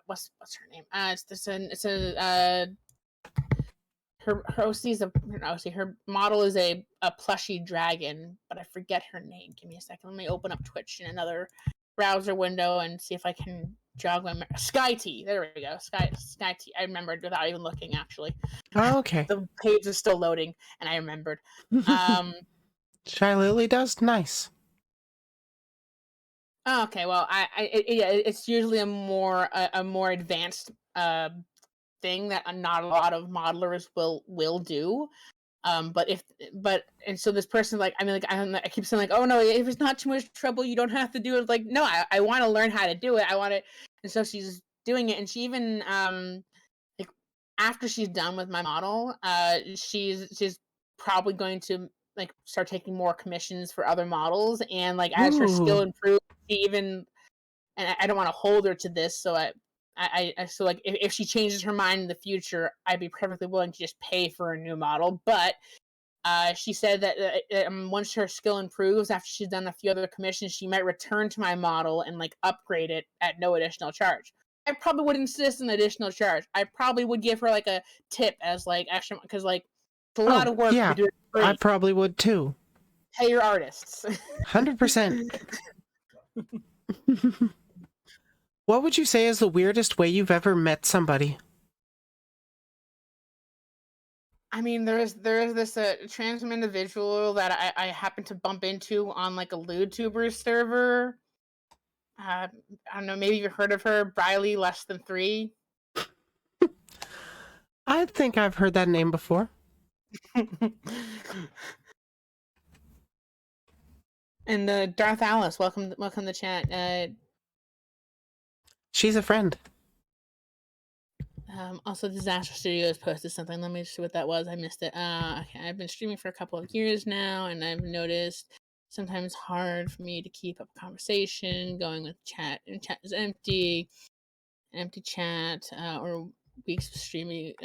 what's her name? Her OC is her model is a plushy dragon, but I forget her name. Give me a second. Let me open up Twitch in another browser window and see if I can jog my memory. Sky T. There we go. Sky T. I remembered without even looking. Actually, Oh, okay. the page is still loading, and I remembered. Shy Lily does nice. Okay, well, it's usually a more advanced thing that not a lot of modelers will do. And so this person, like, I mean, like, I keep saying, like, oh no, if it's not too much trouble, you don't have to do it. Like, no, I want to learn how to do it. I want it, and so she's doing it, and she even like after she's done with my model, she's probably going to like start taking more commissions for other models, and like as her skill Ooh. improves, she even, and I don't want to hold her to this, so I so like if she changes her mind in the future, I'd be perfectly willing to just pay for a new model. But she said that once her skill improves, after she's done a few other commissions, she might return to my model and like upgrade it at no additional charge. I probably would insist on additional charge. I probably would give her like a tip as like extra, because like it's a lot of work to Yeah, be doing it for I free. probably would too. Pay your artists. 100%. What would you say is the weirdest way you've ever met somebody? I mean, there's this trans individual that I happened to bump into on like a Vtuber server. I don't know, maybe you've heard of her, Briley less than 3. I think I've heard that name before. And Darth Alice, welcome to chat. She's a friend. Also, Disaster Studios posted something. Let me see what that was. I missed it. Okay, I've been streaming for a couple of years now, and I've noticed sometimes hard for me to keep up a conversation going with chat, and chat is empty chat, or weeks of streaming,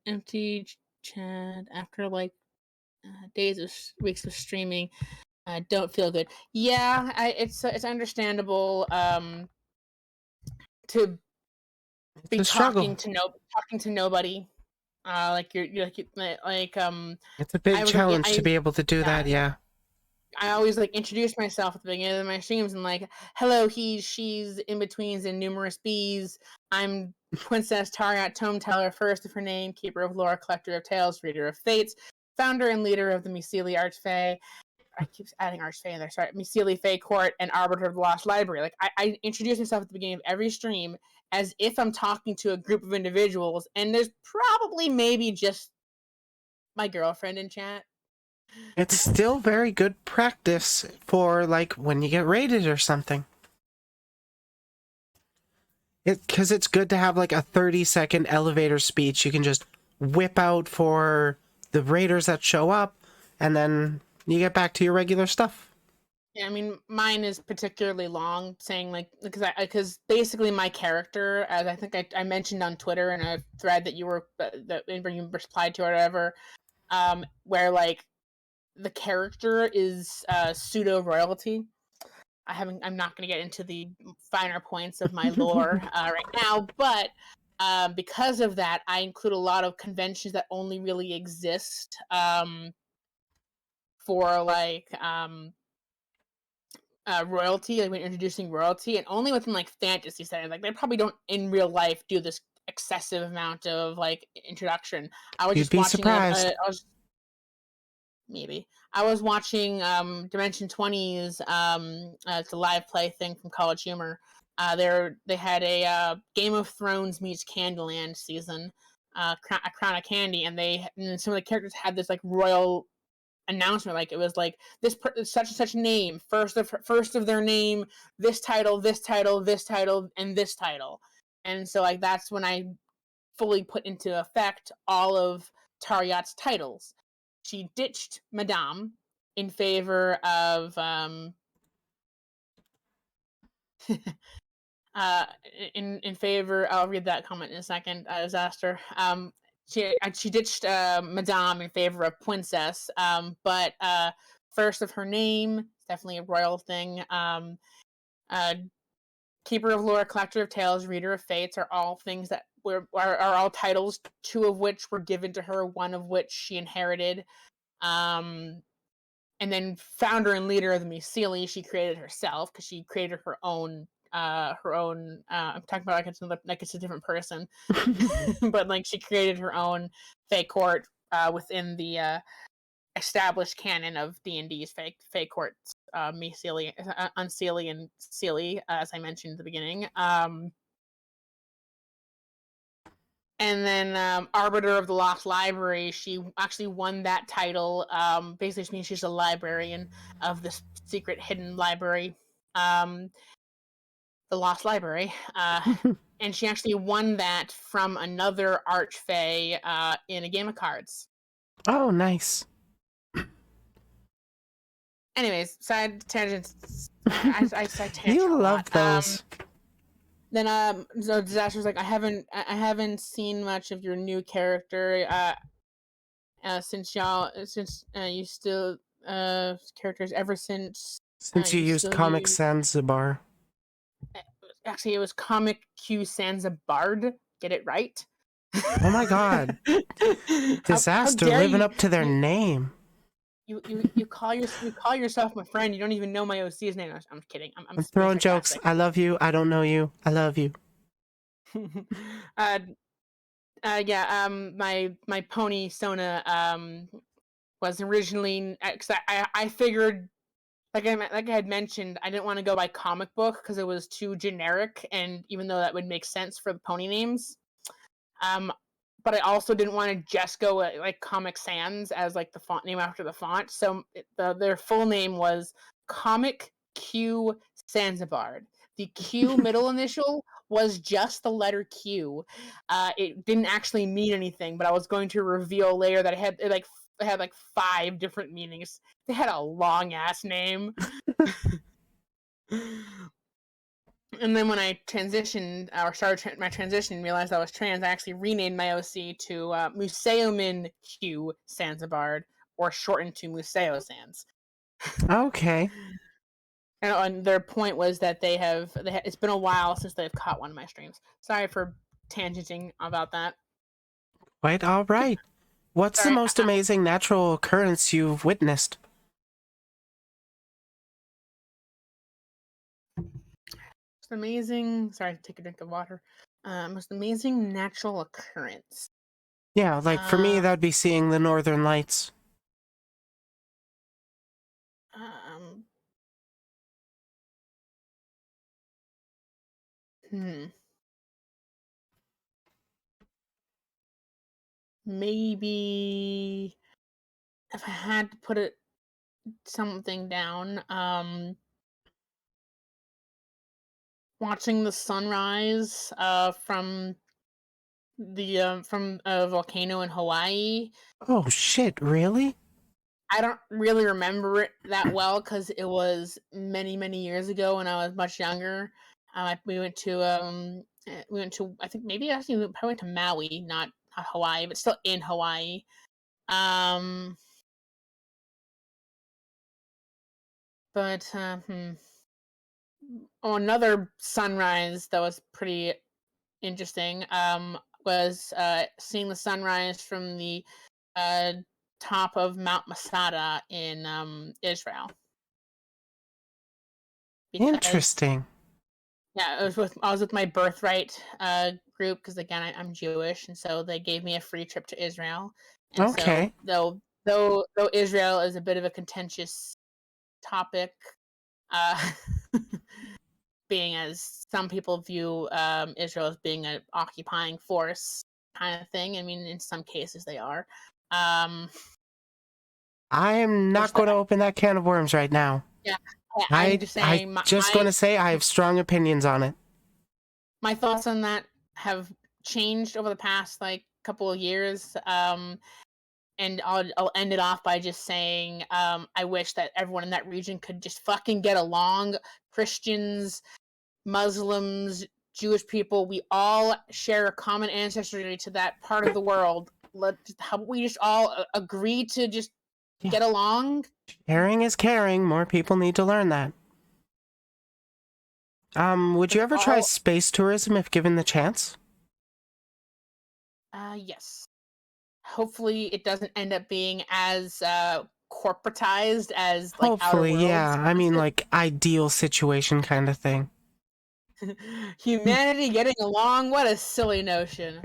empty chat after like weeks of streaming. Don't feel good. Yeah, it's understandable. To It's be a struggle. talking to nobody. Like you're like It's a big I was like, challenge to be able to do that, yeah. I always like introduce myself at the beginning of my streams and like, hello, he's, she's, in betweens, and numerous bees. I'm Princess Tariat Tome Teller, first of her name, keeper of lore, collector of tales, reader of fates, founder and leader of the Myceli Archfey. I keep adding Archfey in there. Sorry, Myceli Fey Court and Arbiter of the Lost Library. Like I introduce myself at the beginning of every stream as if I'm talking to a group of individuals, and there's probably maybe just my girlfriend in chat. It's still very good practice for, like, when you get raided or something. Because it's good to have, like, a 30-second elevator speech you can just whip out for the raiders that show up, and then you get back to your regular stuff. Yeah, I mean, mine is particularly long, saying like, because basically my character, as I think I mentioned on Twitter in a thread that you replied to or whatever, where like the character is pseudo royalty. I'm not going to get into the finer points of my lore right now, but because of that, I include a lot of conventions that only really exist for like royalty, like when introducing royalty, and only within like fantasy settings. Like they probably don't in real life do this excessive amount of like introduction. I was You'd just be watching surprised. I was watching Dimension 20's it's a live play thing from College Humor. They had a Game of Thrones meets Candyland season, a Crown of Candy, and some of the characters had this like royal announcement, like it was like this such and such name, first of their name, this title, this title, this title, and this title. And so like that's when I fully put into effect all of Tariat's titles. She ditched Madame in favor of uh in favor, I'll read that comment in a second, Disaster. she ditched Madame in favor of Pwincess. But first of her name, it's definitely a royal thing. Keeper of lore, collector of tales, reader of fates are all things that are all titles, two of which were given to her, one of which she inherited. And then founder and leader of the Myceli, she created herself because she created her own. I'm talking about like it's a different person, but like she created her own Fey court within the established canon of D&D's Fey courts, Myceli, Unseelie, and Seelie, as I mentioned at the beginning. And then Arbiter of the Lost Library, she actually won that title. Basically, it means she's a librarian of this secret hidden library, the Lost Library. And she actually won that from another Archfey in a game of cards. Oh, nice. Anyways, side tangents. I tangent You a love lot. those. Then so Disaster's like, I haven't seen much of your new character since you still characters ever since You used Comic Zanzibar. Actually, it was Comic Q Zanzibar. Get it right. Oh my god. Disaster how living you, up to their name. You call yourself my friend. You don't even know my OC's name. I'm kidding. I'm throwing jokes. I love you. I don't know you. I love you. Yeah. My pony Sona was originally, cause I figured, like I had mentioned, I didn't want to go by comic book because it was too generic, and even though that would make sense for the pony names, but I also didn't want to just go like Comic Sans as like the font name after the font. So their full name was Comic Q Zanzibar. The Q middle initial was just the letter Q. It didn't actually mean anything, but I was going to reveal later that it had like 5 different meanings. They had a long ass name. And then when I transitioned or started my transition, realized I was trans, I actually renamed my OC to Museomin Q Zanzibar, or shortened to Museo Sans. Okay. And their point was that it's been a while since they've caught one of my streams. Sorry for tangenting about that. Quite all right. What's the most amazing natural occurrence you've witnessed? Most amazing. Sorry, take a drink of water. Most amazing natural occurrence. Yeah, like for me, that'd be seeing the Northern Lights. Maybe if I had to put something down, watching the sunrise from a volcano in Hawaii. Oh shit, really? I don't really remember it that well because it was many, many years ago when I was much younger. We went to I think maybe actually we probably went to Maui, not Hawaii, but still in Hawaii. But another sunrise that was pretty interesting was seeing the sunrise from the top of Mount Masada in Israel. Interesting. Yeah, I was with my birthright group because again I'm Jewish, and so they gave me a free trip to Israel. And okay. So though Israel is a bit of a contentious topic, being as some people view Israel as being an occupying force kind of thing. I mean, in some cases they are. I am not going to open that can of worms right now. Yeah, I'm just saying. I'm just going to say I have strong opinions on it. My thoughts on that have changed over the past like couple of years. And I'll end it off by just saying I wish that everyone in that region could just fucking get along. Christians, Muslims, Jewish people, we all share a common ancestry to that part of the world. how about we just all agree to just get along? Sharing is caring. More people need to learn that. Would you ever try space tourism if given the chance? Yes. Hopefully it doesn't end up being as corporatized as like Outer Hopefully, Worlds. yeah. I mean, like, ideal situation kind of thing. Humanity getting along, what a silly notion.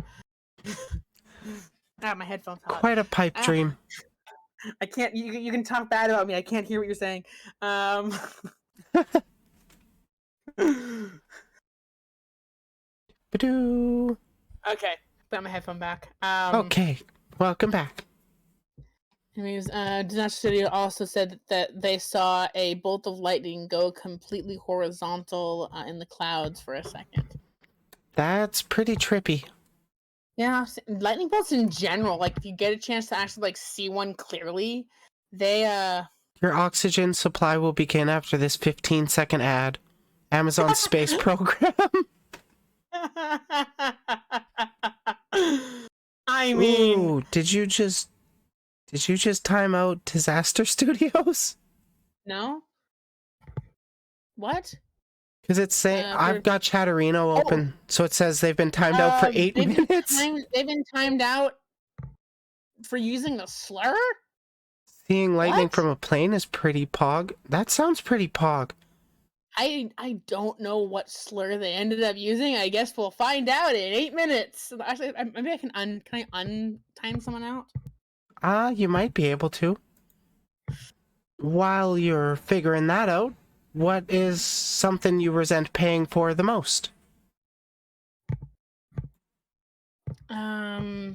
My headphones hot. Quite a pipe dream. I can't, you can talk bad about me, I can't hear what you're saying. Ba-doo. Okay, got my headphone back. Okay, welcome back. Anyways, Disaster Studio also said that they saw a bolt of lightning go completely horizontal in the clouds for a second. That's pretty trippy. Yeah, lightning bolts in general, like if you get a chance to actually like see one clearly, they Your oxygen supply will begin after this 15-second ad. Amazon space program. I mean, ooh, did you just time out Disaster Studios? No. What? Because it's saying I've got Chatterino open, so it says they've been timed out for 8 minutes. They've been timed out for using a slur? Seeing lightning from a plane is pretty pog. That sounds pretty pog. I don't know what slur they ended up using. I guess we'll find out in 8 minutes. Actually, maybe I can I untime someone out? You might be able to. While you're figuring that out, what is something you resent paying for the most? Yeah,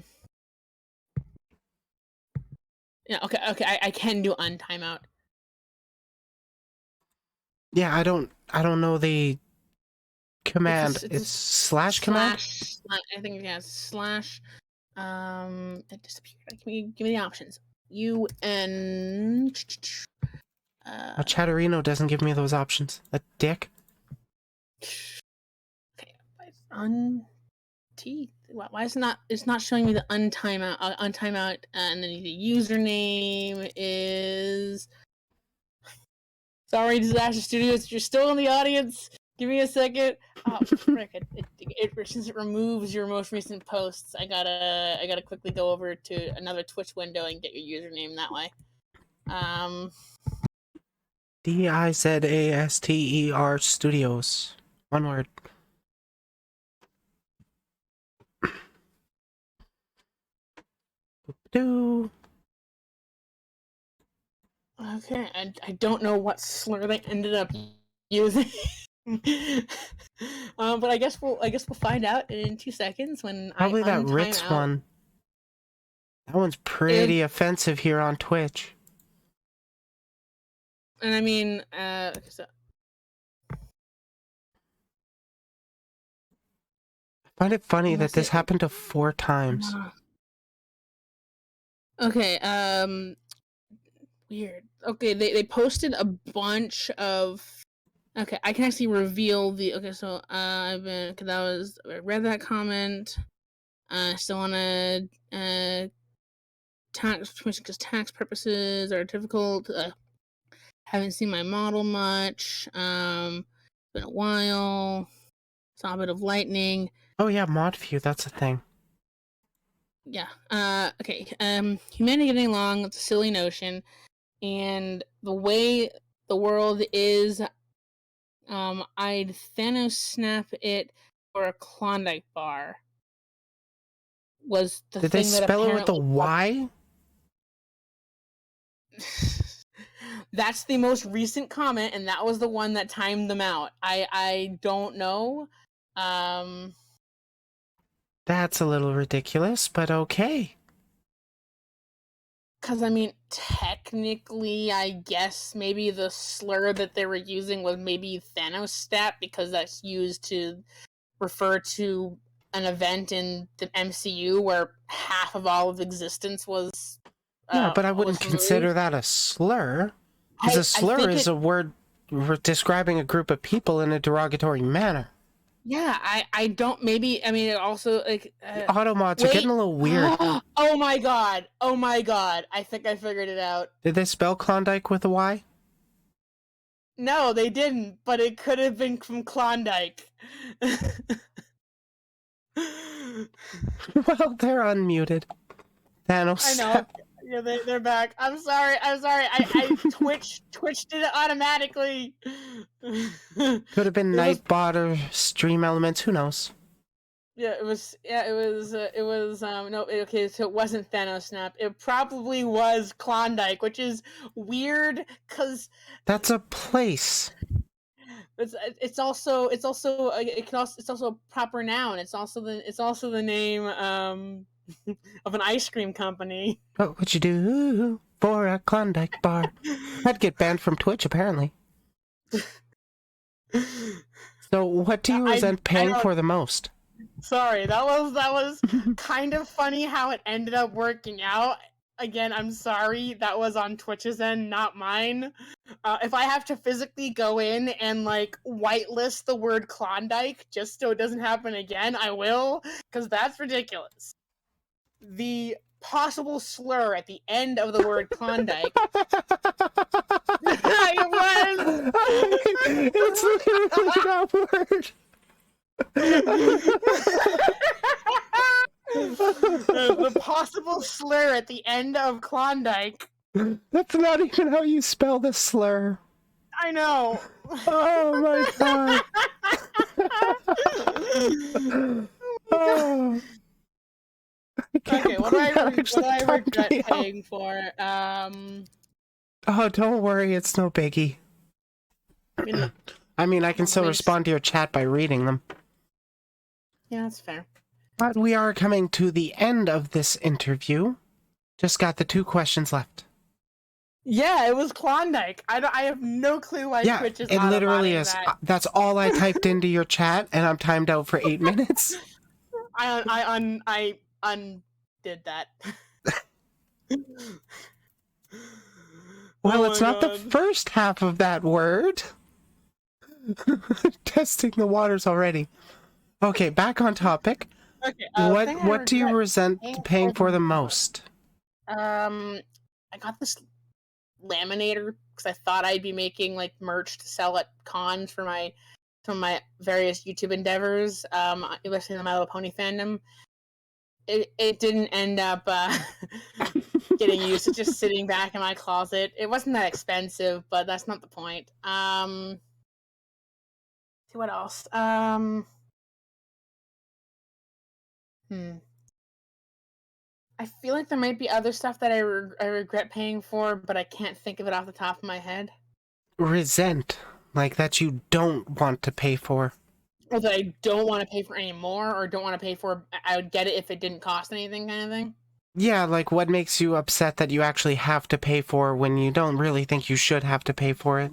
okay, I can do untime out. Yeah, I don't know the command. It's slash command? I think yeah, slash. It disappeared. Give me the options. UN. Chatterino doesn't give me those options. A dick. Okay, why is it's not showing me the untime out, and then the username is. Sorry, Disaster Studios, you're still in the audience. Give me a second. Oh, frick! Since it removes your most recent posts, I gotta quickly go over to another Twitch window and get your username that way. DIZASTER Studios. One word. Do. Okay, I don't know what slur they ended up using. But I guess we'll find out in 2 seconds when probably that Ritz one. That one's pretty offensive here on Twitch. And I mean, so... I find it funny that this happened to 4 times. Okay, weird. Okay, they posted a bunch of. Okay, I can actually reveal the. Okay, so I read that comment. Still wanna tax because tax purposes are difficult. Haven't seen my model much. Been a while. Saw a bit of lightning. Oh yeah, mod view. That's a thing. Yeah. Okay. Humanity getting along. It's a silly notion, and the way the world is, I'd Thanos snap it for a Klondike bar. Was the Did thing they spell it with a Y? That's the most recent comment, and that was the one that timed them out. I don't know. That's a little ridiculous, but okay. Because, I mean, technically, I guess maybe the slur that they were using was maybe Thanos stat, because that's used to refer to an event in the MCU where half of all of existence was. Yeah, but I wouldn't consider that a slur. Because a slur is a word describing a group of people in a derogatory manner. Yeah, I don't. Maybe I mean it also like Automats are getting a little weird. Oh my god! Oh my god! I think I figured it out. Did they spell Klondike with a Y? No, they didn't, but it could have been from Klondike. Well, they're unmuted. Thanos. I know. Yeah, they're back. I'm sorry. I twitched it automatically. Could have been Nightbot or Stream Elements. Who knows? Yeah, it was. No, okay. So it wasn't Thanos Snap. It probably was Klondike, which is weird because that's a place. It's also a proper noun. It's also the name of an ice cream company. What would you do for a Klondike bar? I'd get banned from Twitch, apparently. So, what do you resent paying for the most? Sorry, that was kind of funny how it ended up working out. Again, I'm sorry. That was on Twitch's end, not mine. If I have to physically go in and like whitelist the word Klondike just so it doesn't happen again, I will, because that's ridiculous. The possible slur at the end of the word Klondike. It was. It's literally that word. The possible slur at the end of Klondike. That's not even how you spell the slur. I know. Oh my god. Oh. Okay, what do I regret paying for? Oh, don't worry, it's no biggie. I mean, I can still respond to your chat by reading them. Yeah, that's fair. But we are coming to the end of this interview. Just got the 2 questions left. Yeah, it was Klondike. I have no clue why Twitch is. It literally is. That's all I typed into your chat, and I'm timed out for 8 minutes. I undid that. Well, it's not the first half of that word. Testing the waters already. Okay, back on topic. Okay. What do you resent paying for the most? I got this laminator because I thought I'd be making like merch to sell at cons for my various YouTube endeavors. Especially the My Little Pony fandom. It didn't end up getting used. It's just sitting back in my closet. It wasn't that expensive, but that's not the point. See what else? I feel like there might be other stuff that I regret paying for, but I can't think of it off the top of my head. Resent, like that you don't want to pay for. Or that I don't want to pay for anymore, or don't want to pay for. I would get it if it didn't cost anything, kind of thing. Yeah, like what makes you upset that you actually have to pay for when you don't really think you should have to pay for it?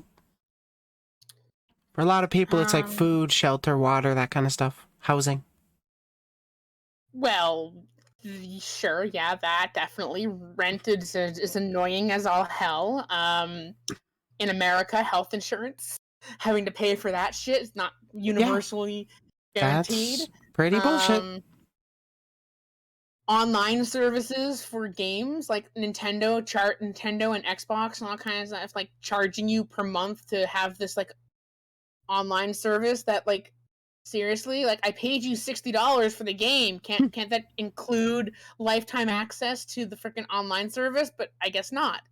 For a lot of people, it's like food, shelter, water, that kind of stuff. Housing. Well, sure, yeah, that definitely. Rent is annoying as all hell. In America, health insurance, having to pay for that shit is not universally guaranteed. That's pretty bullshit. Online services for games like Nintendo and Xbox and all kinds of stuff, like charging you per month to have this like online service that like seriously, like I paid you $60 for the game. Can't that include lifetime access to the freaking online service? But I guess not.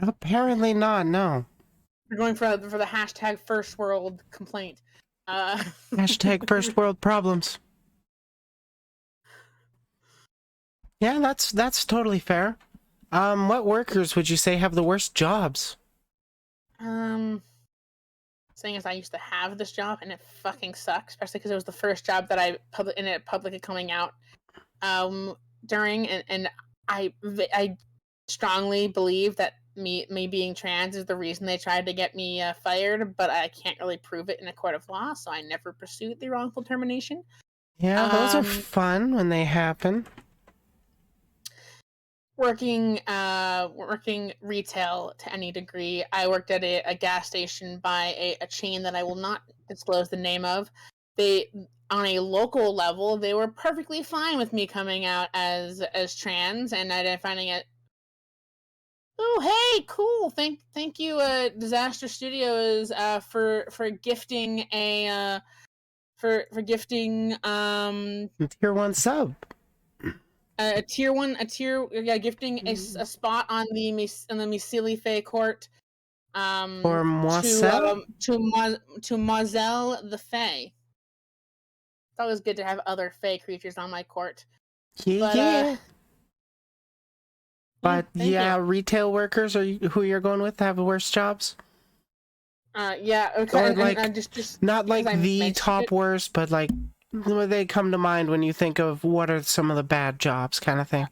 Apparently not. No. We're going for the hashtag first world complaint. Hashtag first world problems. Yeah, that's totally fair. What workers would you say have the worst jobs? Saying as I used to have this job and it fucking sucks, especially because it was the first job that I publicly coming out during, and I strongly believe that me being trans is the reason they tried to get me fired, but I can't really prove it in a court of law, so I never pursued the wrongful termination. Yeah, those are fun when they happen. Working retail to any degree. I worked at a gas station by a chain that I will not disclose the name of. on a local level, they were perfectly fine with me coming out as trans and identifying it. Oh, hey, cool! Thank you, Disaster Studios, for gifting a for gifting Tier 1 sub. a gifting a spot on the Misili Fey court Or Moiselle? to Moselle the Fey. It's always good to have other Fey creatures on my court. Yeah. But yeah, retail workers are who you're going with have worse jobs? Yeah, okay. Or like, just not like the top it. worst, but like, they come to mind when you think of what are some of the bad jobs kind of thing.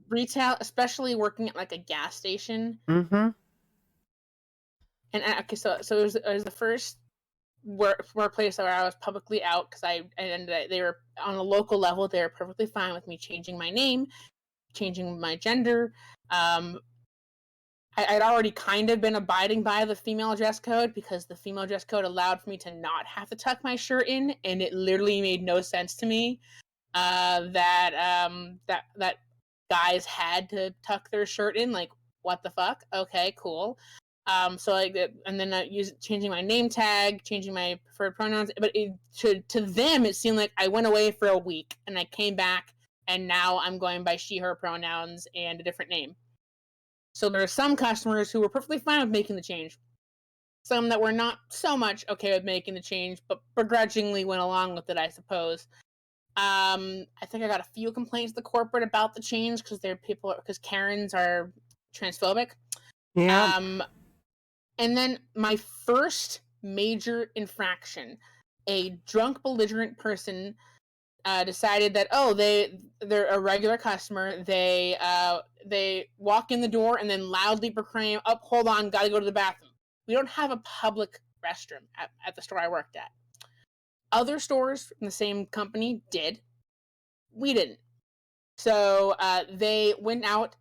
Retail, especially working at like a gas station. Mm-hmm. And okay, so it was the first workplace where I was publicly out because they were on a local level. They were perfectly fine with me changing my name, changing my gender. I'd already kind of been abiding by the female dress code because the female dress code allowed for me to not have to tuck my shirt in, and it literally made no sense to me that guys had to tuck their shirt in. Like, what the fuck? Okay, cool. So like, and then changing my name tag, changing my preferred pronouns. But to them, it seemed like I went away for a week and I came back, and now I'm going by she/her pronouns and a different name. So there are some customers who were perfectly fine with making the change. Some that were not so much okay with making the change, but begrudgingly went along with it, I suppose. I think I got a few complaints to the corporate about the change because Karens are transphobic. Yeah. And then my first major infraction, a drunk, belligerent person decided that they're a regular customer. They walk in the door and then loudly proclaim, "Oh, hold on, gotta go to the bathroom." We don't have a public restroom at the store I worked at. Other stores in the same company did. We didn't. So they went out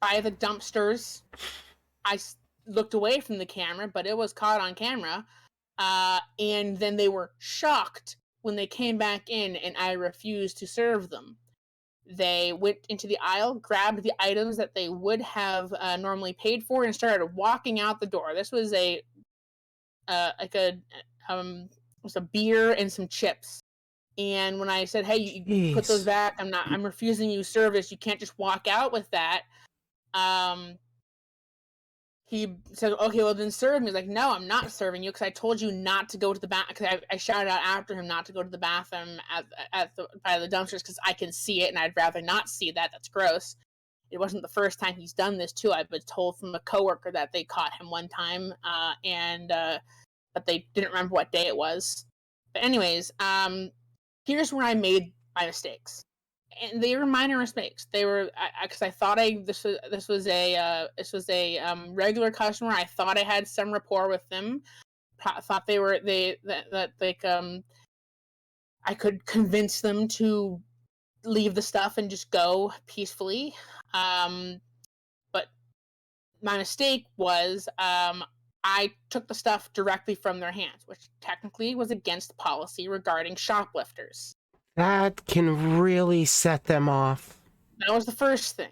by the dumpsters. I looked away from the camera, but it was caught on camera. And then they were shocked when they came back in and I refused to serve them. They went into the aisle, grabbed the items that they would have normally paid for, and started walking out the door. This was a beer and some chips. And when I said, "Hey, you put those back. I'm refusing you service. You can't just walk out with that." He said, "Okay, well then serve me." He's like, "No, I'm not serving you because I told you not to go to the bathroom." Because I shouted out after him not to go to the bathroom by the dumpsters because I can see it and I'd rather not see that. That's gross. It wasn't the first time he's done this too. I've been told from a coworker that they caught him one time, but they didn't remember what day it was. But anyways, here's where I made my mistakes. And they were minor mistakes. They were because I thought this was a regular customer. I thought I had some rapport with them. Thought I could convince them to leave the stuff and just go peacefully. But my mistake was I took the stuff directly from their hands, which technically was against policy regarding shoplifters. That can really set them off. That was the first thing.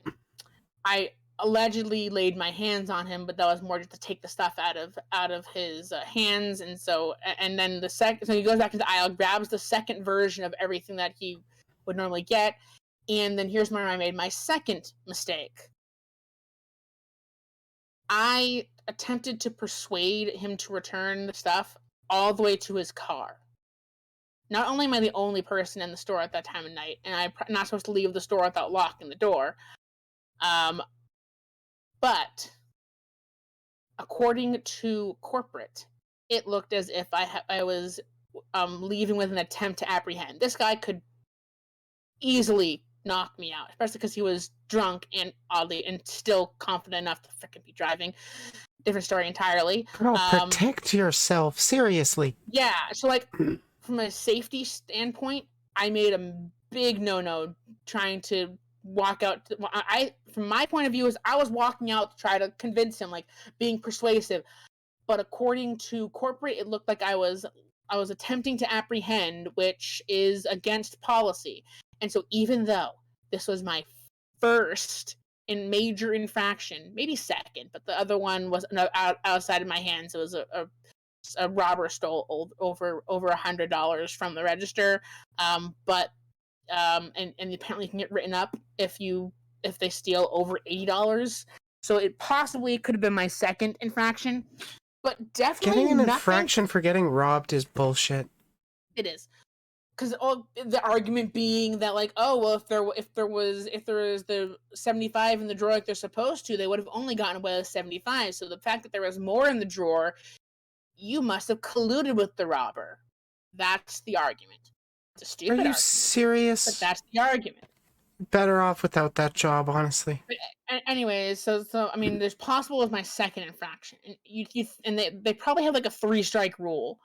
I allegedly laid my hands on him, but that was more just to take the stuff out of his hands. And then the second, so he goes back to the aisle, grabs the second version of everything that he would normally get. And then here's where I made my second mistake. I attempted to persuade him to return the stuff all the way to his car. Not only am I the only person in the store at that time of night, and I'm not supposed to leave the store without locking the door, but according to corporate, it looked as if I was leaving with an attempt to apprehend. This guy could easily knock me out, especially because he was drunk and still confident enough to freaking be driving. Different story entirely. Girl, protect yourself, seriously. Yeah, so like from a safety standpoint, I made a big no-no trying to walk out. From my point of view, is I was walking out to try to convince him, like being persuasive. But according to corporate, it looked like I was attempting to apprehend, which is against policy. And so even though this was my first in major infraction, maybe second, but the other one was outside of my hands. It was a robber stole over $100 from the register, and apparently you can get written up if they steal over $80. So it possibly could have been my second infraction, but definitely Getting an nothing. infraction for getting robbed is bullshit. It is. Because the argument being that, like, oh well, if there was the 75 in the drawer like they're supposed to, they would have only gotten away with 75. So the fact that there was more in the drawer, you must have colluded with the robber. That's the argument. It's a stupid argument. Are you serious? But that's the argument. Better off without that job, honestly. But anyways, so I mean, there's possible of my second infraction, and they probably have like a 3-strike rule.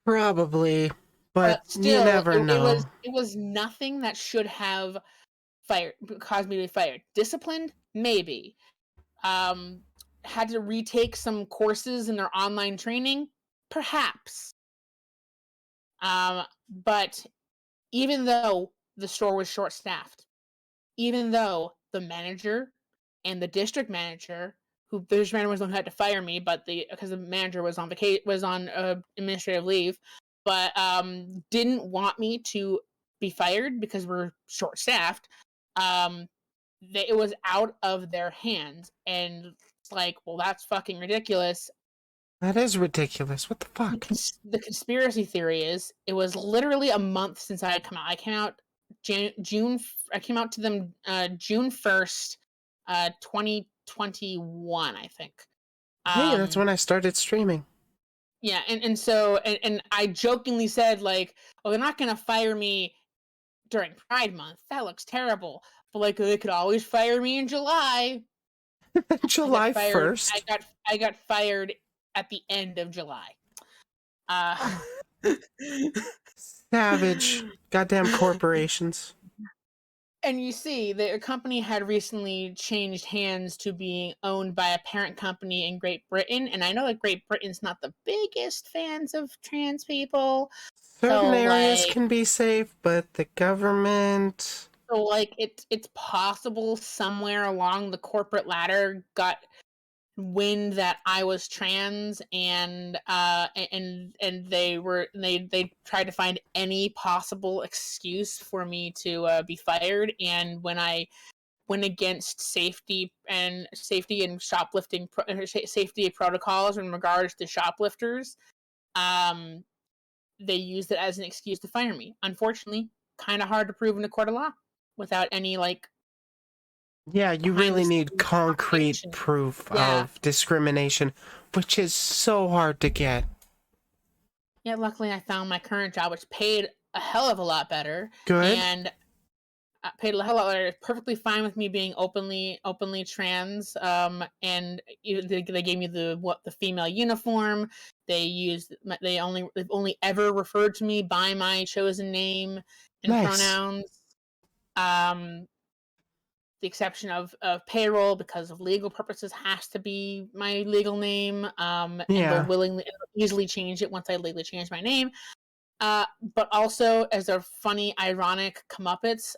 Probably. But still, you never know. It was nothing that should have caused me to be fired. Disciplined, maybe. Had to retake some courses in their online training, perhaps. But even though the store was short-staffed, even though the manager and the district manager, who the district manager was the one who had to fire me, but because the manager was on administrative leave, but didn't want me to be fired because we're short-staffed. It was out of their hands, and it's like, well, that's fucking ridiculous. That is ridiculous. What the fuck? The conspiracy theory is it was literally a month since I had come out. I came out June. I came out to them June 1st, 2021, I think. Hey, that's when I started streaming. Yeah, and so I jokingly said, like, well, they're not gonna fire me during Pride Month. That looks terrible. But like, they could always fire me in July. July 1st. I got fired at the end of July. Savage. Goddamn corporations. And you see, the company had recently changed hands to being owned by a parent company in Great Britain, and I know that Great Britain's not the biggest fans of trans people. Certain areas can be safe, but the government... So, like, it's possible somewhere along the corporate ladder got wind that I was trans, and they tried to find any possible excuse for me to be fired. And when I went against safety and shoplifting safety protocols in regards to shoplifters, they used it as an excuse to fire me. Unfortunately, kind of hard to prove in a court of law without any, like, yeah, you really need concrete proof of discrimination, which is so hard to get. Yeah, luckily I found my current job, which paid a hell of a lot better. Good. And paid a hell of a lot better. It's perfectly fine with me being openly trans. And they gave me the female uniform. They've only ever referred to me by my chosen name and pronouns. The exception of payroll, because of legal purposes, has to be my legal name. And they'll easily change it once I legally change my name. But also, as a funny, ironic comeuppance,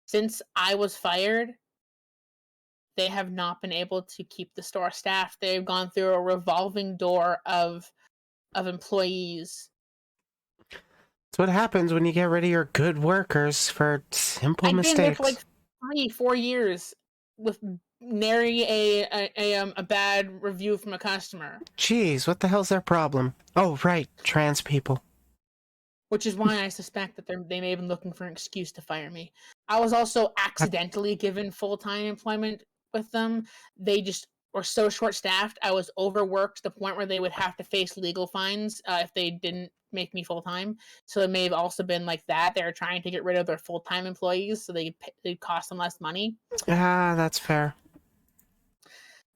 since I was fired, they have not been able to keep the store staffed. They've gone through a revolving door of employees. That's what happens when you get rid of your good workers for simple mistakes. I've been there for like 3-4 years with nary a bad review from a customer. Jeez, what the hell's their problem? Oh, right, trans people. Which is why I suspect that they may have been looking for an excuse to fire me. I was also accidentally given full-time employment with them. They just were so short-staffed. I was overworked to the point where they would have to face legal fines if they didn't make me full-time. So it may have also been like that. They were trying to get rid of their full-time employees so they'd cost them less money. That's fair.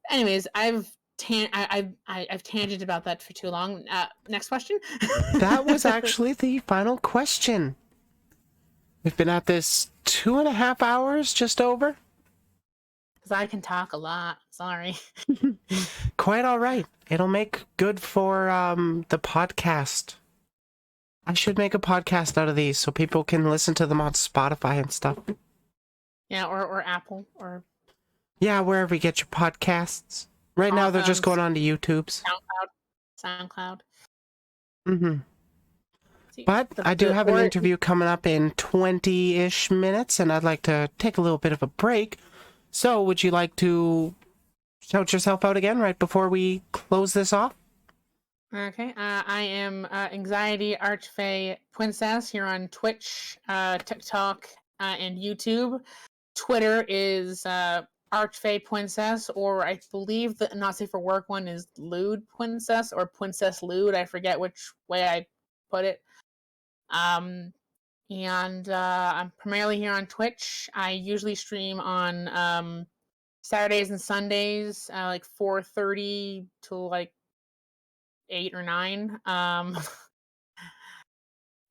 Anyways, I've tangented about that for too long. Next question. That was actually the final question. We've been at this 2.5 hours, just over. Because I can talk a lot. Sorry. Quite all right. It'll make good for the podcast. I should make a podcast out of these so people can listen to them on Spotify and stuff. Yeah, or Apple, or... Yeah, wherever you get your podcasts. Right now, they're just going on to YouTube's. SoundCloud. Mm-hmm. But I do have an interview coming up in 20-ish minutes, and I'd like to take a little bit of a break. So, would you like to shout yourself out again right before we close this off? Okay, I am Anxiety Archfey Pwincess here on Twitch, TikTok, and YouTube. Twitter is Archfey Pwincess, or I believe the not safe for work one is Lewd Pwincess or Pwincess Lewd. I forget which way I put it. And I'm primarily here on Twitch. I usually stream on Saturdays and Sundays, like 4:30 to like 8 or 9. And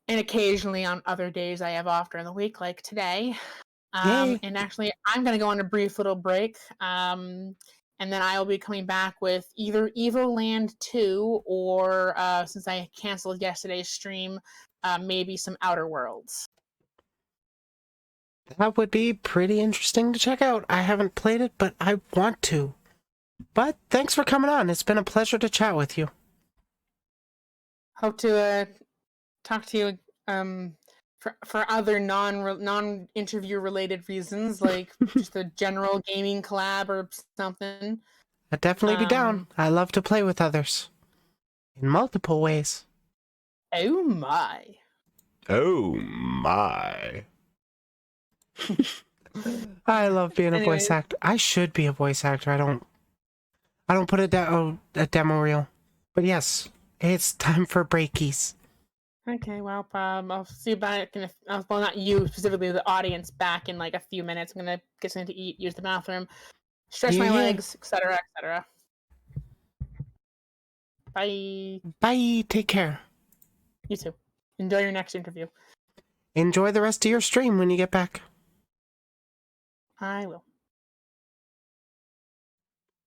occasionally on other days I have off during the week, like today. And actually, I'm going to go on a brief little break. And then I will be coming back with either Evoland 2 or, since I canceled yesterday's stream, maybe some Outer Worlds. That would be pretty interesting to check out. I haven't played it, but I want to. But thanks for coming on. It's been a pleasure to chat with you. Hope to talk to you for other non-interview related reasons, like just a general gaming collab or something. I'd definitely be down. I love to play with others. In multiple ways. Oh my. Oh my. I love being a voice actor. I should be a voice actor. I don't put a demo reel. But yes, it's time for breakies. Okay, well, I'll see you back in well, not you specifically, the audience, back in like a few minutes. I'm gonna get something to eat, use the bathroom, stretch my legs, etc., etc. Bye. Bye. Take care. You too. Enjoy your next interview. Enjoy the rest of your stream when you get back. I will.